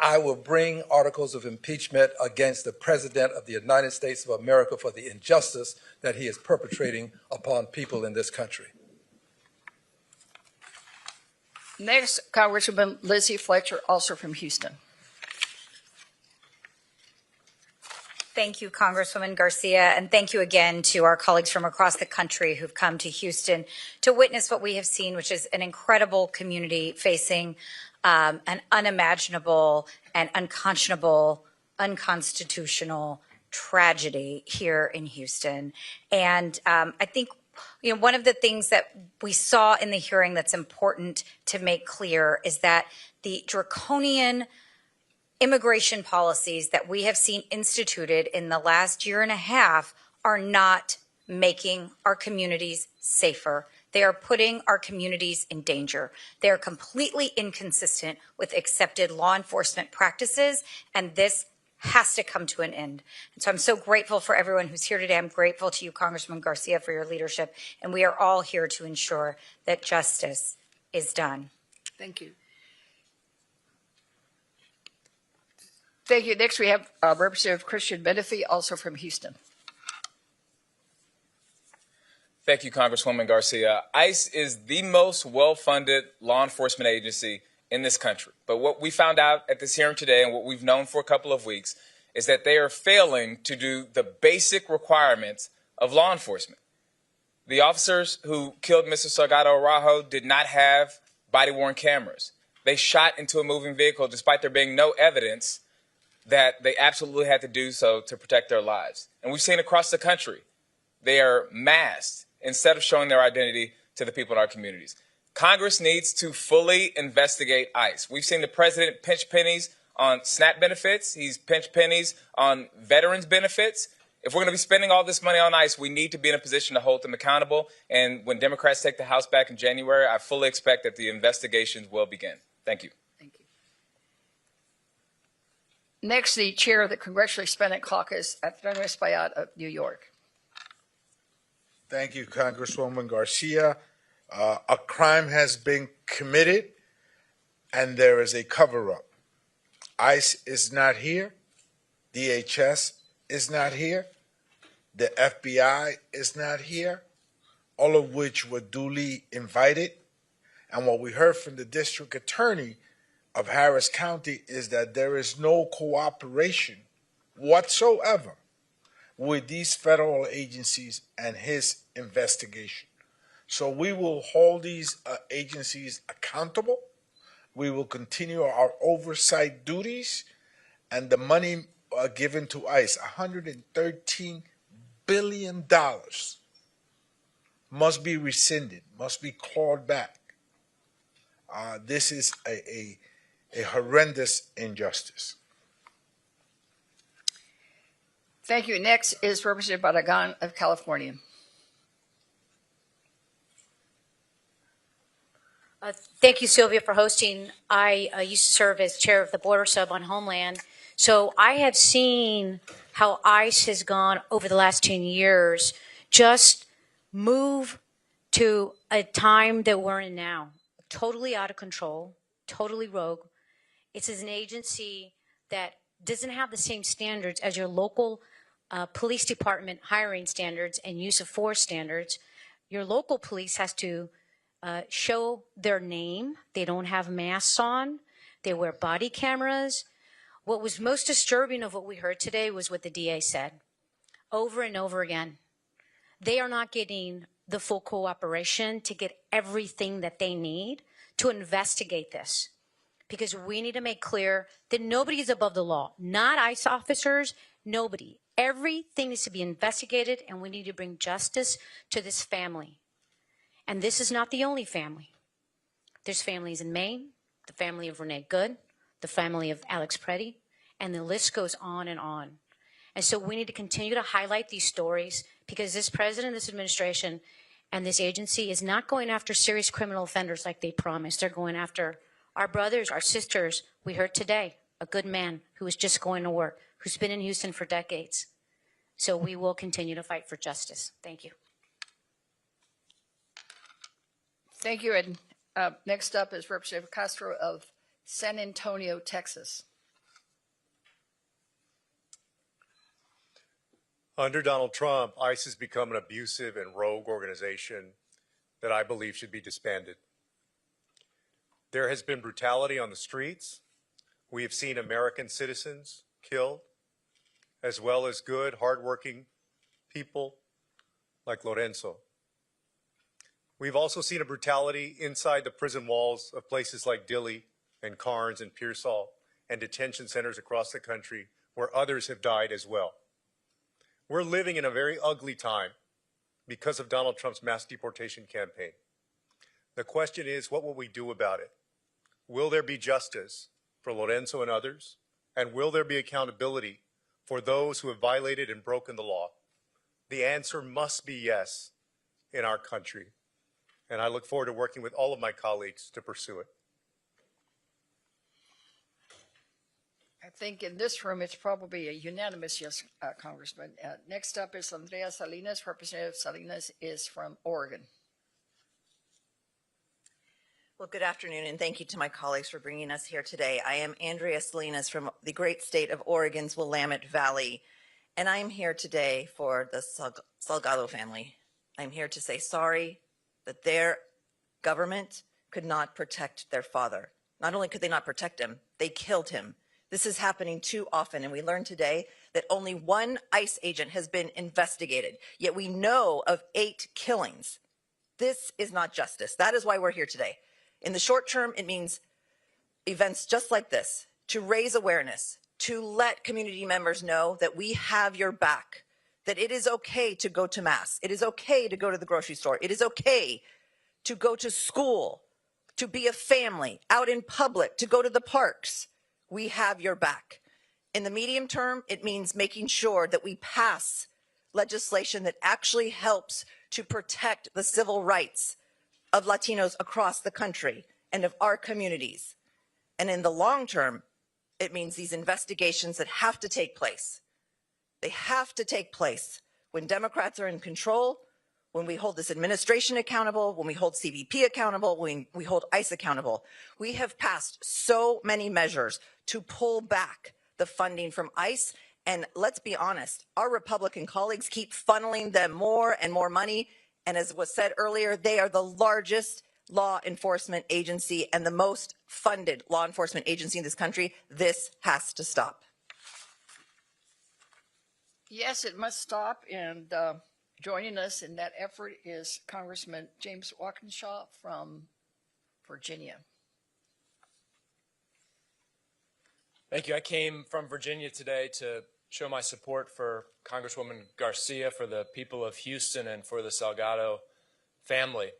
I will bring articles of impeachment against the President of the United States of America for the injustice that he is perpetrating upon people in this country. Next, Congresswoman Lizzie Fletcher, also from Houston. Thank you, Congresswoman Garcia, and thank you again to our colleagues from across the country who've come to Houston to witness what we have seen, which is an incredible community facing an unimaginable and unconscionable, unconstitutional tragedy here in Houston. And I think one of the things that we saw in the hearing that's important to make clear is that the draconian immigration policies that we have seen instituted in the last year and a half are not making our communities safer. They are putting our communities in danger. They are completely inconsistent with accepted law enforcement practices, and this has to come to an end. And so I'm so grateful for everyone who's here today. I'm grateful to you, Congressman Garcia, for your leadership, and we are all here to ensure that justice is done. Thank you. Thank you. Next, we have Representative Christian Bennie, also from Houston. Thank you, Congresswoman Garcia. ICE is the most well-funded law enforcement agency in this country. But what we found out at this hearing today, and what we've known for a couple of weeks, is that they are failing to do the basic requirements of law enforcement. The officers who killed Mr. Salgado Araujo did not have body-worn cameras. They shot into a moving vehicle despite there being no evidence that they absolutely had to do so to protect their lives. And we've seen across the country, they are masked instead of showing their identity to the people in our communities. Congress needs to fully investigate ICE. We've seen the president pinch pennies on SNAP benefits. He's pinched pennies on veterans benefits. If we're going to be spending all this money on ICE, we need to be in a position to hold them accountable. And when Democrats take the House back in January, I fully expect that the investigations will begin. Thank you. Thank you. Next, the chair of the Congressional Hispanic Caucus, Adriano Espaillat of New York. Thank you, Congresswoman Garcia. A crime has been committed, and there is a cover-up. ICE is not here. DHS is not here. The FBI is not here, all of which were duly invited. And what we heard from the district attorney of Harris County is that there is no cooperation whatsoever with these federal agencies and his investigation. So we will hold these agencies accountable. We will continue our oversight duties, and the money given to ICE, $113 billion, must be rescinded, must be clawed back. This is a horrendous injustice. Thank you. Next is Representative Barragan of California. Thank you, Sylvia, for hosting. I used to serve as chair of the border sub on Homeland. So I have seen how ICE has gone over the last 10 years, just move to a time that we're in now, totally out of control, totally rogue. It's an agency that doesn't have the same standards as your local police department hiring standards and use of force standards. Your local police has to show their name. They don't have masks on. They wear body cameras. What was most disturbing of what we heard today was what the DA said over and over again. They are not getting the full cooperation to get everything that they need to investigate this, because we need to make clear that nobody is above the law, not ICE officers, nobody. Everything needs to be investigated, and we need to bring justice to this family. And this is not the only family. There's families in Maine, the family of Renee Good, the family of Alex Preddy, and the list goes on and on. And so we need to continue to highlight these stories, because this president, this administration, and this agency is not going after serious criminal offenders like they promised. They're going after our brothers, our sisters. We heard today a good man who was just going to work, who's been in Houston for decades. So we will continue to fight for justice. Thank you. Thank you. And next up is Representative Castro of San Antonio, Texas. Under Donald Trump, ICE has become an abusive and rogue organization that I believe should be disbanded. There has been brutality on the streets. We have seen American citizens killed, as well as good, hardworking people like Lorenzo. We've also seen a brutality inside the prison walls of places like Dilley and Carnes and Pearsall and detention centers across the country where others have died as well. We're living in a very ugly time because of Donald Trump's mass deportation campaign. The question is, what will we do about it? Will there be justice for Lorenzo and others? And will there be accountability for those who have violated and broken the law? The answer must be yes in our country. And I look forward to working with all of my colleagues to pursue it. I think in this room, it's probably a unanimous yes, Congressman. Next up is Andrea Salinas. Representative Salinas is from Oregon. Well, good afternoon, and thank you to my colleagues for bringing us here today. I am Andrea Salinas from the great state of Oregon's Willamette Valley, and I'm here today for the Salgado family. I'm here to say sorry that their government could not protect their father. Not only could they not protect him, they killed him. This is happening too often, and we learned today that only one ICE agent has been investigated, yet we know of 8 killings. This is not justice. That is why we're here today. In the short term, it means events just like this, to raise awareness, to let community members know that we have your back, that it is okay to go to mass. It is okay to go to the grocery store. It is okay to go to school, to be a family, out in public, to go to the parks. We have your back. In the medium term, it means making sure that we pass legislation that actually helps to protect the civil rights of Latinos across the country and of our communities. And in the long term, it means these investigations that have to take place. They have to take place when Democrats are in control, when we hold this administration accountable, when we hold CBP accountable, when we hold ICE accountable. We have passed so many measures to pull back the funding from ICE. And let's be honest, our Republican colleagues keep funneling them more and more money. And as was said earlier, they are the largest law enforcement agency and the most funded law enforcement agency in this country. This has to stop. Yes, it must stop. And joining us in that effort is Congressman James Walkinshaw from Virginia. Thank you. I came from Virginia today to show my support for Congresswoman Garcia, for the people of Houston, and for the Salgado family.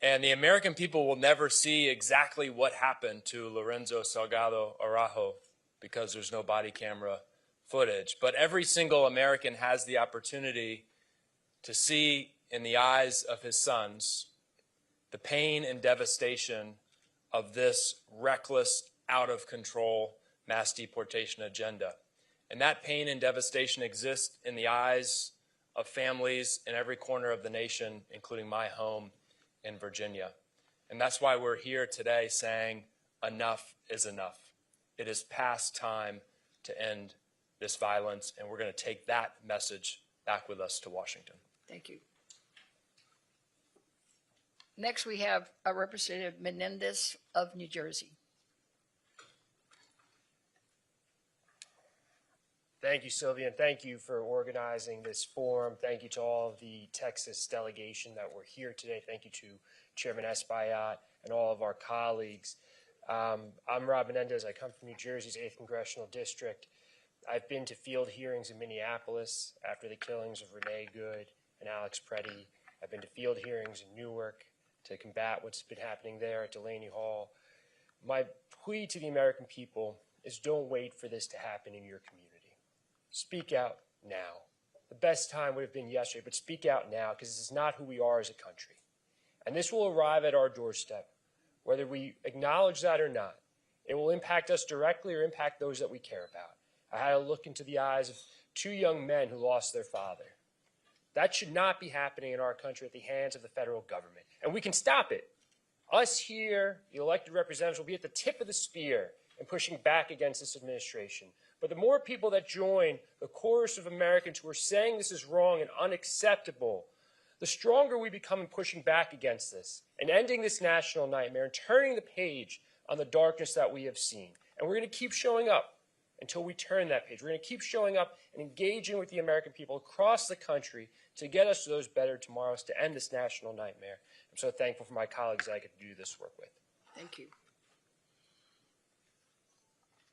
And the American people will never see exactly what happened to Lorenzo Salgado Araujo because there's no body camera footage. But every single American has the opportunity to see in the eyes of his sons the pain and devastation of this reckless, out of control mass deportation agenda. And that pain and devastation exists in the eyes of families in every corner of the nation, including my home in Virginia. And that's why we're here today saying enough is enough. It is past time to end this violence, and we're going to take that message back with us to Washington. Thank you. Next, we have Representative Menendez of New Jersey. Thank you, Sylvia, and thank you for organizing this forum. Thank you to all of the Texas delegation that were here today. Thank you to Chairman Espaillat and all of our colleagues. I'm Rob Menendez. I come from New Jersey's 8th Congressional District. I've been to field hearings in Minneapolis after the killings of Renee Good and Alex Preddy. I've been to field hearings in Newark to combat what's been happening there at Delaney Hall. My plea to the American people is don't wait for this to happen in your community. Speak out now. The best time would have been yesterday, but speak out now because this is not who we are as a country. And this will arrive at our doorstep, whether we acknowledge that or not. It will impact us directly or impact those that we care about. I had a look into the eyes of 2 young men who lost their father. That should not be happening in our country at the hands of the federal government. And we can stop it. Us here, the elected representatives, will be at the tip of the spear in pushing back against this administration. But the more people that join the chorus of Americans who are saying this is wrong and unacceptable, the stronger we become in pushing back against this and ending this national nightmare and turning the page on the darkness that we have seen. And we're going to keep showing up until we turn that page. We're going to keep showing up and engaging with the American people across the country to get us to those better tomorrows, to end this national nightmare. I'm so thankful for my colleagues that I get to do this work with. Thank you.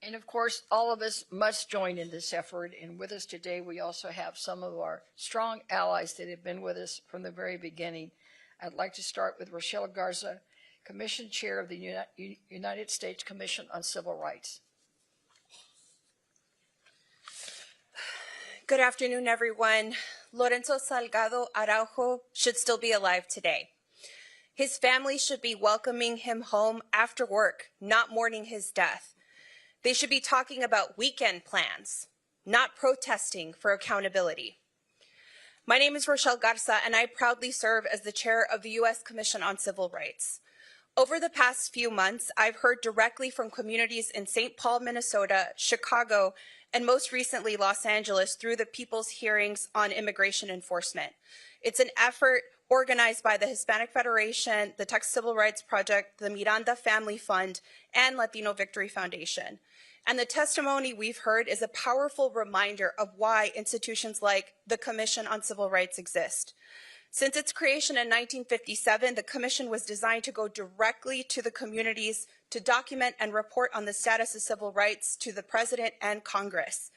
And of course, all of us must join in this effort. And with us today, we also have some of our strong allies that have been with us from the very beginning. I'd like to start with Rochelle Garza, Commission Chair of the United States Commission on Civil Rights. Good afternoon, everyone. Lorenzo Salgado Araujo should still be alive today. His family should be welcoming him home after work, not mourning his death. They should be talking about weekend plans, not protesting for accountability. My name is Rochelle Garza, and I proudly serve as the chair of the U.S. Commission on Civil Rights. Over the past few months, I've heard directly from communities in St. Paul, Minnesota, Chicago, and most recently Los Angeles through the People's Hearings on Immigration Enforcement. It's an effort organized by the Hispanic Federation, the Texas Civil Rights Project, the Miranda Family Fund, and Latino Victory Foundation. And the testimony we've heard is a powerful reminder of why institutions like the Commission on Civil Rights exist. Since its creation in 1957, the Commission was designed to go directly to the communities to document and report on the status of civil rights to the President and Congress.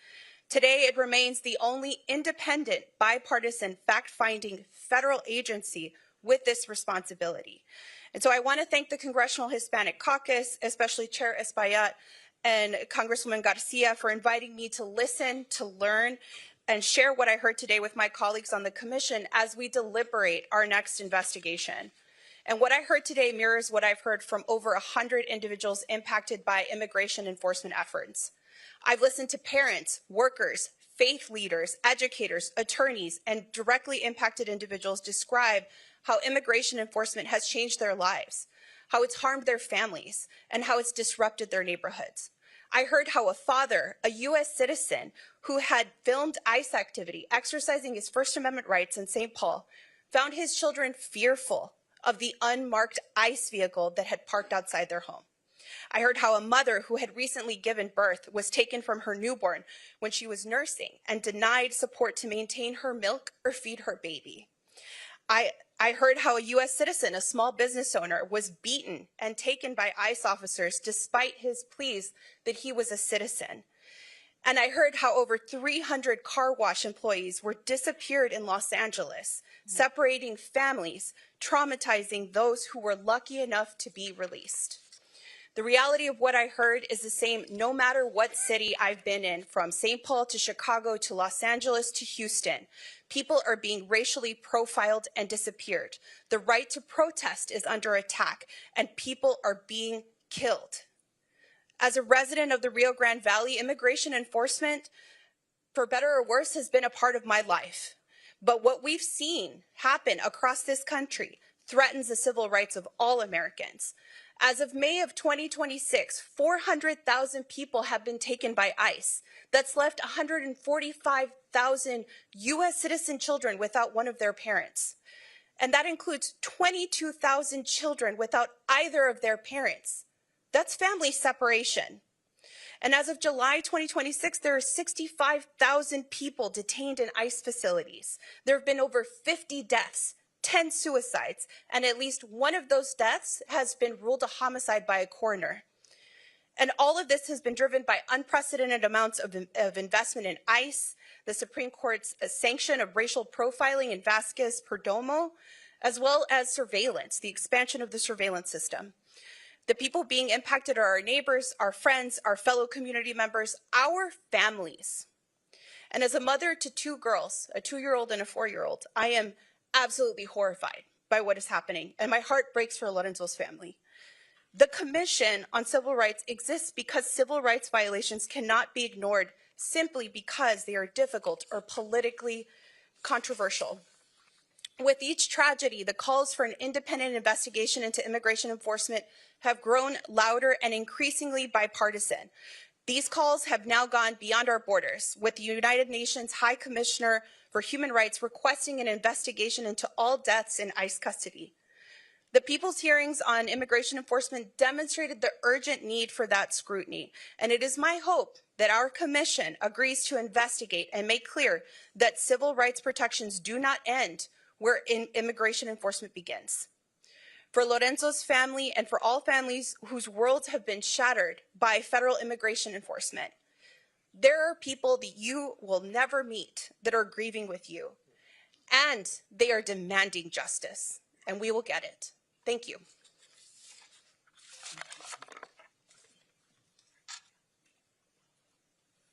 Today, it remains the only independent, bipartisan, fact-finding federal agency with this responsibility. And so I want to thank the Congressional Hispanic Caucus, especially Chair Espaillat and Congresswoman Garcia, for inviting me to listen, to learn, and share what I heard today with my colleagues on the Commission as we deliberate our next investigation. And what I heard today mirrors what I've heard from over 100 individuals impacted by immigration enforcement efforts. I've listened to parents, workers, faith leaders, educators, attorneys, and directly impacted individuals describe how immigration enforcement has changed their lives, how it's harmed their families, and how it's disrupted their neighborhoods. I heard how a father, a U.S. citizen who had filmed ICE activity, exercising his First Amendment rights in St. Paul, found his children fearful of the unmarked ICE vehicle that had parked outside their home. I heard how a mother who had recently given birth was taken from her newborn when she was nursing and denied support to maintain her milk or feed her baby. I I heard how a U.S. citizen, a small business owner, was beaten and taken by ICE officers despite his pleas that he was a citizen. And I heard how over 300 car wash employees were disappeared in Los Angeles, separating families, traumatizing those who were lucky enough to be released. The reality of what I heard is the same no matter what city I've been in, from St. Paul to Chicago to Los Angeles to Houston. People are being racially profiled and disappeared. The right to protest is under attack, and people are being killed. As a resident of the Rio Grande Valley, immigration enforcement, for better or worse, has been a part of my life. But what we've seen happen across this country threatens the civil rights of all Americans. As of May of 2026, 400,000 people have been taken by ICE. That's left 145,000 U.S. citizen children without one of their parents. And that includes 22,000 children without either of their parents. That's family separation. And as of July 2026, there are 65,000 people detained in ICE facilities. There have been over 50 deaths, 10 suicides, and at least one of those deaths has been ruled a homicide by a coroner. And all of this has been driven by unprecedented amounts of investment in ICE, the Supreme Court's sanction of racial profiling in Vasquez Perdomo, as well as surveillance, the expansion of the surveillance system. The people being impacted are our neighbors, our friends, our fellow community members, our families. And as a mother to two girls, a 2-year-old and a 4-year-old, I am absolutely horrified by what is happening, and my heart breaks for Lorenzo's family. The Commission on Civil Rights exists because civil rights violations cannot be ignored simply because they are difficult or politically controversial. With each tragedy, the calls for an independent investigation into immigration enforcement have grown louder and increasingly bipartisan. These calls have now gone beyond our borders, with the United Nations High Commissioner for Human Rights requesting an investigation into all deaths in ICE custody. The people's hearings on immigration enforcement demonstrated the urgent need for that scrutiny, and it is my hope that our commission agrees to investigate and make clear that civil rights protections do not end where immigration enforcement begins. For Lorenzo's family and for all families whose worlds have been shattered by federal immigration enforcement, there are people that you will never meet that are grieving with you, and they are demanding justice, and we will get it. Thank you.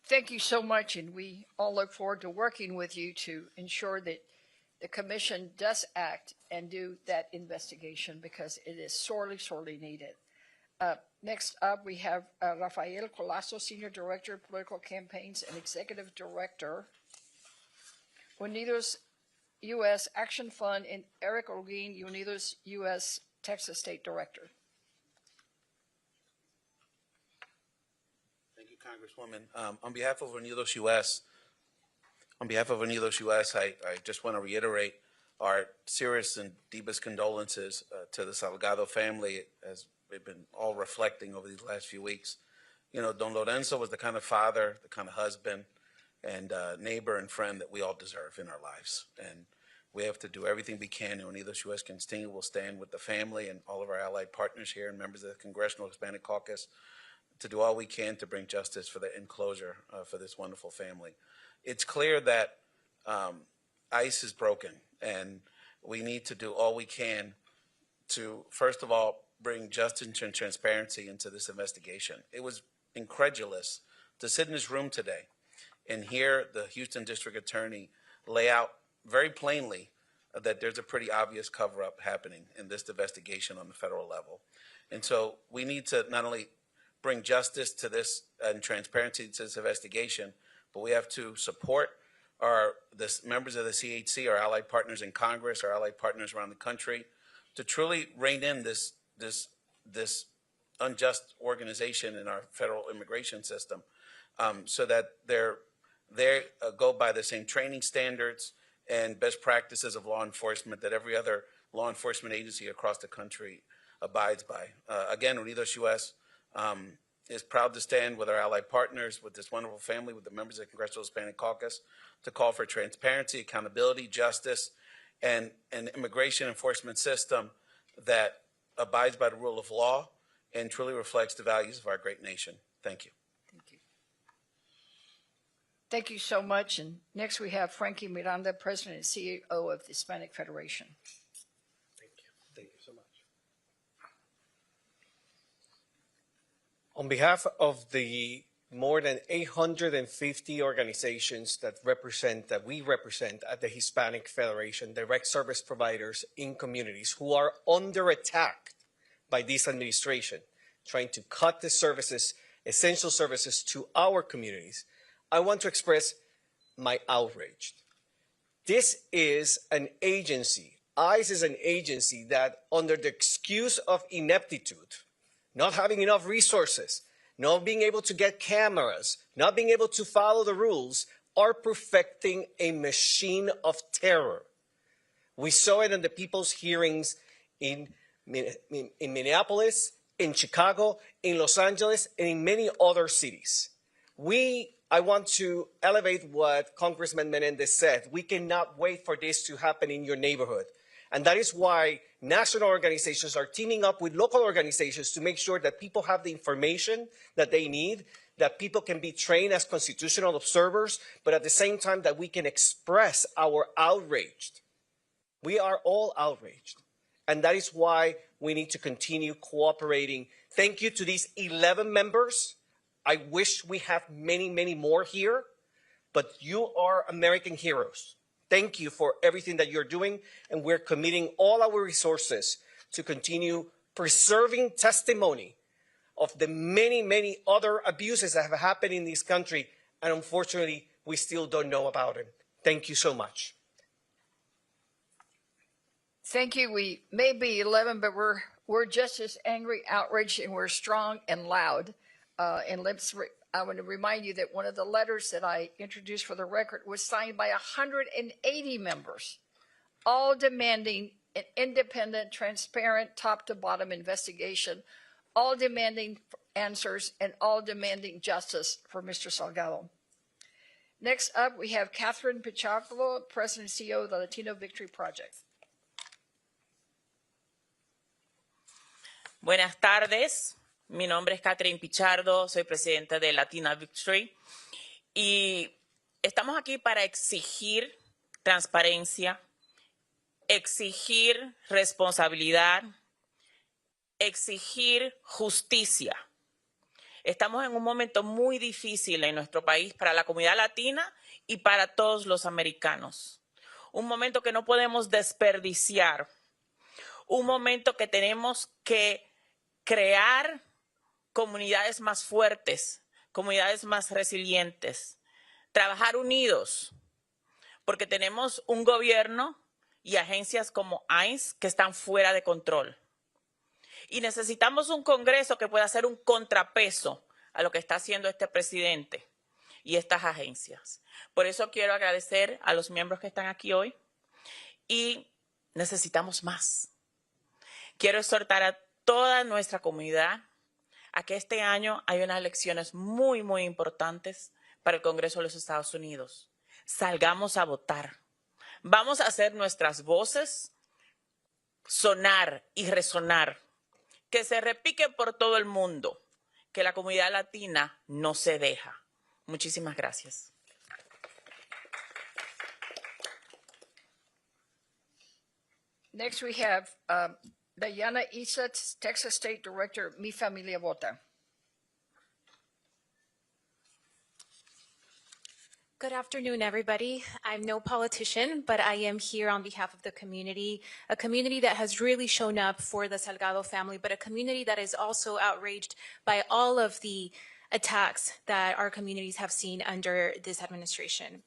Thank you so much, and we all look forward to working with you to ensure that the Commission does act and do that investigation, because it is sorely, sorely needed. Next up, we have Rafael Colasso, Senior Director of Political Campaigns and Executive Director, Unidos U.S. Action Fund, and Eric Olguin, Unidos U.S. Texas State Director. Thank you, Congresswoman. On behalf of Unidos U.S., I just want to reiterate our serious and deepest condolences to the Salgado family, as we've been all reflecting over these last few weeks. You know, Don Lorenzo was the kind of father, the kind of husband, and neighbor and friend that we all deserve in our lives. And we have to do everything we can, and Unidos U.S. will stand with the family and all of our allied partners here and members of the Congressional Hispanic Caucus to do all we can to bring justice for the enclosure for this wonderful family. It's clear that ICE is broken, and we need to do all we can to, first of all, bring justice and transparency into this investigation. It was incredulous to sit in this room today and hear the Houston District Attorney lay out very plainly that there's a pretty obvious cover-up happening in this investigation on the federal level. And so we need to not only bring justice to this and transparency to this investigation, but we have to support the members of the CHC, our allied partners in Congress, our allied partners around the country, to truly rein in this unjust organization in our federal immigration system, so that they go by the same training standards and best practices of law enforcement that every other law enforcement agency across the country abides by. Again, Unidos U.S. Is proud to stand with our allied partners, with this wonderful family, with the members of the Congressional Hispanic Caucus, to call for transparency, accountability, justice, and an immigration enforcement system that abides by the rule of law and truly reflects the values of our great nation. Thank you. Thank you so much. And next we have Frankie Miranda, President and CEO of the Hispanic Federation. Thank you so much. On behalf of the more than 850 organizations that we represent at the Hispanic Federation, direct service providers in communities who are under attack by this administration, trying to cut the services, essential services to our communities, I want to express my outrage. This is an agency, ICE is an agency that under the excuse of ineptitude, not having enough resources, not being able to get cameras, not being able to follow the rules, are perfecting a machine of terror. We saw it in the people's hearings in Minneapolis, in Chicago, in Los Angeles, and in many other cities. I want to elevate what Congressman Menendez said. We cannot wait for this to happen in your neighborhood. And that is why national organizations are teaming up with local organizations to make sure that people have the information that they need, that people can be trained as constitutional observers, but at the same time that we can express our outrage. We are all outraged. And that is why we need to continue cooperating. Thank you to these 11 members. I wish we have many, many more here, but you are American heroes. Thank you for everything that you're doing, and we're committing all our resources to continue preserving testimony of the many, many other abuses that have happened in this country, and unfortunately, we still don't know about them. Thank you so much. Thank you. We may be 11, but we're just as angry, outraged, and we're strong and loud. I want to remind you that one of the letters that I introduced for the record was signed by 180 members, all demanding an independent, transparent, top-to-bottom investigation, all demanding answers, and all demanding justice for Mr. Salgado. Next up, we have Catherine Pichardo, President and CEO of the Latino Victory Project. Buenas tardes. Mi nombre es Catherine Pichardo, soy presidenta de Latina Victory y estamos aquí para exigir transparencia, exigir responsabilidad, exigir justicia. Estamos en un momento muy difícil en nuestro país para la comunidad latina y para todos los americanos. Un momento que no podemos desperdiciar, un momento que tenemos que crear comunidades más fuertes, comunidades más resilientes, trabajar unidos, porque tenemos un gobierno y agencias como ICE que están fuera de control. Y necesitamos un Congreso que pueda hacer un contrapeso a lo que está haciendo este presidente y estas agencias. Por eso quiero agradecer a los miembros que están aquí hoy y necesitamos más. Quiero exhortar a toda nuestra comunidad a que este año hay unas elecciones muy, muy importantes para el Congreso de los Estados Unidos. Salgamos a votar. Vamos a hacer nuestras voces sonar y resonar. Que se repique por todo el mundo. Que la comunidad latina no se deja. Muchísimas gracias. Next we have Diana Isa, Texas State Director, Mi Familia Vota. Good afternoon, everybody. I'm no politician, but I am here on behalf of the community, a community that has really shown up for the Salgado family, but a community that is also outraged by all of the attacks that our communities have seen under this administration.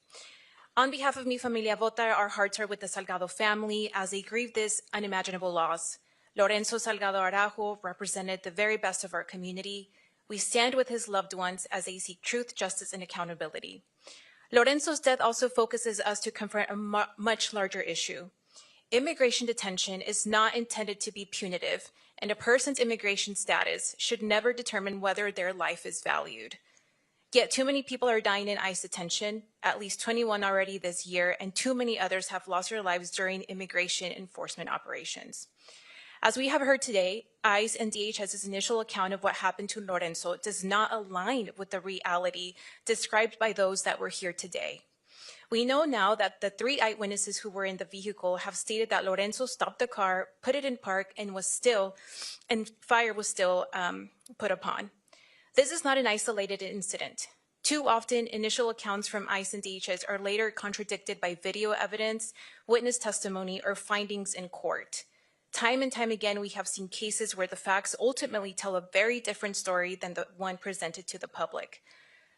On behalf of Mi Familia Vota, our hearts are with the Salgado family as they grieve this unimaginable loss. Lorenzo Salgado Araujo represented the very best of our community. We stand with his loved ones as they seek truth, justice, and accountability. Lorenzo's death also focuses us to confront a much larger issue. Immigration detention is not intended to be punitive, and a person's immigration status should never determine whether their life is valued. Yet too many people are dying in ICE detention, at least 21 already this year, and too many others have lost their lives during immigration enforcement operations. As we have heard today, ICE and DHS's initial account of what happened to Lorenzo does not align with the reality described by those that were here today. We know now that the 3 eyewitnesses who were in the vehicle have stated that Lorenzo stopped the car, put it in park, and fire was still put upon. This is not an isolated incident. Too often, initial accounts from ICE and DHS are later contradicted by video evidence, witness testimony, or findings in court. Time and time again, we have seen cases where the facts ultimately tell a very different story than the one presented to the public.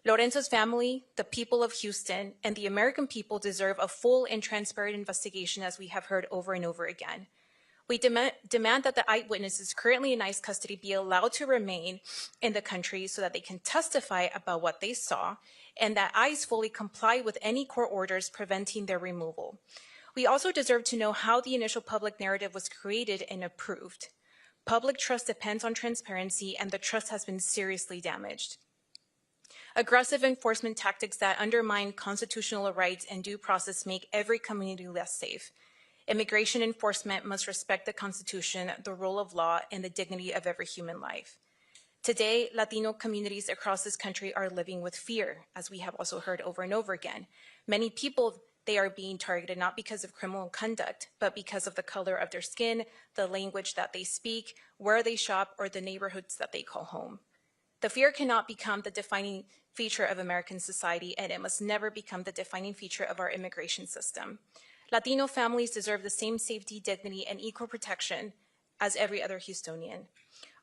Lorenzo's family, the people of Houston, and the American people deserve a full and transparent investigation, as we have heard over and over again. We demand that the eyewitnesses currently in ICE custody be allowed to remain in the country so that they can testify about what they saw, and that ICE fully comply with any court orders preventing their removal. We also deserve to know how the initial public narrative was created and approved. Public trust depends on transparency, and the trust has been seriously damaged. Aggressive enforcement tactics that undermine constitutional rights and due process make every community less safe. Immigration enforcement must respect the Constitution, the rule of law, and the dignity of every human life. Today, Latino communities across this country are living with fear, as we have also heard over and over again. Many people, they are being targeted not because of criminal conduct, but because of the color of their skin, the language that they speak, where they shop, or the neighborhoods that they call home. The fear cannot become the defining feature of American society, and it must never become the defining feature of our immigration system. Latino families deserve the same safety, dignity, and equal protection as every other Houstonian.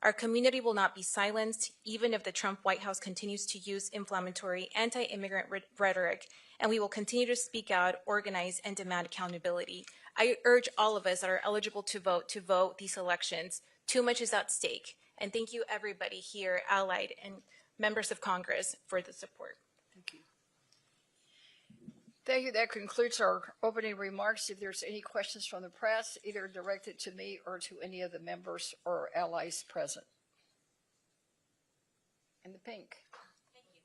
Our community will not be silenced, even if the Trump White House continues to use inflammatory anti-immigrant rhetoric, and we will continue to speak out, organize, and demand accountability. I urge all of us that are eligible to vote these elections. Too much is at stake. And thank you, everybody here, allied and members of Congress, for the support. Thank you. Thank you. That concludes our opening remarks. If there's any questions from the press, either directed to me or to any of the members or allies present. In the pink. Thank you.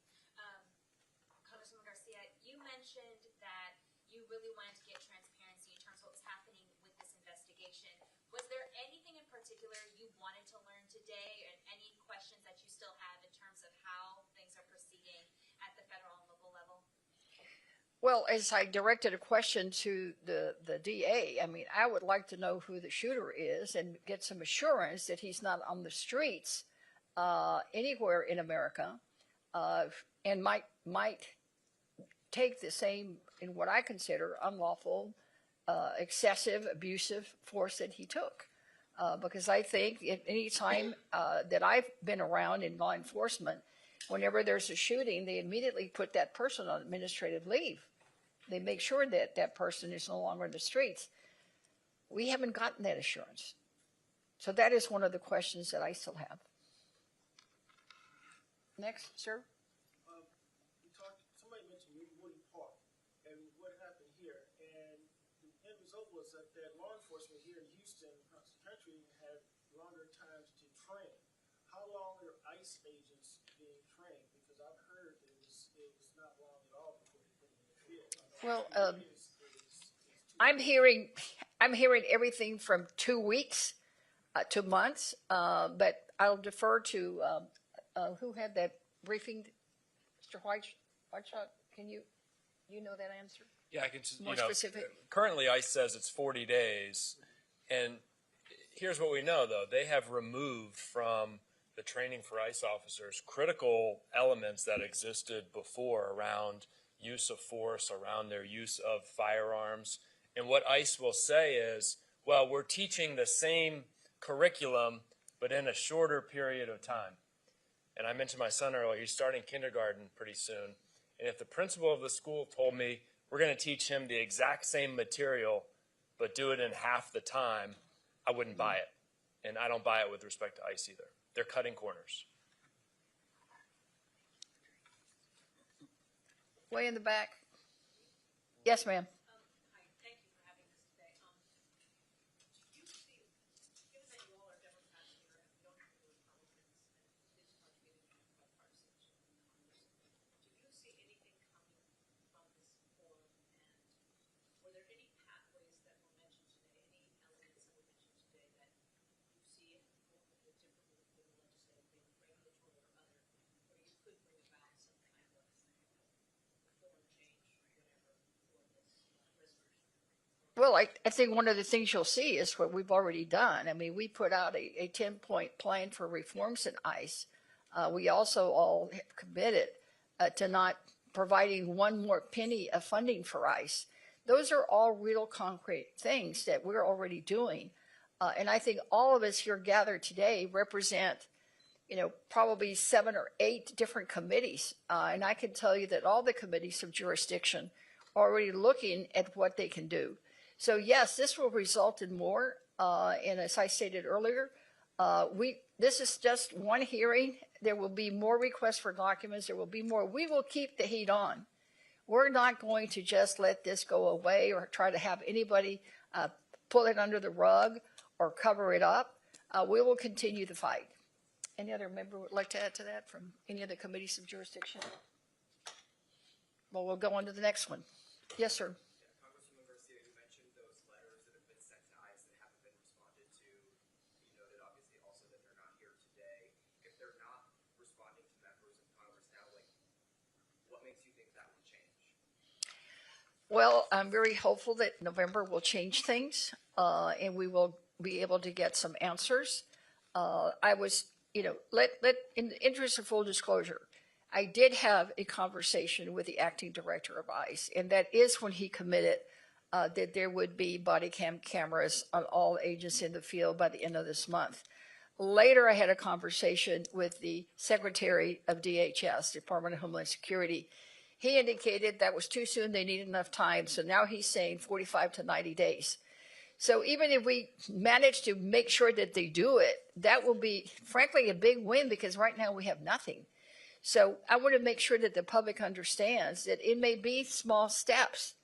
Congresswoman Garcia, you mentioned that you really wanted to get transparency in terms of what's happening with this investigation. Was there anything in particular you wanted to learn today, and any questions that you still have in terms of how things are proceeding at the federal and local level? Well, as I directed a question to the DA, I mean, I would like to know who the shooter is and get some assurance that he's not on the streets anywhere in America, and might take the same, in what I consider, unlawful, excessive, abusive force that he took. Because I think at any time that I've been around in law enforcement, whenever there's a shooting, they immediately put that person on administrative leave. They make sure that that person is no longer in the streets. We haven't gotten that assurance. So that is one of the questions that I still have. Next, sir. Somebody mentioned Woody Park and what happened here. And the end result was that law enforcement here in Houston, across the country, had longer times to train. How long are ICE agents being trained? Because I've heard it was not long at all before they put them in the field. Well, I'm hearing everything from 2 weeks to months, but I'll defer to who had that briefing, Mr. Whiteshot. Can you know that answer? Yeah, I can. More specific. Currently, ICE says it's 40 days, and here's what we know, though: they have removed from the training for ICE officers critical elements that existed before around use of force, around their use of firearms. And what ICE will say is, well, we're teaching the same curriculum, but in a shorter period of time. And I mentioned my son earlier, he's starting kindergarten pretty soon. And if the principal of the school told me, we're going to teach him the exact same material, but do it in half the time, I wouldn't buy it. And I don't buy it with respect to ICE either. They're cutting corners. Way in the back. Yes, ma'am. Well, I think one of the things you'll see is what we've already done. I mean, we put out a 10-point plan for reforms in ICE. We also all have committed to not providing one more penny of funding for ICE. Those are all real concrete things that we're already doing. And I think all of us here gathered today represent, probably 7 or 8 different committees. And I can tell you that all the committees of jurisdiction are already looking at what they can do. So yes, this will result in more. And as I stated earlier, this is just one hearing. There will be more requests for documents. There will be more. We will keep the heat on. We're not going to just let this go away or try to have anybody pull it under the rug or cover it up. We will continue the fight. Any other member would like to add to that from any of the committees of jurisdiction? Well, we'll go on to the next one. Yes, sir. Congresswoman Garcia, you mentioned those letters that have been sent to ICE that haven't been responded to. You noted obviously also that they're not here today. If they're not responding to members of Congress now, what makes you think that will change? Well, I'm very hopeful that November will change things, and we will be able to get some answers. I was, in the interest of full disclosure, I did have a conversation with the acting director of ICE, and that is when he committed that there would be body cameras on all agents in the field by the end of this month. Later, I had a conversation with the secretary of DHS, Department of Homeland Security. He indicated that was too soon, they needed enough time, so now he's saying 45 to 90 days. So even if we manage to make sure that they do it, that will be, frankly, a big win because right now we have nothing. So I want to make sure that the public understands that it may be small steps,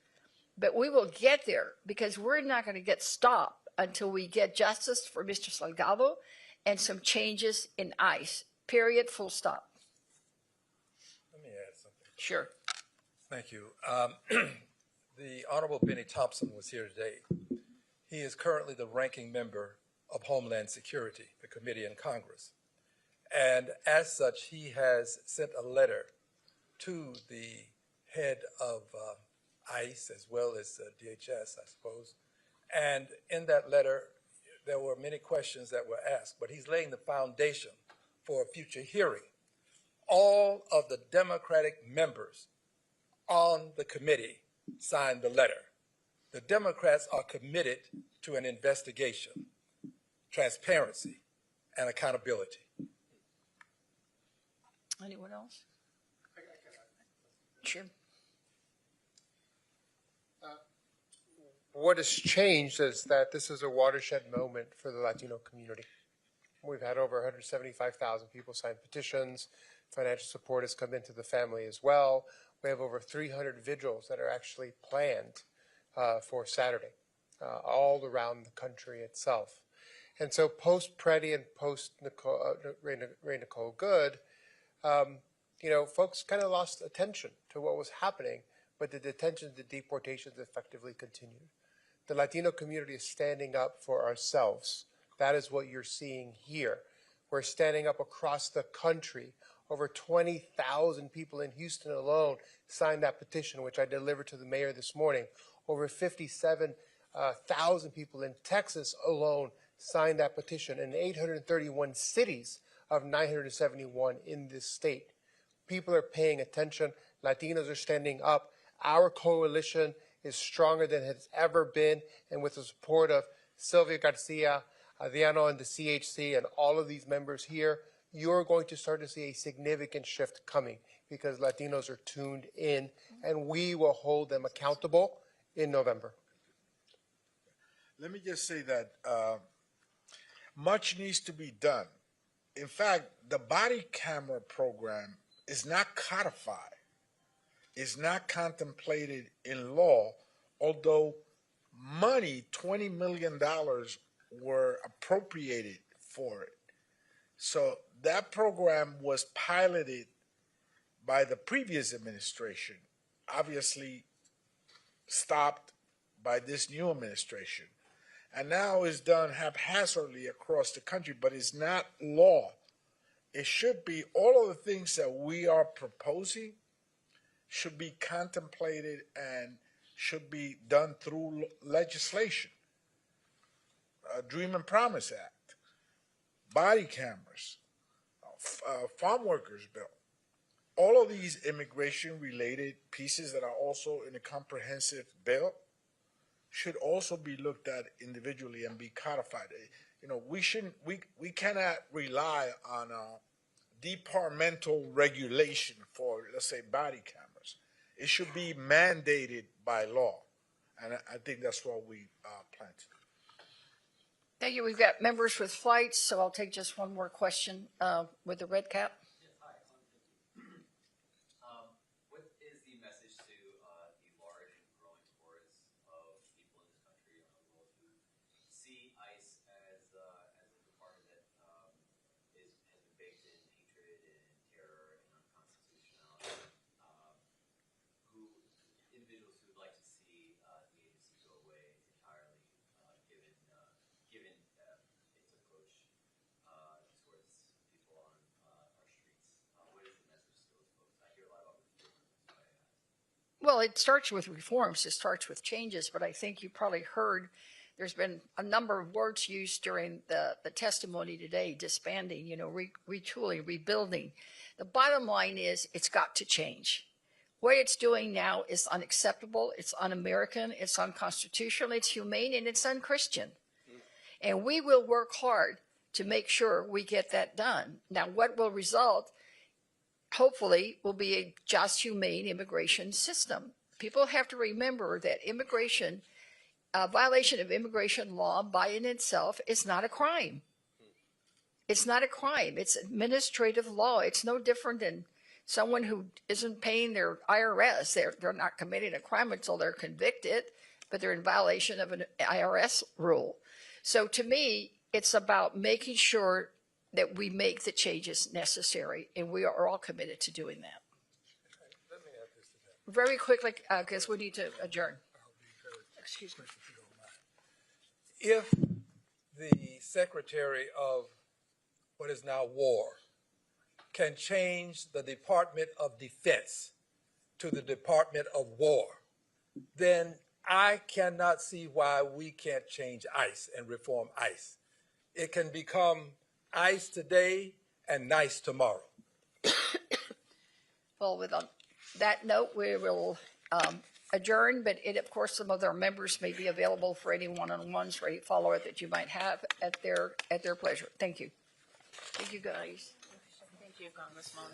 but we will get there because we're not going to get stopped until we get justice for Mr. Salgado and some changes in ICE, period, full stop. Let me add something. Sure. Thank you. The Honorable Bennie Thompson was here today. He is currently the ranking member of Homeland Security, the committee in Congress. And as such, he has sent a letter to the head of ICE as well as DHS, I suppose. And in that letter, there were many questions that were asked, but he's laying the foundation for a future hearing. All of the Democratic members on the committee signed the letter. The Democrats are committed to an investigation, transparency, and accountability. Anyone else? Sure. What has changed is that this is a watershed moment for the Latino community. We've had over 175,000 people sign petitions. Financial support has come into the family as well. We have over 300 vigils that are actually planned for Saturday, all around the country itself. And so post-Preddy and post-Ray Nicole Good, folks kind of lost attention to what was happening, but the detentions, the deportations effectively continued. The Latino community is standing up for ourselves. That is what you're seeing here. We're standing up across the country. Over 20,000 people in Houston alone signed that petition, which I delivered to the mayor this morning. Over 57,000 people in Texas alone signed that petition, in 831 cities of 971 in this state. People are paying attention. Latinos are standing up. Our coalition is stronger than it has ever been, and with the support of Sylvia Garcia, Adriano, and the CHC, and all of these members here, you're going to start to see a significant shift coming because Latinos are tuned in, and we will hold them accountable in November. Let me just say that much needs to be done. In fact, the body camera program is not codified, is not contemplated in law, although money, $20 million, were appropriated for it. So that program was piloted by the previous administration, obviously stopped by this new administration, and now is done haphazardly across the country, but it's not law. It should be, all of the things that we are proposing should be contemplated and should be done through legislation. Dream and Promise Act, body cameras, farm workers bill. All of these immigration-related pieces that are also in a comprehensive bill should also be looked at individually and be codified. You know, we cannot rely on departmental regulation for, let's say, body cameras. It should be mandated by law, and I think that's what we plan to do. Thank you. We've got members with flights, so I'll take just one more question with the red cap. What is the message to the large and growing chorus of people in this country around the world who see ICE as a department that has been baked in hatred and terror and unconstitutionality? Individuals who would like to see the agency go away entirely, given its approach towards people on our streets. What is the message to those folks? I hear a lot about reforms. That's why I asked. Well, it starts with reforms. It starts with changes. But I think you probably heard there's been a number of words used during the testimony today: disbanding, retooling, rebuilding. The bottom line is it's got to change. What it's doing now is unacceptable. It's un-American. It's unconstitutional. It's humane, and it's unchristian. And we will work hard to make sure we get that done. Now, what will result, hopefully, will be a just, humane immigration system. People have to remember that immigration, violation of immigration law by in itself is not a crime. It's not a crime. It's administrative law. It's no different than someone who isn't paying their IRS. They're not committing a crime until they're convicted, but they're in violation of an IRS rule. So to me, it's about making sure that we make the changes necessary, and we are all committed to doing that. Let me add this to that. Very quickly, because we need to adjourn. Excuse me. If the Secretary of what is now War can change the Department of Defense to the Department of War, then I cannot see why we can't change ICE and reform ICE. It can become ICE today and nice tomorrow. Well, with that note, we will adjourn, but of course, some of our members may be available for any one-on-ones or any follow-up that you might have at their pleasure. Thank you. Thank you, guys. Thank you, Congressman.